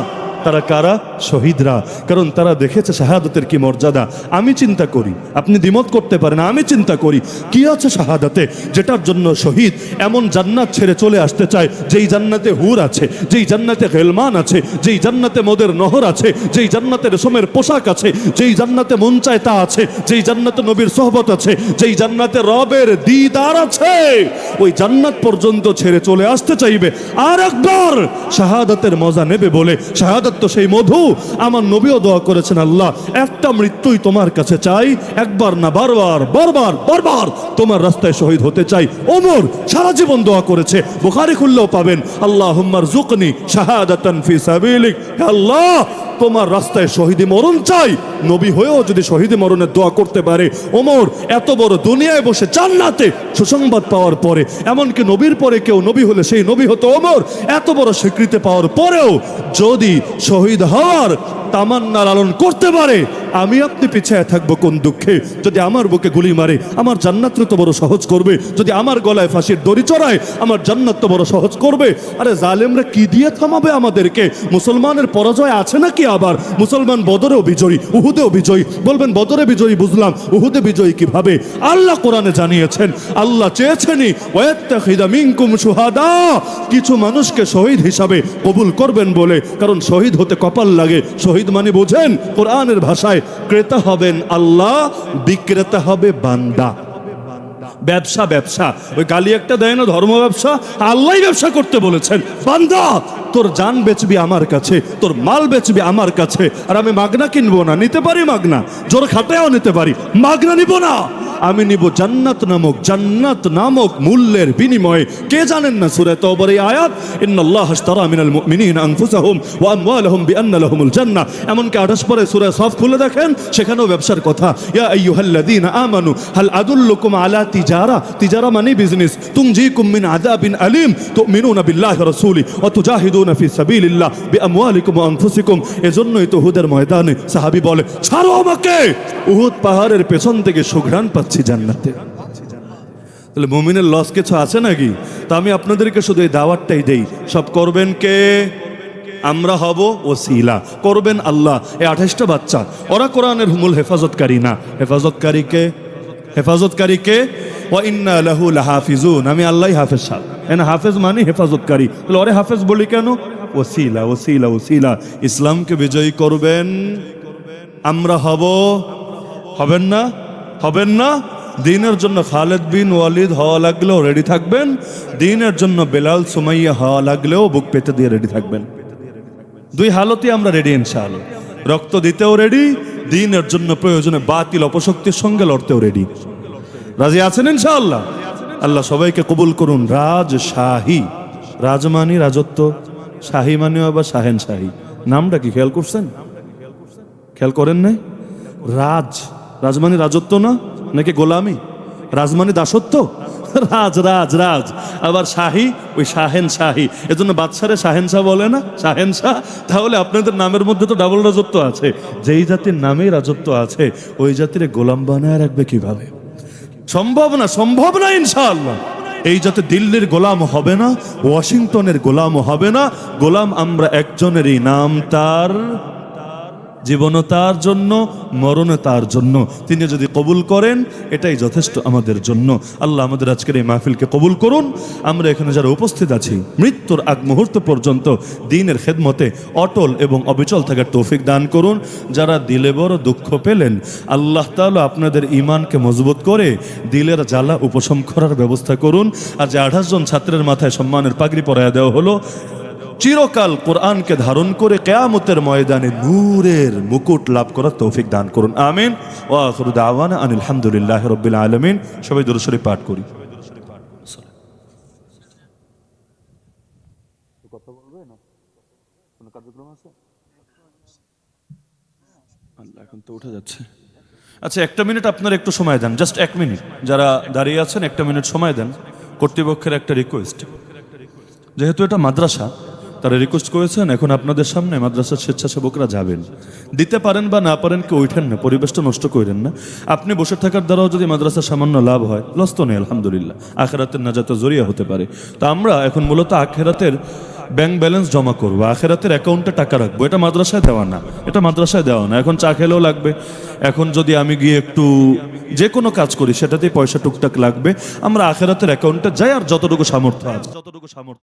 তারা কারা? শহীদরা। কারণ তারা দেখেছে শাহাদাতের কি মর্যাদা। আমি চিন্তা করি, আপনি দ্বিমত করতে পারেন, আমি চিন্তা করি কি আছে শাহাদাতে, যেটার জন্য শহীদ এমন জান্নাত ছেড়ে চলে আসতে চায় যেই জান্নাতে হুর আছে, যেই জান্নাতে গেলমান আছে, যেই জান্নাতে মদের নহর আছে, যেই জান্নাতে রেশমের পোশাক আছে, যেই জান্নাতে মন চায় তা আছে, যেই জান্নাতে নবীর সোহবত আছে, যেই জান্নাতে রবের দিদার আছে, ওই জান্নাত পর্যন্ত ছেড়ে চলে আসতে চাইবে আর একবার শাহাদাতের মজা নেবে বলে। শাহাদাত তো সেই মধু। আমার নবীও দোয়া করেছেন, আল্লাহ একটা মৃত্যুই তোমার কাছে চাই, একবার না বারবার বারবার বারবার তোমার রাস্তায় শহীদ হতে চাই। ওমর সারা জীবন দোয়া করেছে, বুখারী খুললেও পাবেন, আল্লাহুম্মা রযুকনি শাহাদাতান ফি সাবিলিক, হে আল্লাহ তোমার রাস্তায় শহীদি মরণ চাই। নবী হয়েও যদি শহীদি মরণের দোয়া করতে পারে, ওমর এত বড় দুনিয়ায় বসে জান্নাতে সুসংবাদ পাওয়ার পরে, এমনকি নবীর পরে কেউ নবী হলে সেই নবী হতো ওমর, এত বড় স্বীকৃতি পাওয়ার পরেও যদি শহীদ হওয়ার তামান্না লালন করতে পারে, আমি আপনি পিছায় থাকবো কোন দুঃখে? যদি আমার বুকে গুলি মারে, আমার জান্নাত তো বড় সহজ করবে। যদি আমার গলায় ফাঁসির দড়ি চড়ায়, আমার জান্নাত তো বড় সহজ করবে। আরে জালেমরা কি দিয়ে থামাবে আমাদেরকে? মুসলমানের পরাজয় আছে নাকি? আবার মুসলমান বদরেও বিজয়ী, উহুদেও বিজয়ী। বলবেন বদরে বিজয়ী বুঝলাম, উহুদে বিজয়ী কিভাবে? আল্লাহ কোরআনে জানিয়েছেন, আল্লাহ চেয়েছেনই ওয়াত্তাখিযা মিনকুম শুহাদা, কিছু মানুষকে শহীদ হিসাবে কবুল করবেন বলে। কারণ শহীদ হতে কপাল লাগে। শহীদ মানে বোঝেন কোরআনের ভাষায়, ক্রেতা হবেন আল্লাহ, বিক্রেতা হবে বান্দা। ব্যবসা ব্যবসা, ওই গালি একটা দেয় না, ধর্ম ব্যবসা, আল্লাহই ব্যবসা করতে বলেছেন। বান্দা তোর জান বেচবি আমার কাছে, তোর মাল বেচবি আমার কাছে, আর আমি মাগনা কিনবো না। নিতে পারি মাগনা, জোর খাটায়ও নিতে পারি, মাগনা নিব না। আমি নিব জান্নাত নামক মূল্যের বিনিময়ে। কে জানেন না সূরা তাওবার এই আয়াত, ইন্নাল্লাহা আশতারা মিনাল মুমিনিনা আনফুসাহুম ওয়া আমওয়ালাহুম বিআন্না লাহুমুল জান্নাহ। এমনকি 28 পরে সূরা সফ খুলে দেখেন, সেখানেও ব্যবসার কথা। ইয়া আইয়ুহাল্লাযীনা আমানু হাল আদুল্লুকুম আলা তিজারা মানে বিজনেস, তুনজিকুম মিন আযাবিন আলীম তুমিনুনা বিল্লাহি ওয়া রাসূলিহি ওয়া তুজাহিদুনা ফি সাবিলিল্লাহ বিআমওয়ালিকুম ওয়া আনফুসিকুম। এজন্যই তো উহুদের ময়দানে সাহাবী বলে, ছাড়ো আমাকে, উহুদ পাহাড়ের পেছন থেকে সুঘ্রাণ পাচ্ছি জান্নাতে। তাহলে মুমিনের লস কিছু আছে নাকি? তা আমি আপনাদেরকে শুধু এই দাওয়াতটাই দেই, সব করবেন কে? আমরা হব ওসিলা, করবেন আল্লাহ। এই 28টা বাচ্চা ওরা কোরআনের মূল হেফাজতকারী না। হেফাজতকারীকে, হেফাজতকারীকে ওয়া ইন্না লাহু লাহাফিজুন, আমি আল্লাহই হাফেজ সাহেব। এনা হাফেজ মানে হেফাজতকারী, তাহলে ওরে হাফেজ বলি কেন? ওসিলা ওসিলা ওসিলা। ইসলামকে বিজয়ী করবেন, আমরা হব, হবেন না? হবেন না? দিনের জন্য খালেদ বিন ওয়ালিদ হওয়া লাগলেও রেডি থাকবেন, দিনের জন্য বেলাল সুমাইয়া হওয়া লাগলেও বুক পেতে দিয়ে রেডি থাকবেন। দুই হালতে আমরা রেডি ইনশাআল্লাহ। রক্ত দিতেও রেডি, দিনের জন্য প্রয়োজনে বাতিল অপশক্তির সঙ্গে লড়তেও রেডি। রাজি আছেন ইনশাআল্লাহ? আল্লাহ সবাইকে কবুল করুন। রাজশাহী, রাজমানি রাজত্ব, শাহী মানে আবার শাহেন শাহী। নামটা কি খেয়াল করছেন? খেয়াল করেন নাই? রাজ, রাজমানি রাজত্ব না, নাকি গোলামি? রাজমানি দাসত্ব, রাজ রাজ রাজ। আবার শাহী, ওই শাহেন শাহী। এজন্য বাদশারে শাহেন শাহ বলে না, শাহেন শাহ। তাহলে আপনাদের নামের মধ্যে তো ডাবল রাজত্ব আছে। যেই জাতির নামেই রাজত্ব আছে, ওই জাতির গোলাম বানায় রাখবে কিভাবে? সম্ভব না, সম্ভব না ইনশাআল্লাহ। এই যাতে দিল্লির গোলাম হবে না, ওয়াশিংটনের গোলাম হবে না। গোলাম আমরা একজনেরই, নাম তার, জীবন তার জন্য, মরণ তার জন্য। তিনি যদি কবুল করেন এটাই যথেষ্ট আমাদের জন্য। আল্লাহ আমাদের আজকের এই মাহফিলকে কবুল করুন। আমরা এখানে যারা উপস্থিত আছি, মৃত্যুর আগ মুহূর্ত পর্যন্ত দ্বীনের খেদমতে অটল এবং অবিচল থাকার তৌফিক দান করুন। যারা দিলে বড় দুঃখ পেলেন, আল্লাহ তাআলা আপনাদের ঈমানকে মজবুত করে দিলের জ্বালা উপশম করার ব্যবস্থা করুন। আর যে 28 জন ছাত্রের মাথায় সম্মানের পাগড়ি পরায়া দেওয়া হলো, চিরকাল কোরআনকে ধারণ করে কিয়ামতের ময়দানে নূরের মুকুট লাভ করার তৌফিক দান করুন। আমিন। ওয়া আখিরু দাওয়ানা আনিল হামদুলিল্লাহি রাব্বিল আলামিন। সবাই দুরূদ শরীফ পাঠ করি। কথা বলবে না, কোনো কার্যক্রম আছে? আল্লাহ, এখন তো উঠে যাচ্ছে। আচ্ছা, 1 মিনিট আপনারা একটু সময় দেন, জাস্ট 1 মিনিট। যারা দাঁড়িয়ে আছেন 1 মিনিট সময় দেন। কর্তৃপক্ষের একটা রিকোয়েস্ট, যেহেতু এটা মাদ্রাসা, তারা রিকোয়েস্ট করেছেন এখন আপনাদের সামনে মাদ্রাসার স্বেচ্ছাসেবকরা যাবেন। দিতে পারেন বা না পারেন, কেউ ওইঠেন না, পরিবেশটা নষ্ট করেন না। আপনি বসে থাকার দ্বারাও যদি মাদ্রাসার সামান্য লাভ হয়, লস তো নেই, আলহামদুলিল্লাহ। আখেরাতের নাজাতের জরিয়া হতে পারে। তা আমরা এখন মূলত আখেরাতের ব্যাংক ব্যালেন্স জমা করবো, আখেরাতের অ্যাকাউন্টে টাকা রাখবো। এটা মাদ্রাসায় দেওয়া না, এটা মাদ্রাসায় দেওয়া না। এখন চা খেলেও লাগবে, এখন যদি আমি গিয়ে একটু যে কোনো কাজ করি সেটাতেই পয়সা টুকটাক লাগবে। আমরা আখেরাতের অ্যাকাউন্টে যাই, আর যতটুকু সামর্থ্য আছে, যতটুকু সামর্থ্য